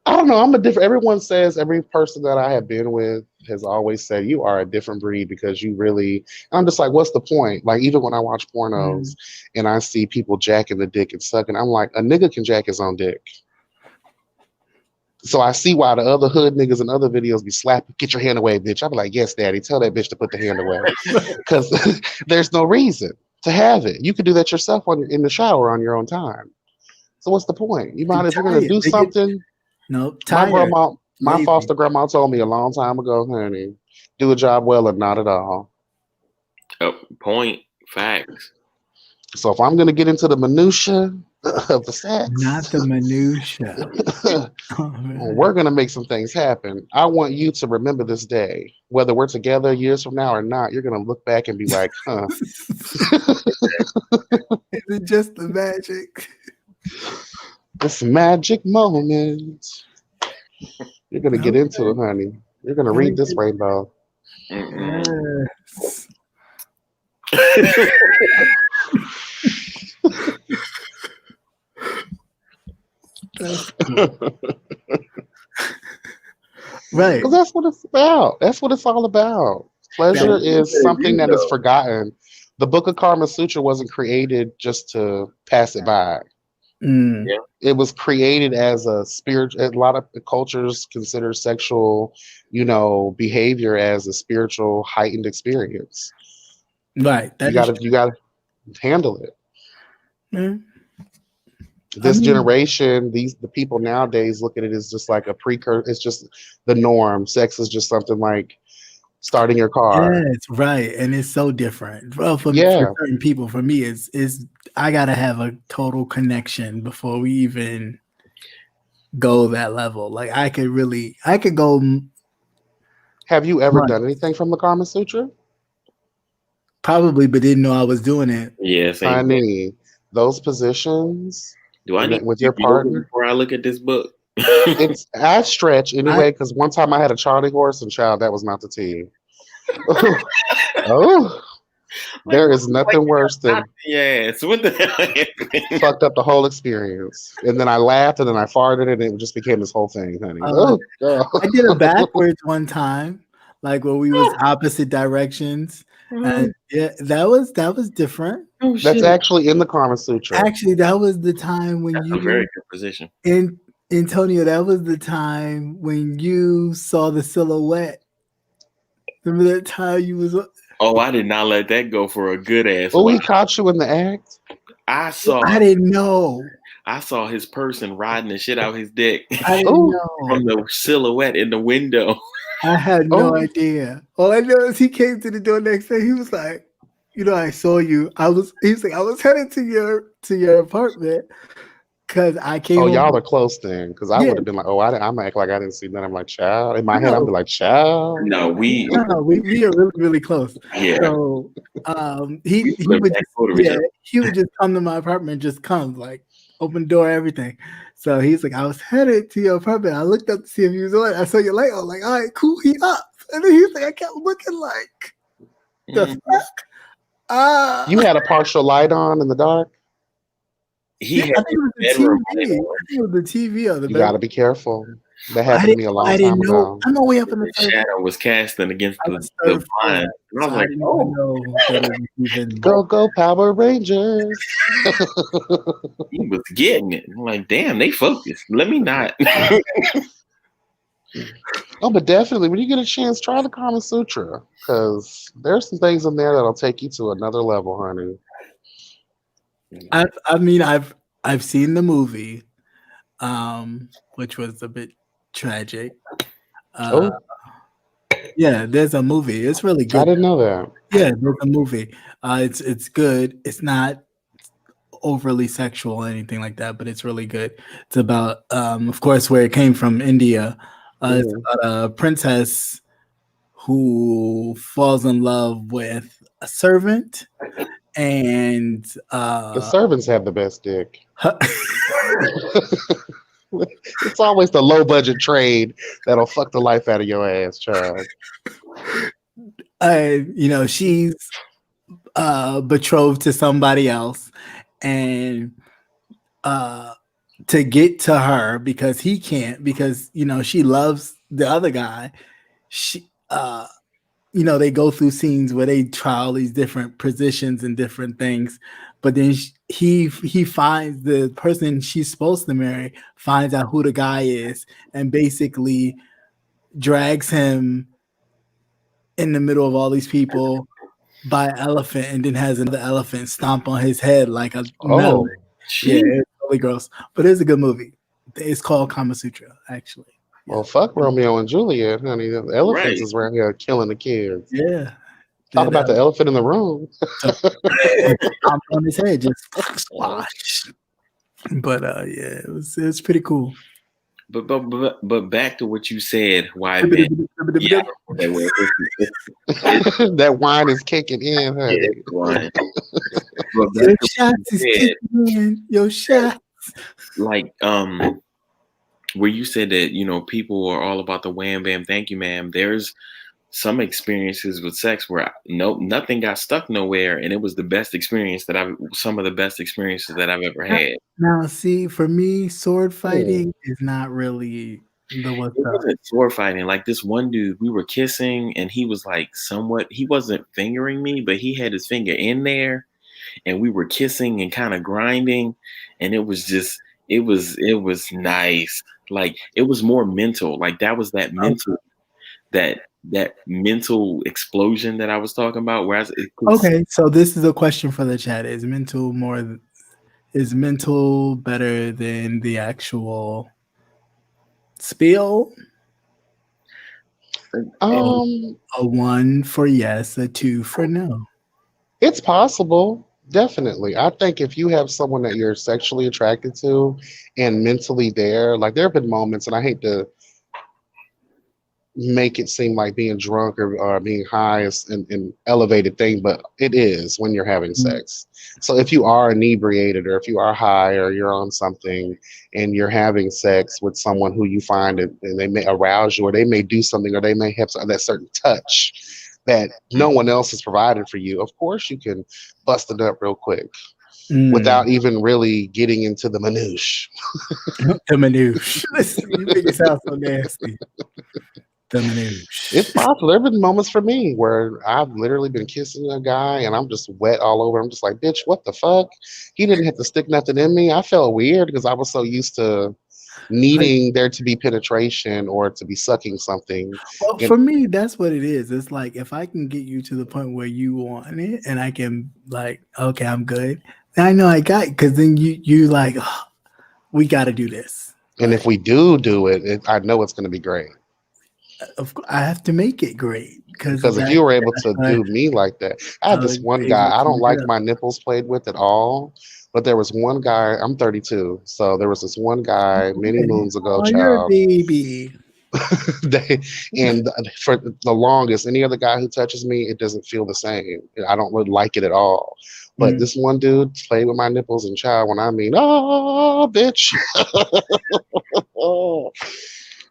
I don't know. I'm a different. Everyone says every person that I have been with has always said you are a different breed because you really. And I'm just like, what's the point? Like even when I watch pornos and I see people jacking the dick and sucking, I'm like, a nigga can jack his own dick. So I see why the other hood niggas in other videos be slapping, get your hand away, bitch. I'm like, yes, daddy, tell that bitch to put the hand away, because there's no reason to have it. You could do that yourself in the shower on your own time. So what's the point? You might, if you're gonna do something. No, My foster grandma told me a long time ago, honey, do a job well or not at all. Oh, point. Facts. So if I'm gonna get into the minutia of the sex, not the minutia. We're gonna make some things happen. I want you to remember this day, whether we're together years from now or not. You're gonna look back and be like, "Huh." Is it just the magic? This magic moment. You're gonna get into it, honey. You're gonna read this rainbow. Yes. That's cool. Right. Because that's what it's about. That's what it's all about. Pleasure is something that is forgotten. The Book of Karma Sutra wasn't created just to pass it by. Yeah. It was created as a spirit. A lot of cultures consider sexual, behavior as a spiritual heightened experience. Right. You gotta handle it. Mm. This generation, the people nowadays look at it as just like a precursor. It's just the norm. Sex is just something like starting your car. Yes, right. And it's so different. Well, for certain people, for me, is I gotta have a total connection before we even go that level. Like I could go. Have you ever done anything from the Karma Sutra? Probably, but didn't know I was doing it. Yes, honey. Those positions. Do I need with your partner before I look at this book? I stretch anyway, because one time I had a Charlie horse, and child, that was not the tea. There is nothing worse than what the hell? Fucked up the whole experience. And then I laughed, and then I farted, and it just became this whole thing, honey. I did it backwards one time, like where we was opposite directions. And yeah, that was different. Oh, that's actually in the Karma Sutra. Actually, that was the time when that's a very good position. In Antonio, that was the time when you saw the silhouette Remember that time you was? Oh, I did not let that go for a good ass Oh, he while. caught you in the act. I saw I didn't know. his person riding the shit out his dick I didn't Oh, know. from the silhouette in the window. I had no oh, idea. All I know is he came to the door next day. He was like, I saw you. He was like, I was headed to your apartment because I came oh! home. Y'all are close then, because I Yeah, would have been like, oh, I'm gonna act like I didn't see nothing. I'm like, child. In my head, I'm no, be like, child. No, we we are really, really close. yeah, So we he live would next just door to each other. he would just come to my apartment, just come, like open the door, everything. So he's like, I was headed to your apartment. I looked up to see if he was on. I saw your light. I was like, all right, cool, he up. And then he's like, I kept looking like the Mhm. fuck. You had a partial light on in the dark. He Yeah, had I think it was his the bedroom light TV. on. I think it was the TV or the You got to bedroom. be careful. That I happened to me a long didn't time know. ago. I'm all the way up in the The third. shadow was casting against I the, was the third floor, blind. And I so was I like, didn't even oh, know that it was even. Go Power Rangers! he was getting it. I'm like, damn, they focused. Let me not. Oh, but definitely, when you get a chance, try the Kama Sutra, because there's some things in there that'll take you to another level, honey. I mean, I've seen the movie, which was a bit tragic. Oh, Yeah, there's a movie. It's really I good. didn't know that. Yeah, there's a movie. It's good. It's not overly sexual or anything like that, but it's really good. It's about, of course, where it came from, India. It's Mhm. about a princess who falls in love with a servant, and The servants have the best dick. It's always the low budget trade that'll fuck the life out of your ass, child. she's betrothed to somebody else, and to get to her, because he can't, because she loves the other guy. She they go through scenes where they try all these different positions and different things, but then he finds the person she's supposed to marry, finds out who the guy is, and basically drags him in the middle of all these people by an elephant, and then has another elephant stomp on his head like a metal. Oh, Yeah, She, it's really gross, but it's a good movie. It's called Kama Sutra, actually. Yeah, well, fuck Romeo and Juliet, honey. The elephants right. is around here killing the kids. yeah. Talk That about the elephant in the room. stomp on his head, just squash. But yeah, it was pretty cool. But back to what you said. Why men? Yeah, that way. That wine is kicking in, Yeah, honey. it's wine. But back Your to what shots is you said, kicking in. Your shots. like where you said that people are all about the wham bam thank you ma'am. There's some experiences with sex where nothing got stuck nowhere, and it was the best experience some of the best experiences that I've ever had. Now, see, for me, sword Hmm. fighting is not really the what's It up. wasn't sword fighting. Like this one dude, we were kissing, and he was like he wasn't fingering me, but he had his finger in there, and we were kissing and kind of grinding, and it was nice. Like it was more mental. Like that was that mental explosion that I was talking about. Whereas Okay, so this is a question for the chat: is mental better than the actual spiel? Um, A 1 for yes, a 2 for no. it's possible. Definitely. I think if you have someone that you're sexually attracted to and mentally there, like there have been moments, and I hate to make it seem like being drunk or being high is an elevated thing, but it is when you're having sex. So if you are inebriated or if you are high or you're on something and you're having sex with someone who you find and they may arouse you or they may do something or they may have that certain touch that no one else has provided for you, of course you can bust it up real quick without even really getting into the minutiae. The manouche. You make it sound so nasty. The manouche. It's possible. There have been moments for me where I've literally been kissing a guy and I'm just wet all over. I'm just like, bitch, what the fuck? He didn't have to stick nothing in me. I felt weird because I was so used to needing there to be penetration or to be sucking something. Well, And for me, that's what it is. It's like if I can get you to the point where you want it, and I can like, okay, I'm good. Then I know I got because then you like, "Oh, we got to do this. Like, if we do it, I know it's going to be great. I have to make it great because Because if you were able to I, do me like that, I I had this was one able guy. I to don't like do my nipples played with at all. But there was one guy, I'm 32. So there was this one guy many it. moons ago, Oh, you're a child. baby. they, and for the longest, any other guy who touches me, it doesn't feel the same. I don't really like it at all. But Mm. this one dude played with my nipples, and child, when I mean, oh, bitch. Oh,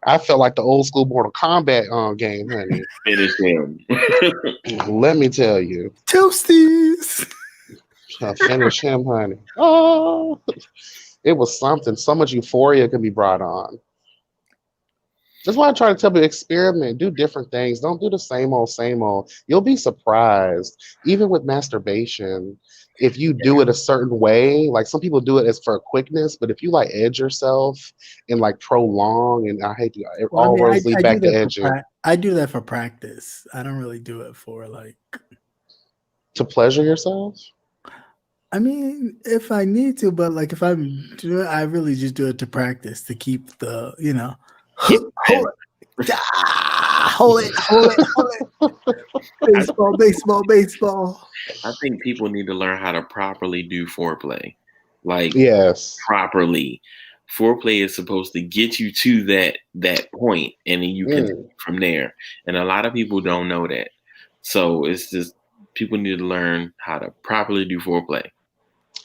I felt like the old school Mortal Kombat game, honey. Finish him. Let me tell you. Toasties. Finish him, honey. Oh, it was something. So much euphoria can be brought on. That's why I try to tell people experiment, do different things. Don't do the same old, same old. You'll be surprised. Even with masturbation, if you do it a certain way, like some people do it as for quickness, but if you like edge yourself and like prolong, and I hate to, Well, I all mean, roads lead I do back to that for edging, I do that for practice. I don't really do it for like. to pleasure yourself. I mean, if I need to, but like if I'm doing, I really just do it to practice to keep the, hold it, hold it, hold it, hold it. Baseball, baseball, baseball. I think people need to learn how to properly do foreplay. Like Yes. properly. Foreplay is supposed to get you to that point, and then you continue from there. And a lot of people don't know that. So it's just people need to learn how to properly do foreplay.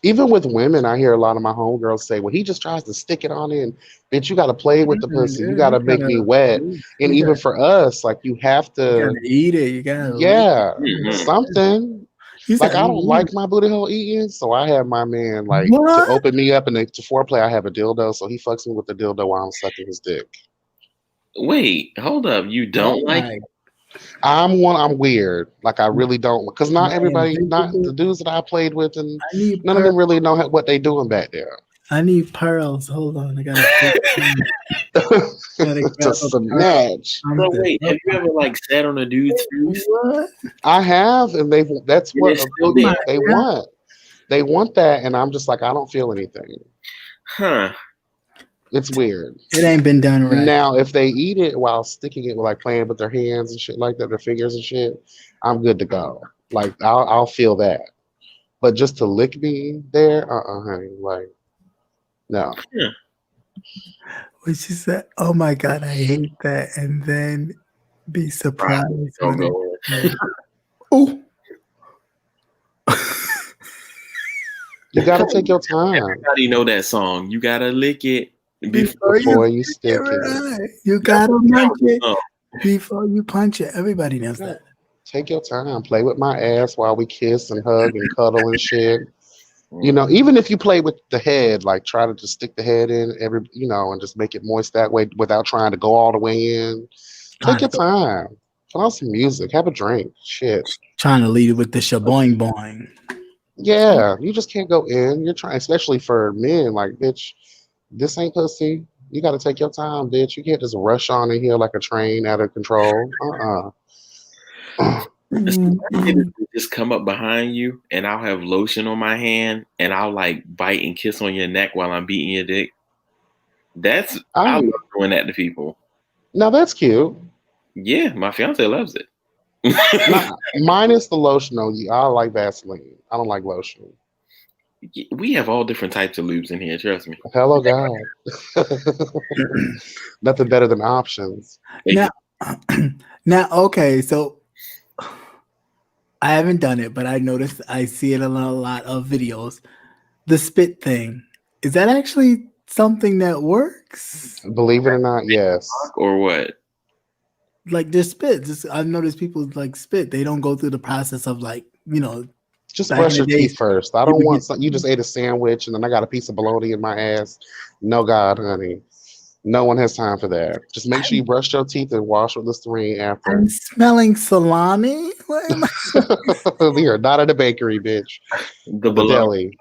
Even with women, I hear a lot of my homegirls say, well, he just tries to stick it on in. Bitch, you got to play with the pussy. You got You to make me wet. And you even gotta, for us, like you have you to, gotta eat it. You gotta lick yeah, it. something. You Like said I don't like my booty hole eating. So I have my man, like to what? open me up and to foreplay, I have a dildo. So he fucks me with the dildo while I'm sucking his dick. Wait, hold up. You don't like my I'm weird. Like I really don't, because not my everybody, not invisible. the dudes that I played with, and I need none of them really know what they doing back there. I need pearls. Hold on, I gotta gotta To grab a pearl. snatch. so wait, have you ever like sat on a dude's face What? I have, and that's and what it's still My there? they God. want. They want that, and I'm just like, I don't feel anything. Huh. It's weird. It ain't been done right. Now, if they eat it while sticking it, like playing with their hands and shit like that, their fingers and shit, I'm good to go. Like I'll feel that. But just to lick me there, honey, like no. Yeah. What she said, oh my God, I hate that. And then be surprised Don't when go it. Oh. You gotta take your time Everybody know that song. You gotta lick it before you stick it. Right. You gotta punch it before you punch it. Everybody knows that. Take your time. Play with my ass while we kiss and hug and cuddle and shit. You know, even if you play with the head, like try to just stick the head in and just make it moist that way without trying to go all the way in. Take your time. Put on some music. Have a drink. Shit. Trying to lead with the shaboing boing. Yeah, you just can't go in. You're trying, especially for men, like, bitch, this ain't pussy. You got to take your time, bitch. You can't just rush on in here like a train out of control. Just come up behind you and I'll have lotion on my hand and I'll like bite and kiss on your neck while I'm beating your dick. I love doing that to people. Now that's cute. Yeah, my fiance loves it. Minus the lotion though. I like Vaseline. I don't like lotion. We have all different types of lubes in here, trust me. Hello, God. Nothing better than options. Now, okay, so I haven't done it, but I noticed I see it in a lot of videos. The spit thing. Is that actually something that works? Believe it or not, yes. Or what? Like their spit. I've noticed people like spit. They don't go through the process of like, just brush your teeth first. I don't want you just ate a sandwich and then I got a piece of bologna in my ass. No, God, honey. No one has time for that. Just make sure you brush your teeth and wash with Listerine after. I'm smelling salami. What am I? We are not at a bakery, bitch. The deli.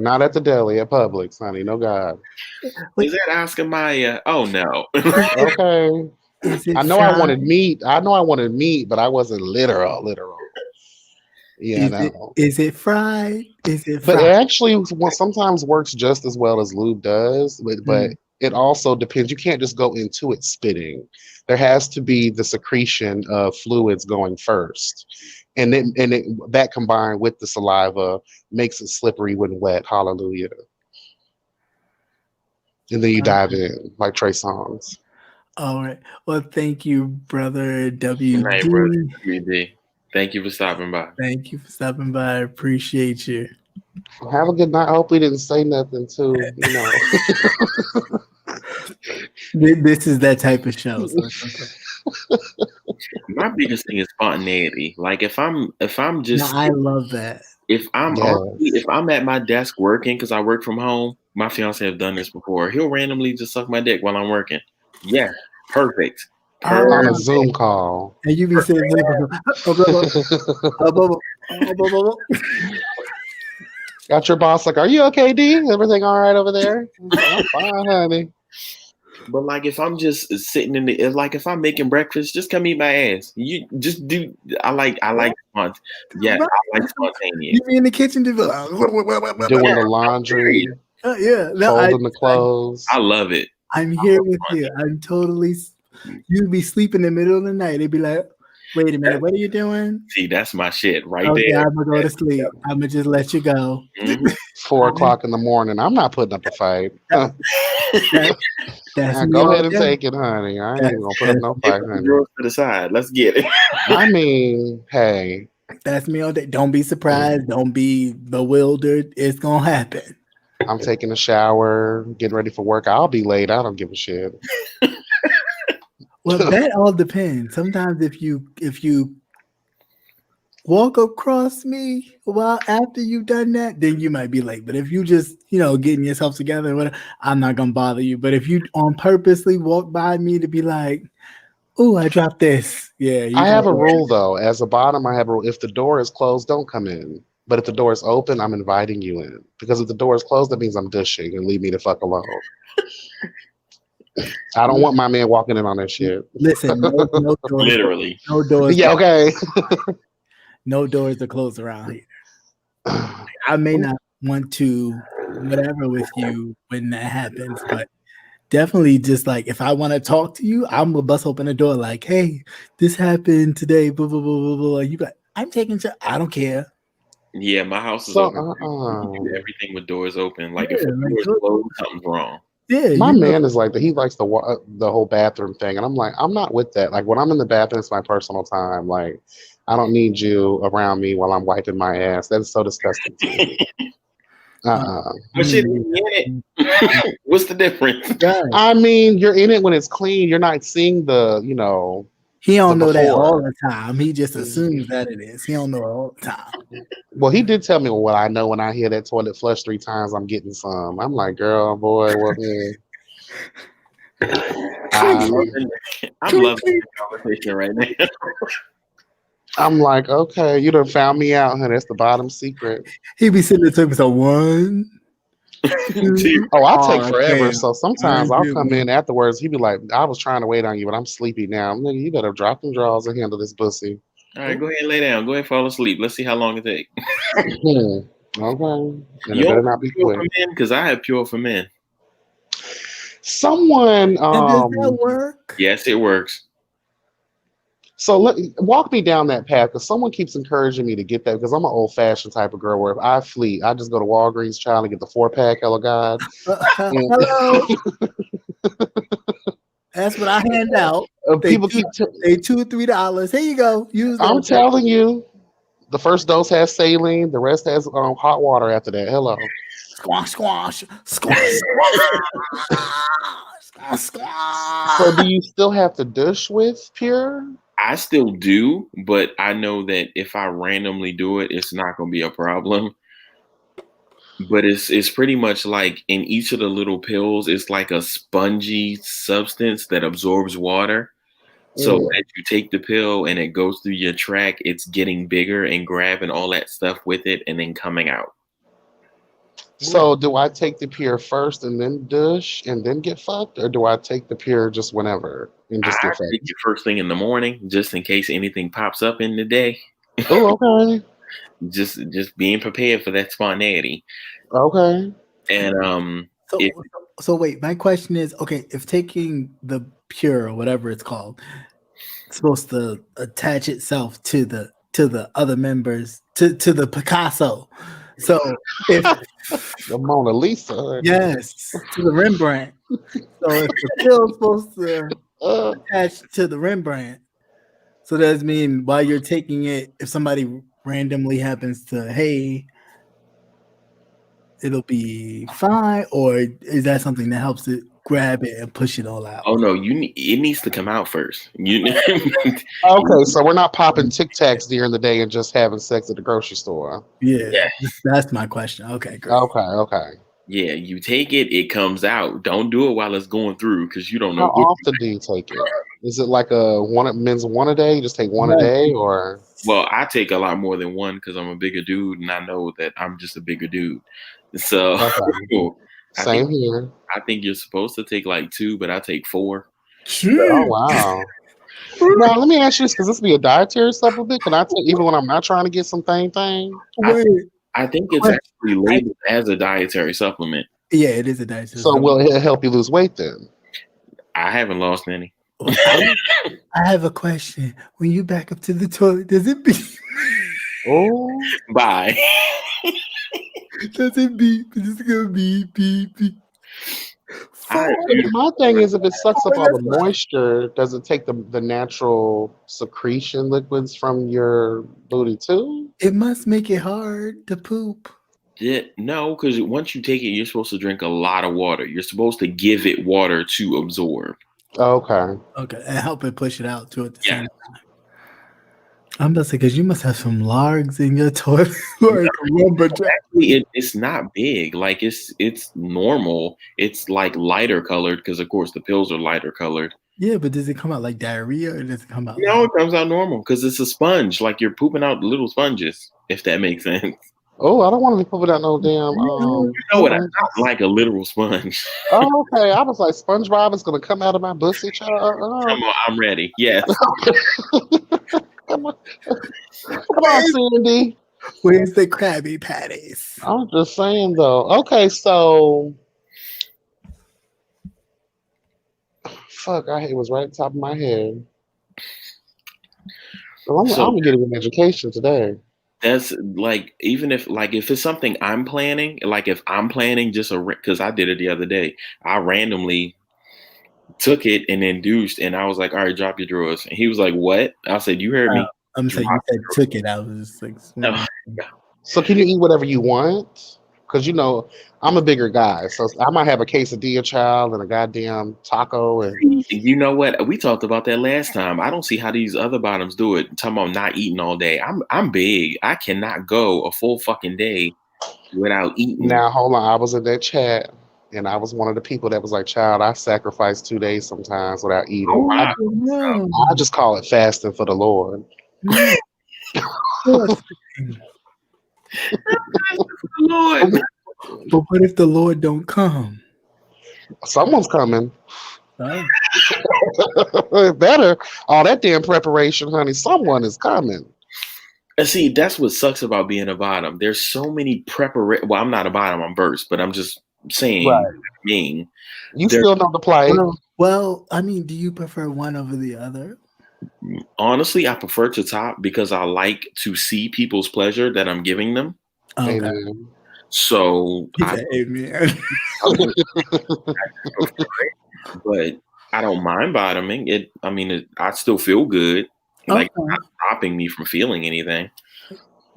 Not at the deli, at Publix, honey. No God. Is that Oscar Mayer? Oh no. Okay. Is it I know I fried? wanted meat. But I wasn't literal. You know. Is it fried? Is it But it fried? actually sometimes works just as well as lube does. But Mm. it also depends. You can't just go into it spitting. There has to be the secretion of fluids going first, and that combined with the saliva makes it slippery when wet. Hallelujah! And then you dive in like Trey Songz. All right. Well, thank you, brother Good night, brother. WD. WD. Thank you for stopping by. Thank you for stopping by. I appreciate you. Have a good night. I hope we didn't say nothing too. This is that type of show. So it's okay. My biggest thing is spontaneity. Like if I'm just No, I love that. if I'm Yes. honestly, if I'm at my desk working because I work from home, my fiance have done this before. He'll randomly just suck my dick while I'm working. Yeah, perfect. On a Oh, Zoom call. and you be saying, Got your boss like, are you okay, D? Everything all right over there? I'm fine, honey. But like if I'm just sitting in the like if I'm making breakfast, just come eat my ass. You just do. I like spontaneous. Yeah, I like spontaneous. you be in the kitchen doing Doing the laundry, yeah. No, folding the clothes. I love it. I'm here with you. I'm totally. You'd be sleeping in the middle of the night. They'd be like, "Wait a minute, what are you doing?" See, that's my shit right Okay, there. I'm gonna go to sleep. I'm gonna just let you go. Mhm. 4 o'clock in the morning. I'm not putting up a fight. That's me Go all ahead and day. take it, honey. I ain't even gonna put up no fight, honey. Girls to the side. Let's get it. I mean, hey, That's me all day. Don't be surprised. Don't be bewildered. It's gonna happen. I'm taking a shower, getting ready for work. I'll be late. I don't give a shit. Well, that all depends. Sometimes if you walk across me while after you've done that, then you might be late. But if you just, getting yourself together, whatever, I'm not gonna bother you. But if you on purposely walk by me to be like, "Oh, I dropped this," yeah, I have a rule though. As a bottom, I have a rule. If the door is closed, don't come in. But if the door is open, I'm inviting you in. Because if the door is closed, that means I'm dushing and leave me the fuck alone. I don't want my man walking in on that shit. Listen, no doors, Literally. no doors. Yeah, okay. No doors are closed around here. I may not want to whatever with you when that happens, but definitely just like if I want to talk to you, I'm gonna bust open the door like, "Hey, this happened today." Blah blah blah blah blah. You be like, "I'm taking shit. I don't care." Yeah, my house is So, open. We do everything with doors open. Like if Yeah, the door is closed, something's wrong. Yeah, my man is like that. He likes the whole bathroom thing, and I'm like, I'm not with that. Like when I'm in the bathroom, it's my personal time. Like I don't need you around me while I'm wiping my ass. That is so disgusting to me. But shit, in it. What's the difference? I mean, you're in it when it's clean. You're not seeing the, he don't know that before. all the time. He just assumes that it is. He don't know it all the time. Well, he did tell me what I know when I hear that toilet flush 3 times. I'm getting some. I'm like, girl, boy, what? I'm loving the conversation right now. I'm like, okay, you done found me out, huh? That's the bottom secret. He be sitting there talking about 1, 2. Oh, I'll take forever. Damn. So sometimes I'll come in afterwards. He'd be like, I was trying to wait on you, but I'm sleepy now. Nigga, you better drop them drawers and handle this pussy. All right, go ahead and lay down. Go ahead and fall asleep. Let's see how long it takes. Okay. And You it better not be quick. Because I have Pure for Men. Someone Does that work? Yes, it works. So walk me down that path because someone keeps encouraging me to get that because I'm an old-fashioned type of girl where if I flee, I just go to Walgreens, child, and get the 4-pack. Hello, God. Hello. That's what I hand out. People keep they $2 or $3. Here you go. Use. I'm telling you, the first dose has saline. The rest has hot water after that. Hello. Squash, squash, squash, squash, squash. So do you still have to douche with Pure? I still do, but I know that if I randomly do it, it's not going to be a problem. But it's pretty much like in each of the little pills, it's like a spongy substance that absorbs water. So as you take the pill and it goes through your tract, it's getting bigger and grabbing all that stuff with it and then coming out. So do I take the pure first and then douche and then get fucked, or do I take the pure just whenever and just I get take fucked? it first thing in the morning, just in case anything pops up in the day. Oh, okay, Just being prepared for that spontaneity. okay. And if So wait, my question is, okay, if taking the pure or whatever it's called, it's supposed to attach itself to the other members to the Picasso. So if The Mona Lisa. yes, to the Rembrandt. So if the pill is supposed to Uh, attach to the Rembrandt, so does mean while you're taking it, if somebody randomly happens to, hey, it'll be fine, or is that something that helps it grab it and push it all out? oh no, it needs to come out first. okay, so we're not popping Tic Tacs during the day and just having sex at the grocery store. Yeah, yeah, that's my question. Okay, great. Okay, okay. yeah, you take it, it comes out. Don't do it while it's going through because you don't How know what. often do you take it? Is it like a men's one a day? You just take one a Right. day, or Well, I take a lot more than one because I'm a bigger dude, and I know that I'm just a bigger dude. So okay. I Same think here. I think you're supposed to take like 2, but I take 4. Oh Jeez. wow. Now let me ask you this, because this be a dietary supplement. Can I take even when I'm not trying to get some thing? Wait, I think it's what? actually labeled as a dietary supplement. Yeah, it is a dietary So will supplement. it help you lose weight then? I haven't lost any. I have a question. When you back up to the toilet, does it beep? Oh, Bye. Does it beep? It's gonna beep, beep, beep. I my thing is, if it sucks up all the That's fine. moisture, does it take the natural secretion liquids from your booty too? It must make it hard to poop. no, because once you take it, you're supposed to drink a lot of water. You're supposed to give it water to absorb. Okay. Okay, and help it push it out too at the Yeah. same time. I'm about to say, because you must have some largs in your toilet, like a lumberjack. Actually, it's not big. Like it's normal. It's like lighter colored because of course the pills are lighter colored. Yeah, but does it come out like diarrhea, or does it come out No, like? it comes out normal because it's a sponge. Like you're pooping out little sponges, if that makes sense. Oh, I don't want to be pooping out no damn. You know what? Sponge. Not like a literal sponge. Oh, okay. I was like, SpongeBob is gonna come out of my pussy, child. Come on, I'm ready. Yes. Come on, come on, Sandy. Where's the Krabby Patties? I'm just saying though. Okay, so fuck, it was right at the top of my head. Well, I'm So gonna get an education today. that's like even if it's something I'm planning, like if I'm planning just because I did it the other day, I randomly took it and induced, and I was like, "All right, drop your drawers." And he was like, "What?" I said, "You heard me." I'm saying you Drop said your took it. I was just like, drawers. So can you eat whatever you want? Because I'm a bigger guy, so I might have a quesadilla, child, and a goddamn taco, and You know what? We talked about that last time. I don't see how these other bottoms do it. Talking about not eating all day. I'm big. I cannot go a full fucking day without eating. now hold on. I was in that chat, and I was one of the people that was like, "Child, I sacrifice 2 days sometimes without Oh eating. wow, no, I just call it fasting for the Lord." no. Lord. But what if the Lord don't come? Someone's coming. Oh. Better. All that damn preparation, honey. Someone is coming. And see, that's what sucks about being a bottom. There's so many preparation. Well, I'm not a bottom. I'm verse, but I'm just saying. Right. Being You there. still know the play. Well, I mean, do you prefer one over the other? Honestly, I prefer to top because I like to see people's pleasure that I'm giving them. Okay. Amen. So Amen. But I don't mind bottoming it. I mean, I still feel good. Like not stopping me from feeling anything.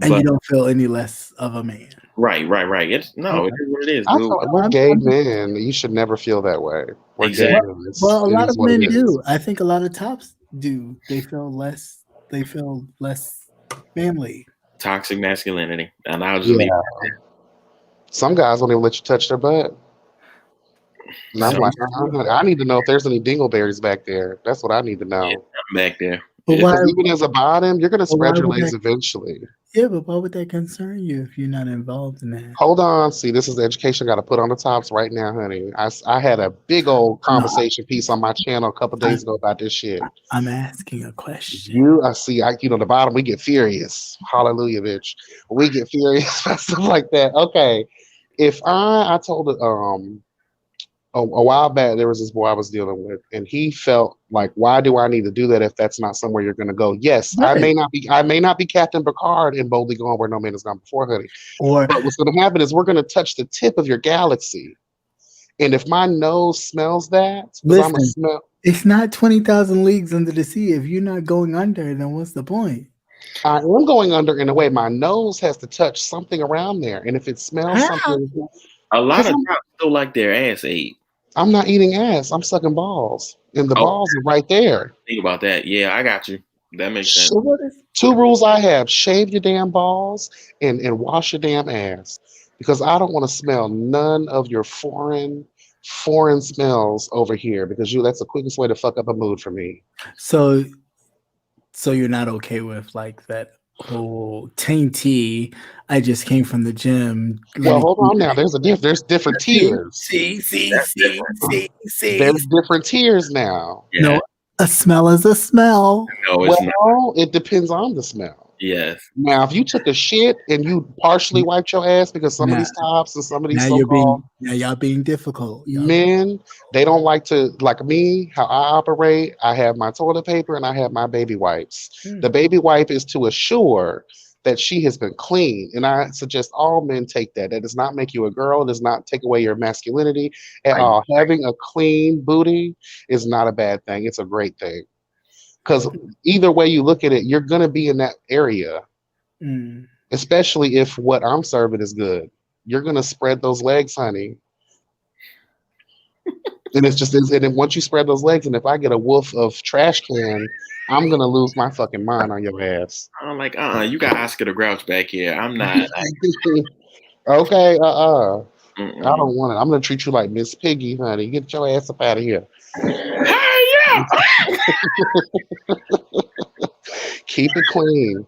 And you don't feel any less of a man. Right. It is what it is, dude. We're gay men. You should never feel that way. We're Exactly. gay men. Well, a lot of men do. do. I think a lot of tops do. They feel less. They feel less manly. Toxic masculinity, and I'll just leave it at that. Some guys won't even let you touch their butt. And I'm like, I need to know if there's any dingleberries back there. That's what I need to know. Yeah, I'm back there. But why? Even as a bottom, you're going to spread your legs eventually. Yeah, but why would that concern you if you're not involved in that? Hold on. See, this is the education I got to put on the tops right now, honey. I had a big old No, conversation piece on my channel a couple days ago about this shit. I'm asking a question. I see, the bottom, we get furious. Hallelujah, bitch. We get furious about stuff like that. Okay. If I told it, a while back, there was this boy I was dealing with, and he felt like, why do I need to do that if that's not somewhere you're going to go? Yes, Right. I may not be Captain Picard and boldly going where no man has gone before, honey. Or But what's going to happen is we're going to touch the tip of your galaxy, and if my nose smells that, because I'm a listen, smell. it's not 20,000 leagues under the sea. If you're not going under, then what's the point? I am going under in a way. My nose has to touch something around there, and if it smells something, A lot of I'm, times still like their ass ate. I'm not eating ass. I'm sucking balls, and the Oh, balls are right there. think about that. Yeah, I got you. That makes sense. So what is? Two rules I have: shave your damn balls and wash your damn ass, because I don't want to smell none of your foreign smells over here. Because that's the quickest way to fuck up a mood for me. So you're not okay with like that whole tainty? I just came from the gym. Well, hold on now. There's different tiers. See. There's different tiers now. Yeah. No, a smell is a smell. No, it's not. Well, it depends on the smell. Yes. Now, if you took a shit and you partially wiped your ass, because some of these tops and some of these so-called y'all being difficult. men, they don't like to, like me, how I operate. I have my toilet paper and I have my baby wipes. The baby wipe is to assure that she has been clean. And I suggest all men take that. That does not make you a girl. It does not take away your masculinity at Right. all. Having a clean booty is not a bad thing. It's a great thing. Because either way you look at it, you're going to be in that area, especially if what I'm serving is good. You're going to spread those legs, honey. And and then once you spread those legs, and if I get a whiff of trash can, I'm going to lose my fucking mind on your ass. I'm like, you got Oscar the Grouch back here. I'm not. Okay, I Mm-mm. don't want it. I'm going to treat you like Miss Piggy, honey. Get your ass up out of here. Hey, yeah. Keep it clean.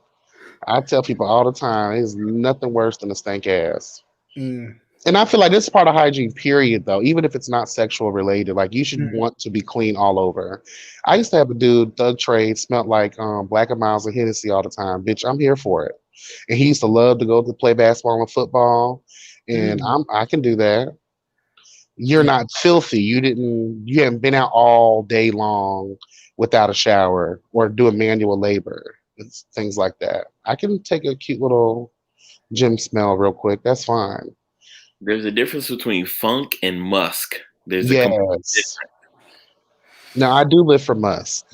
I tell people all the time, there's nothing worse than a stank ass. And I feel like this is part of hygiene, period, though, even if it's not sexual related. Like, you should want to be clean all over. I used to have a dude, Thug Trade, smelled like Black and Miles and Hennessy all the time. Bitch, I'm here for it. And he used to love to go to play basketball and football. And I can do that. You're not filthy. You haven't been out all day long without a shower or doing manual labor. It's things like that. I can take a cute little gym smell real quick. That's fine. There's a difference between funk and musk. Yes. Now I do live for musk.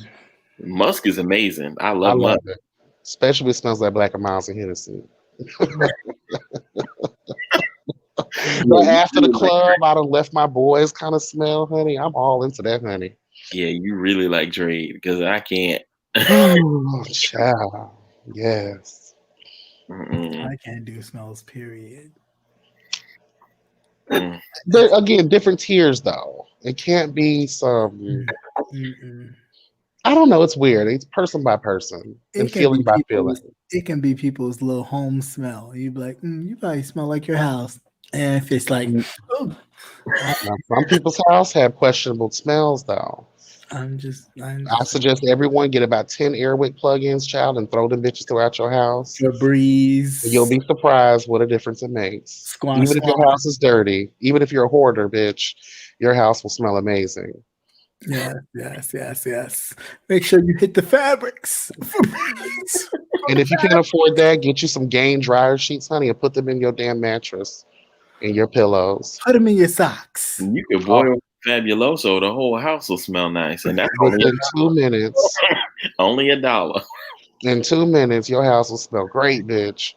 Musk is amazing. I love musk. It. Especially when it smells like Black and Miles and Hennessy. But after the club, I done left my boys kind of smell, honey. I'm all into that, honey. Yeah, you really like Drake, because I can't. Oh, child. Yes. I can't do smells, period. There, again, different tiers, though. It can't be some... I don't know. It's weird. It's person by person and feeling by feeling. It can be people's little home smell. You'd be like, you probably smell like your house. And if it's like, some people's house have questionable smells, though. I suggest everyone get about 10 Airwick plugins, child, and throw them bitches throughout your house. Febreze. You'll be surprised what a difference it makes. Even if your house is dirty, even if you're a hoarder, bitch, your house will smell amazing. Yes. Make sure you hit the fabrics. And if you can't afford that, get you some Gain dryer sheets, honey, and put them in your damn mattress and your pillows. Put them in your socks. You can boil Fabuloso, the whole house will smell nice. And that's within 2 minutes. Only $1. In 2 minutes, your house will smell great, bitch.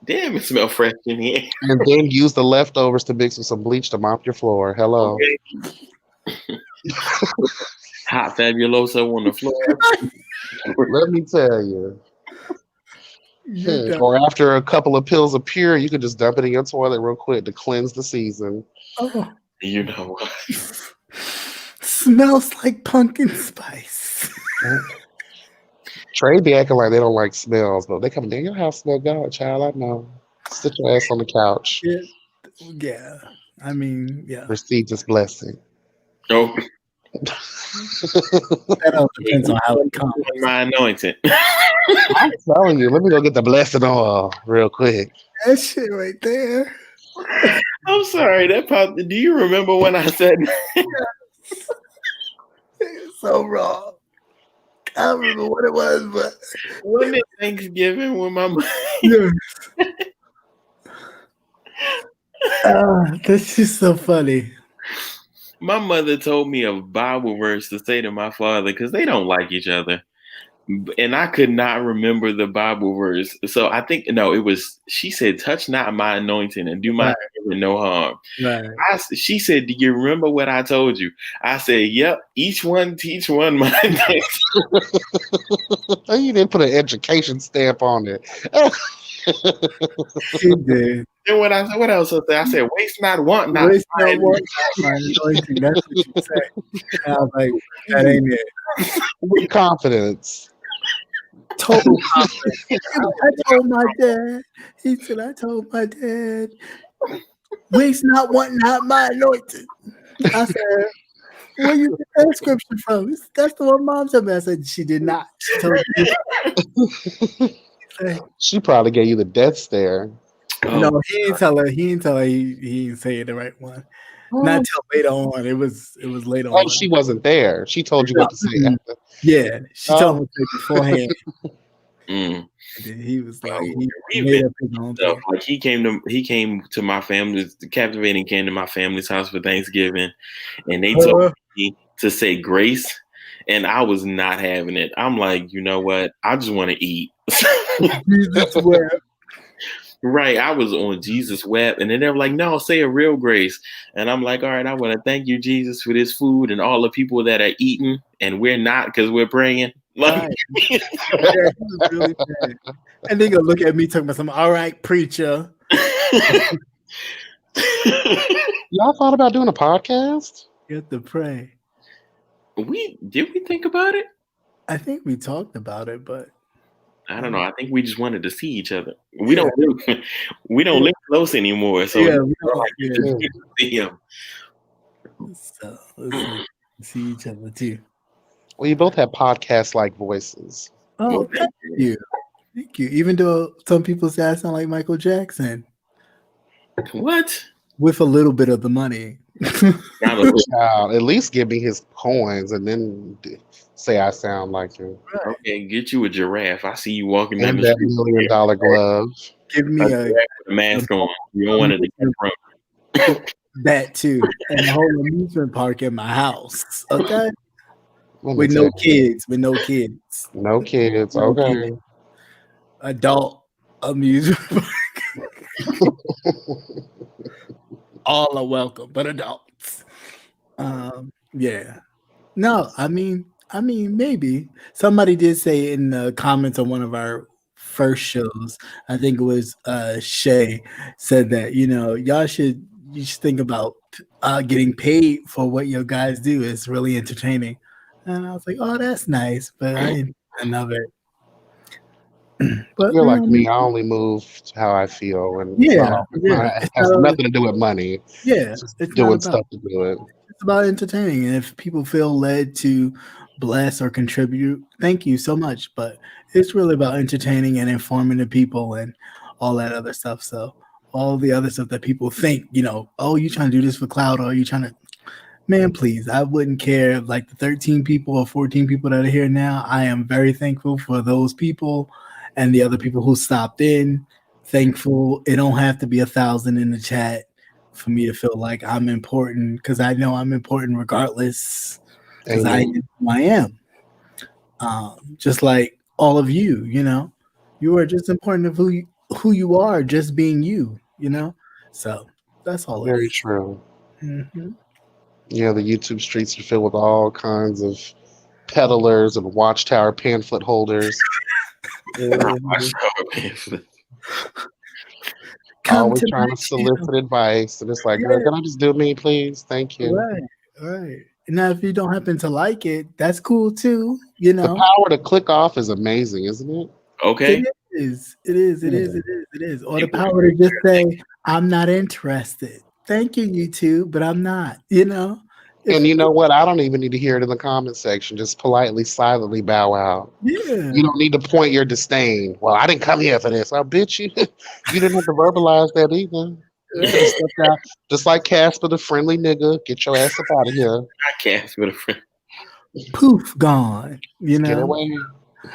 Damn, it smells fresh in here. And then use the leftovers to mix with some bleach to mop your floor. Hello. Okay. Hot Fabuloso on the floor. Let me tell you. Or after a couple of pills of Pure, you can just dump it in your toilet real quick to cleanse the season. Oh. You know what? Smells like pumpkin spice. Trey be acting like they don't like smells, but they come in your house smell God, child. I know. Sit your ass on the couch. Yeah, yeah. I mean, yeah. Receive this blessing. Oh, That all depends on how it comes. my anointing. I'm telling you, let me go get the blessing oil real quick. That shit right there. I'm sorry. That popped. Do you remember when I said It's so wrong. I don't remember what it was, but wasn't it Thanksgiving when my yeah. That's just so funny. my mother told me a Bible verse to say to my father because they don't like each other. And I could not remember the Bible verse. So I think, no, it was, she said, touch not my anointing and do my servant no harm. Right. She said, do you remember what I told you? I said, yep, each one teach one my anointing. You didn't put an education stamp on it. She did. Then what else I said? I said, waste not, want not. Waste not, want not my anointing. That's what you said. I was like, that ain't it. With confidence. Total confidence. I told my dad. He said, I told my dad, waste not, want not my anointing. I said, where you get that scripture from? That's the one Mom told me. I said, she did not. She told me. She probably gave you the death stare. No, he didn't tell her. He didn't say the right one. Not till later on. It was later on. Oh, she wasn't there. She told you what to say after. Yeah, she told me beforehand. He was like, he made up his own thing. Like he came to my family's captivating came to my family's house for Thanksgiving, and they told me to say grace, and I was not having it. I'm like, you know what? I just want to eat. Jesus wept. Right, I was on Jesus wept, and then they were like, "No, say a real grace." And I'm like, "All right, I want to thank you, Jesus, for this food and all the people that are eating, and we're not because we're praying." Like, right. Yeah, he was really bad. And they gonna look at me talking about something. All right, preacher. Y'all thought about doing a podcast? You have to pray. Did we think about it? I think we talked about it, but I don't know. I think we just wanted to see each other. We don't live close anymore, so yeah, see him. So let's see each other too. Well, you both have podcast-like voices. Oh, thank you. Thank you. Even though some people say I sound like Michael Jackson. What? With a little bit of the money. At least give me his coins and then say I sound like him. Okay, get you a giraffe. I see you walking And down the that street. $1 million glove. Give me a with a mask on. You don't want to get from that too. And a whole amusement park in my house. Okay. With no kids. No kids. Okay. Adult amusement park. All are welcome, but adults. Yeah. No, I mean, maybe somebody did say in the comments on one of our first shows, I think it was Shay, said that you should think about getting paid for what your guys do. It's really entertaining. And I was like, oh, that's nice, but I didn't think of it. But you're like me. I only move how I feel, and it has nothing to do with money. Yeah, it's doing stuff to do it. It's about entertaining, and if people feel led to bless or contribute, thank you so much. But it's really about entertaining and informing the people and all that other stuff. So all the other stuff that people think, oh, you trying to do this for clout, or you trying to, man, please, I wouldn't care if like the 13 people or 14 people that are here now. I am very thankful for those people. And the other people who stopped in, thankful. It don't have to be 1,000 in the chat for me to feel like I'm important, because I know I'm important regardless, because I am who I am. Just like all of you, you are just important of who you are, just being you, So that's all. Very true. Mm-hmm. Yeah, the YouTube streets are filled with all kinds of peddlers and watchtower pamphlet holders. Always trying to solicit advice, and it's like, girl, can I just do me, please? Thank you. Right. Now, if you don't happen to like it, that's cool too. You The know, power to click off is amazing, isn't it? Okay. it is. It is. It is. Yeah. It is. It is. Or the People power to just say, "I'm not interested." Thank you, YouTube, but I'm not. You know, if And you know what? I don't even need to hear it in the comment section. Just politely, silently bow out. You yeah, don't need to point your disdain. Well, I didn't come here for this. I bet you you didn't have to verbalize that either. You could have stepped out just like Casper the friendly nigga. Get your ass up out of here. I cast with a friend. poof, gone. You Get know. away.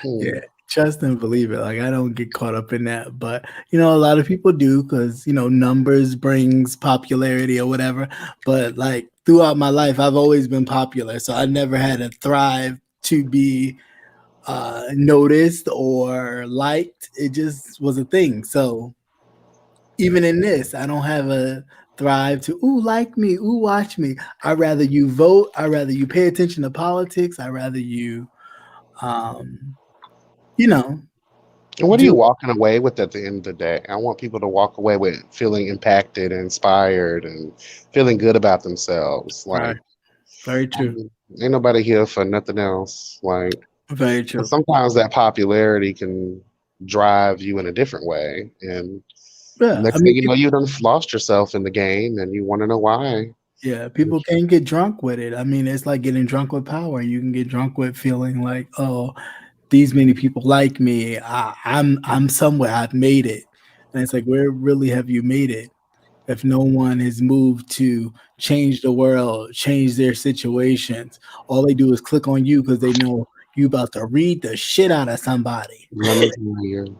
Yeah, trust and believe it. Like I don't get caught up in that, but a lot of people do because numbers brings popularity or whatever. But like throughout my life, I've always been popular, so I never had to thrive to be noticed or liked. It just was a thing. So even in this, I don't have a thrive to like me, watch me. I'd rather you vote. I'd rather you pay attention to politics. I'd rather you um you know And what are you do walking away with at the end of the day? I want people to walk away with feeling impacted and inspired and feeling good about themselves. right. Like, Very I true. mean, ain't nobody here for nothing else. Like, Very but true. sometimes that popularity can drive you in a different way. And Yeah, I next thing mean, you know, you done lost yourself in the game and you want to know why. people can get drunk with it. I mean, it's like getting drunk with power. You can get drunk with feeling like, oh, these many people like me. I'm somewhere. I've made it, and it's like, where really have you made it? If no one has moved to change the world, change their situations, all they do is click on you because they know you about to read the shit out of somebody. Let me tell you.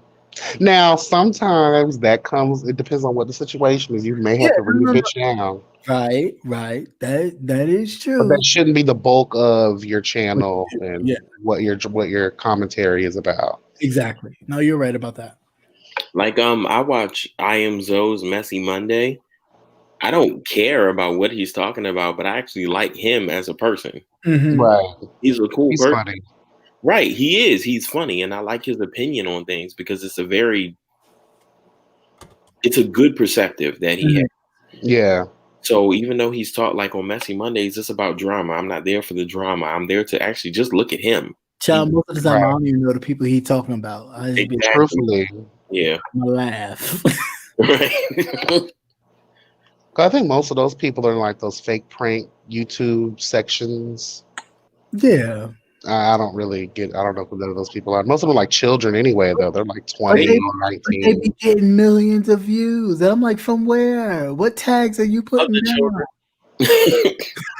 Now, sometimes that comes, it depends on what the situation is. You may Yeah, have to read no, a no, no. bitch down. Right, right. That is But that true. shouldn't be the bulk of your What channel you do. Yeah, and what your commentary is about. exactly. No, you're right about that. Like I watch I Am Zoe's Messy Monday. I don't care about what he's talking about, but I actually like him as a person. Hmm. Right. He's a cool He's person. funny. Right, he is. He's funny, and I like his opinion on things because it's a good perspective that he has. Hmm. Yeah. So even though he's taught like on Messy Mondays, it's about drama. I'm not there for the drama. I'm there to actually just look at him. Child, most of the time I Right. don't even know the people he talking about. I just be Exactly. Truthfully. Yeah. gonna laugh. Right. 'Cause I think most of those people are in like those fake prank YouTube sections. Yeah, I don't really get. I don't know who those people are. Most of them are like children anyway, though. They're like but 20 they or but they be 19. getting millions of views, and I'm like, from where? What tags are you putting Other down? children.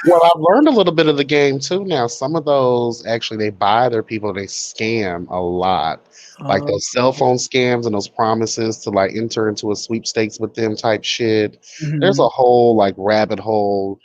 Well, I've learned a little bit of the game too now. Some of those actually they buy their people, they scam a lot. Like Uh, those cell phone scams and those promises to like enter into a sweepstakes with them type shit. There's mhm. a whole like rabbit hole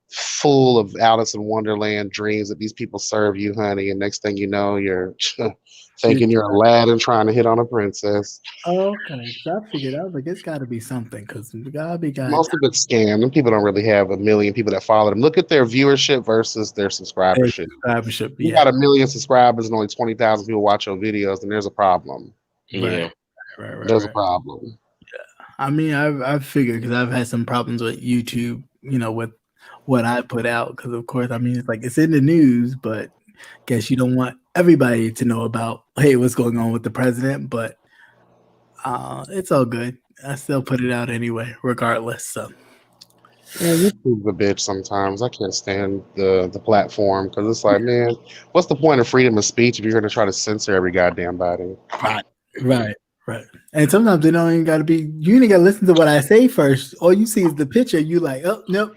full of Alice in Wonderland dreams that these people serve you, honey. And next thing you know, you're You- thinking you're Aladdin trying to hit on a princess. okay, so I figured I was like, it's got to be something because gotta be got Most of it's scam, and people don't really have a million people that follow them. Look at their viewership versus their subscribership. subscribership. You Yeah, got a million subscribers and only 20,000 people watch your videos, then there's a problem. right, Yeah. right, right, There's a right. problem. I mean, I've figured because I've had some problems with YouTube, with what I put out. Because of course, I mean, it's like it's in the news, but guess you don't want everybody to know about hey, what's going on with the president. But it's all good. I still put it out anyway, regardless. So Yeah, YouTube's a bitch sometimes. I can't stand the platform because it's like, man, what's the point of freedom of speech if you're going to try to censor every goddamn body? right, right, right. And sometimes they don't even got to be. You ain't got to listen to what I say first. All you see is the picture. You like, oh nope,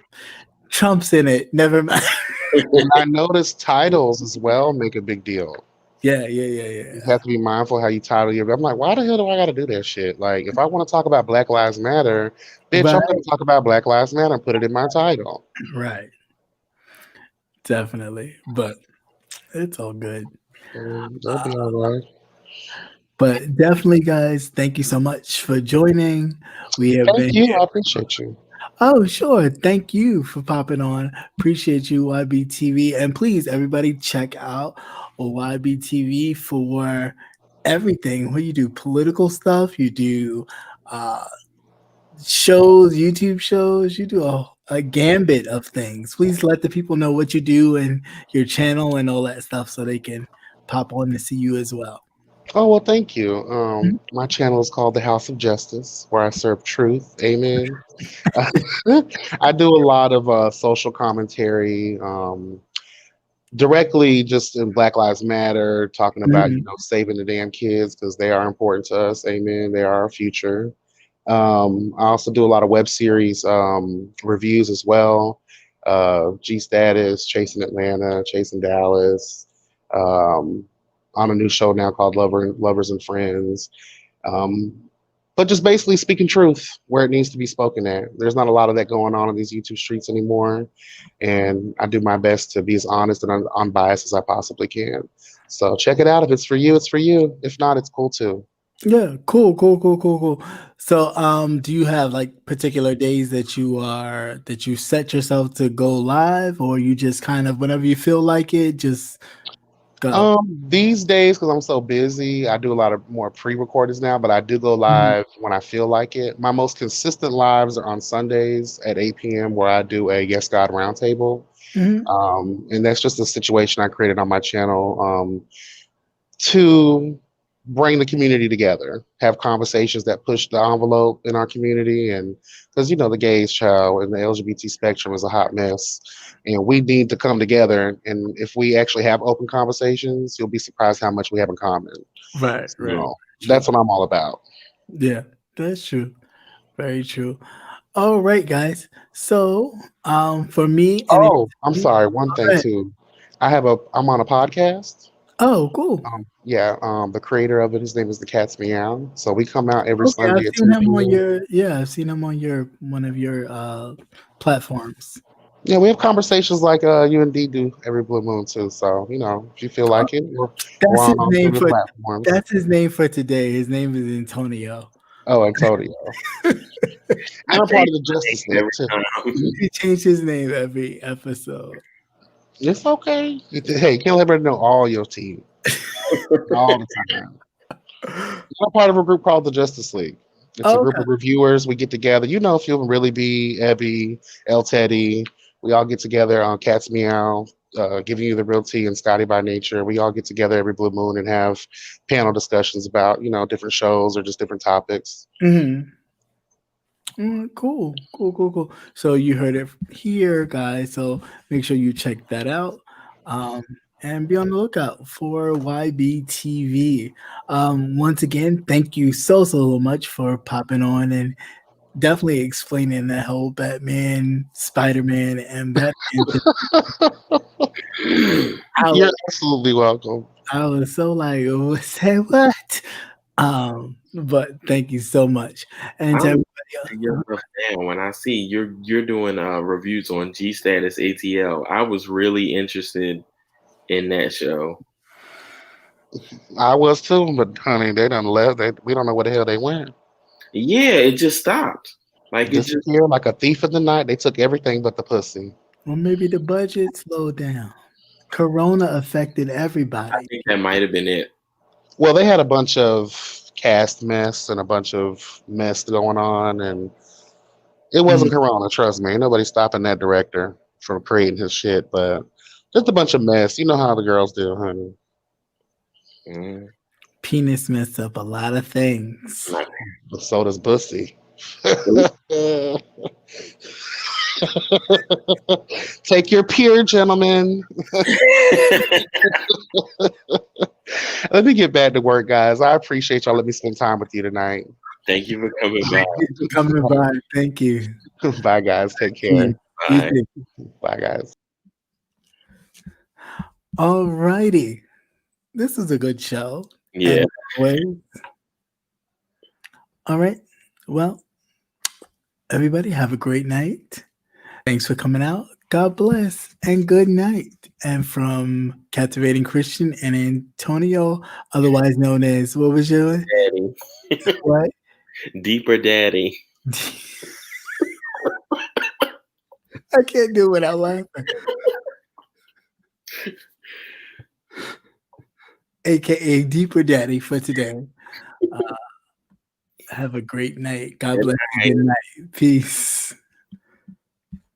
Trump's in it. Never mind. And I noticed titles as well make a big deal. Yeah, yeah, yeah, You yeah. have to be mindful how you title your. I'm like, why the hell do I got to do that shit? Like, if I want to talk about Black Lives Matter, bitch, Right, I'm going to talk about Black Lives Matter and put it in my title. right. Definitely, but it's all good. That'll be all right. But definitely, guys, thank you so much for joining. We have Thank been you. here. I appreciate you. Oh, sure. Thank you for popping on. Appreciate you, YBTV. And please, everybody, check out YBTV for everything. What you do, political stuff. You do uh, shows, YouTube shows. You do a gambit of things. Please let the people know what you do and your channel and all that stuff so they can pop on to see you as well. Oh, well, thank you. My channel is called The House of Justice, where I serve truth. Amen. I do a lot of social commentary, directly just in Black Lives Matter, talking about, Mhm. saving the damn kids because they are important to us. Amen. They are our future. I also do a lot of web series reviews as well. G Status, Chasing Atlanta, Chasing Dallas. Um, on a new show now called Lovers and Friends. Um, but just basically speaking truth where it needs to be spoken at. There's not a lot of that going on in these YouTube streets anymore, and I do my best to be as honest and unbiased as I possibly can. So check it out. If it's for you, it's for you. If not, it's cool too. Yeah, cool. So, do you have like particular days that you set yourself to go live, or you just kind of whenever you feel like it, just go? These days, because I'm so busy, I do a lot of more pre-recordings now, but I do go Mhm. live when I feel like it. My most consistent lives are on Sundays at 8 p.m. where I do a Yes God Roundtable. Mhm. And that's just a situation I created on my channel to bring the community together, have conversations that push the envelope in our community. And because, the gays, child, and the LGBT spectrum is a hot mess. And we need to come together. And if we actually have open conversations, you'll be surprised how much we have in common. Right. So True. that's what I'm all about. Yeah, that's true. Very true. All right, guys. So, for me and Oh, I'm sorry. One thing right. too. I'm on a podcast. Oh, cool. Yeah, the creator of it, his name is the Cat's Meow. So we come out every Okay, Sunday at 10 p.m. I've seen him on your one of your platforms. Yeah, we have conversations like you and D do every blue moon too. So if you feel Oh, like it, we're that's his on all name favorite for platforms. that's his name for today. His name is Antonio. Oh, Antonio, I and I'm part change of the my Justice name League too. every time. He changed his name every episode. It's okay. Hey, you can't let everybody know all your team all the time. I'm part of a group called the Justice League. It's a Oh, group okay. of reviewers. We get together. If you'll really be Ebby, El Teddy, we all get together on Cat's Meow, giving you the real tea and Scotty by Nature. We all get together every blue moon and have panel discussions about different shows or just different topics. Mhm. Cool. So you heard it here, guys. So make sure you check that out. Um, and be on the lookout for YBTV. Once again, thank you so much for popping on and definitely explaining that whole Batman, Spider-Man, and Batman. I You're was, absolutely welcome. I was so like, oh, say what? But thank you so much. And to I'm everybody writing your stuff down when I see you're doing reviews on G Status ATL. I was really interested in that show. I was too, but honey, they done left. We don't know where the hell they went. Yeah, it just stopped. Like it just Disappeared like a thief in the night. They took everything but the pussy. or maybe the budget slowed down. Corona affected I everybody. think that might have been it. Well, they had a bunch of cast mess and a bunch of mess going on, and it Mm. wasn't Corona. Trust me, ain't nobody stopping that director from creating his shit. But just a bunch of mess. You know how the girls do, honey. Mm, Penis messed up a lot of things. not- But so does pussy. Take your peer, gentlemen. Let me get back to work, guys. I appreciate y'all. Let me spend time with you tonight. Thank you for coming by. Thank you for coming by. Thank you. Bye, guys. Take You care. Bye. too. Bye, guys. All righty. This is a good show. Yeah. As always. All right. Well, everybody have a great night. Thanks for coming out. God bless and good night. And from Captivating Christian and Antonio, otherwise known as what was your Daddy. what? Deeper Daddy. I can't do it without laughing. AKA Deeper Daddy for today. Have a great night. God Good bless you. Good night. Peace.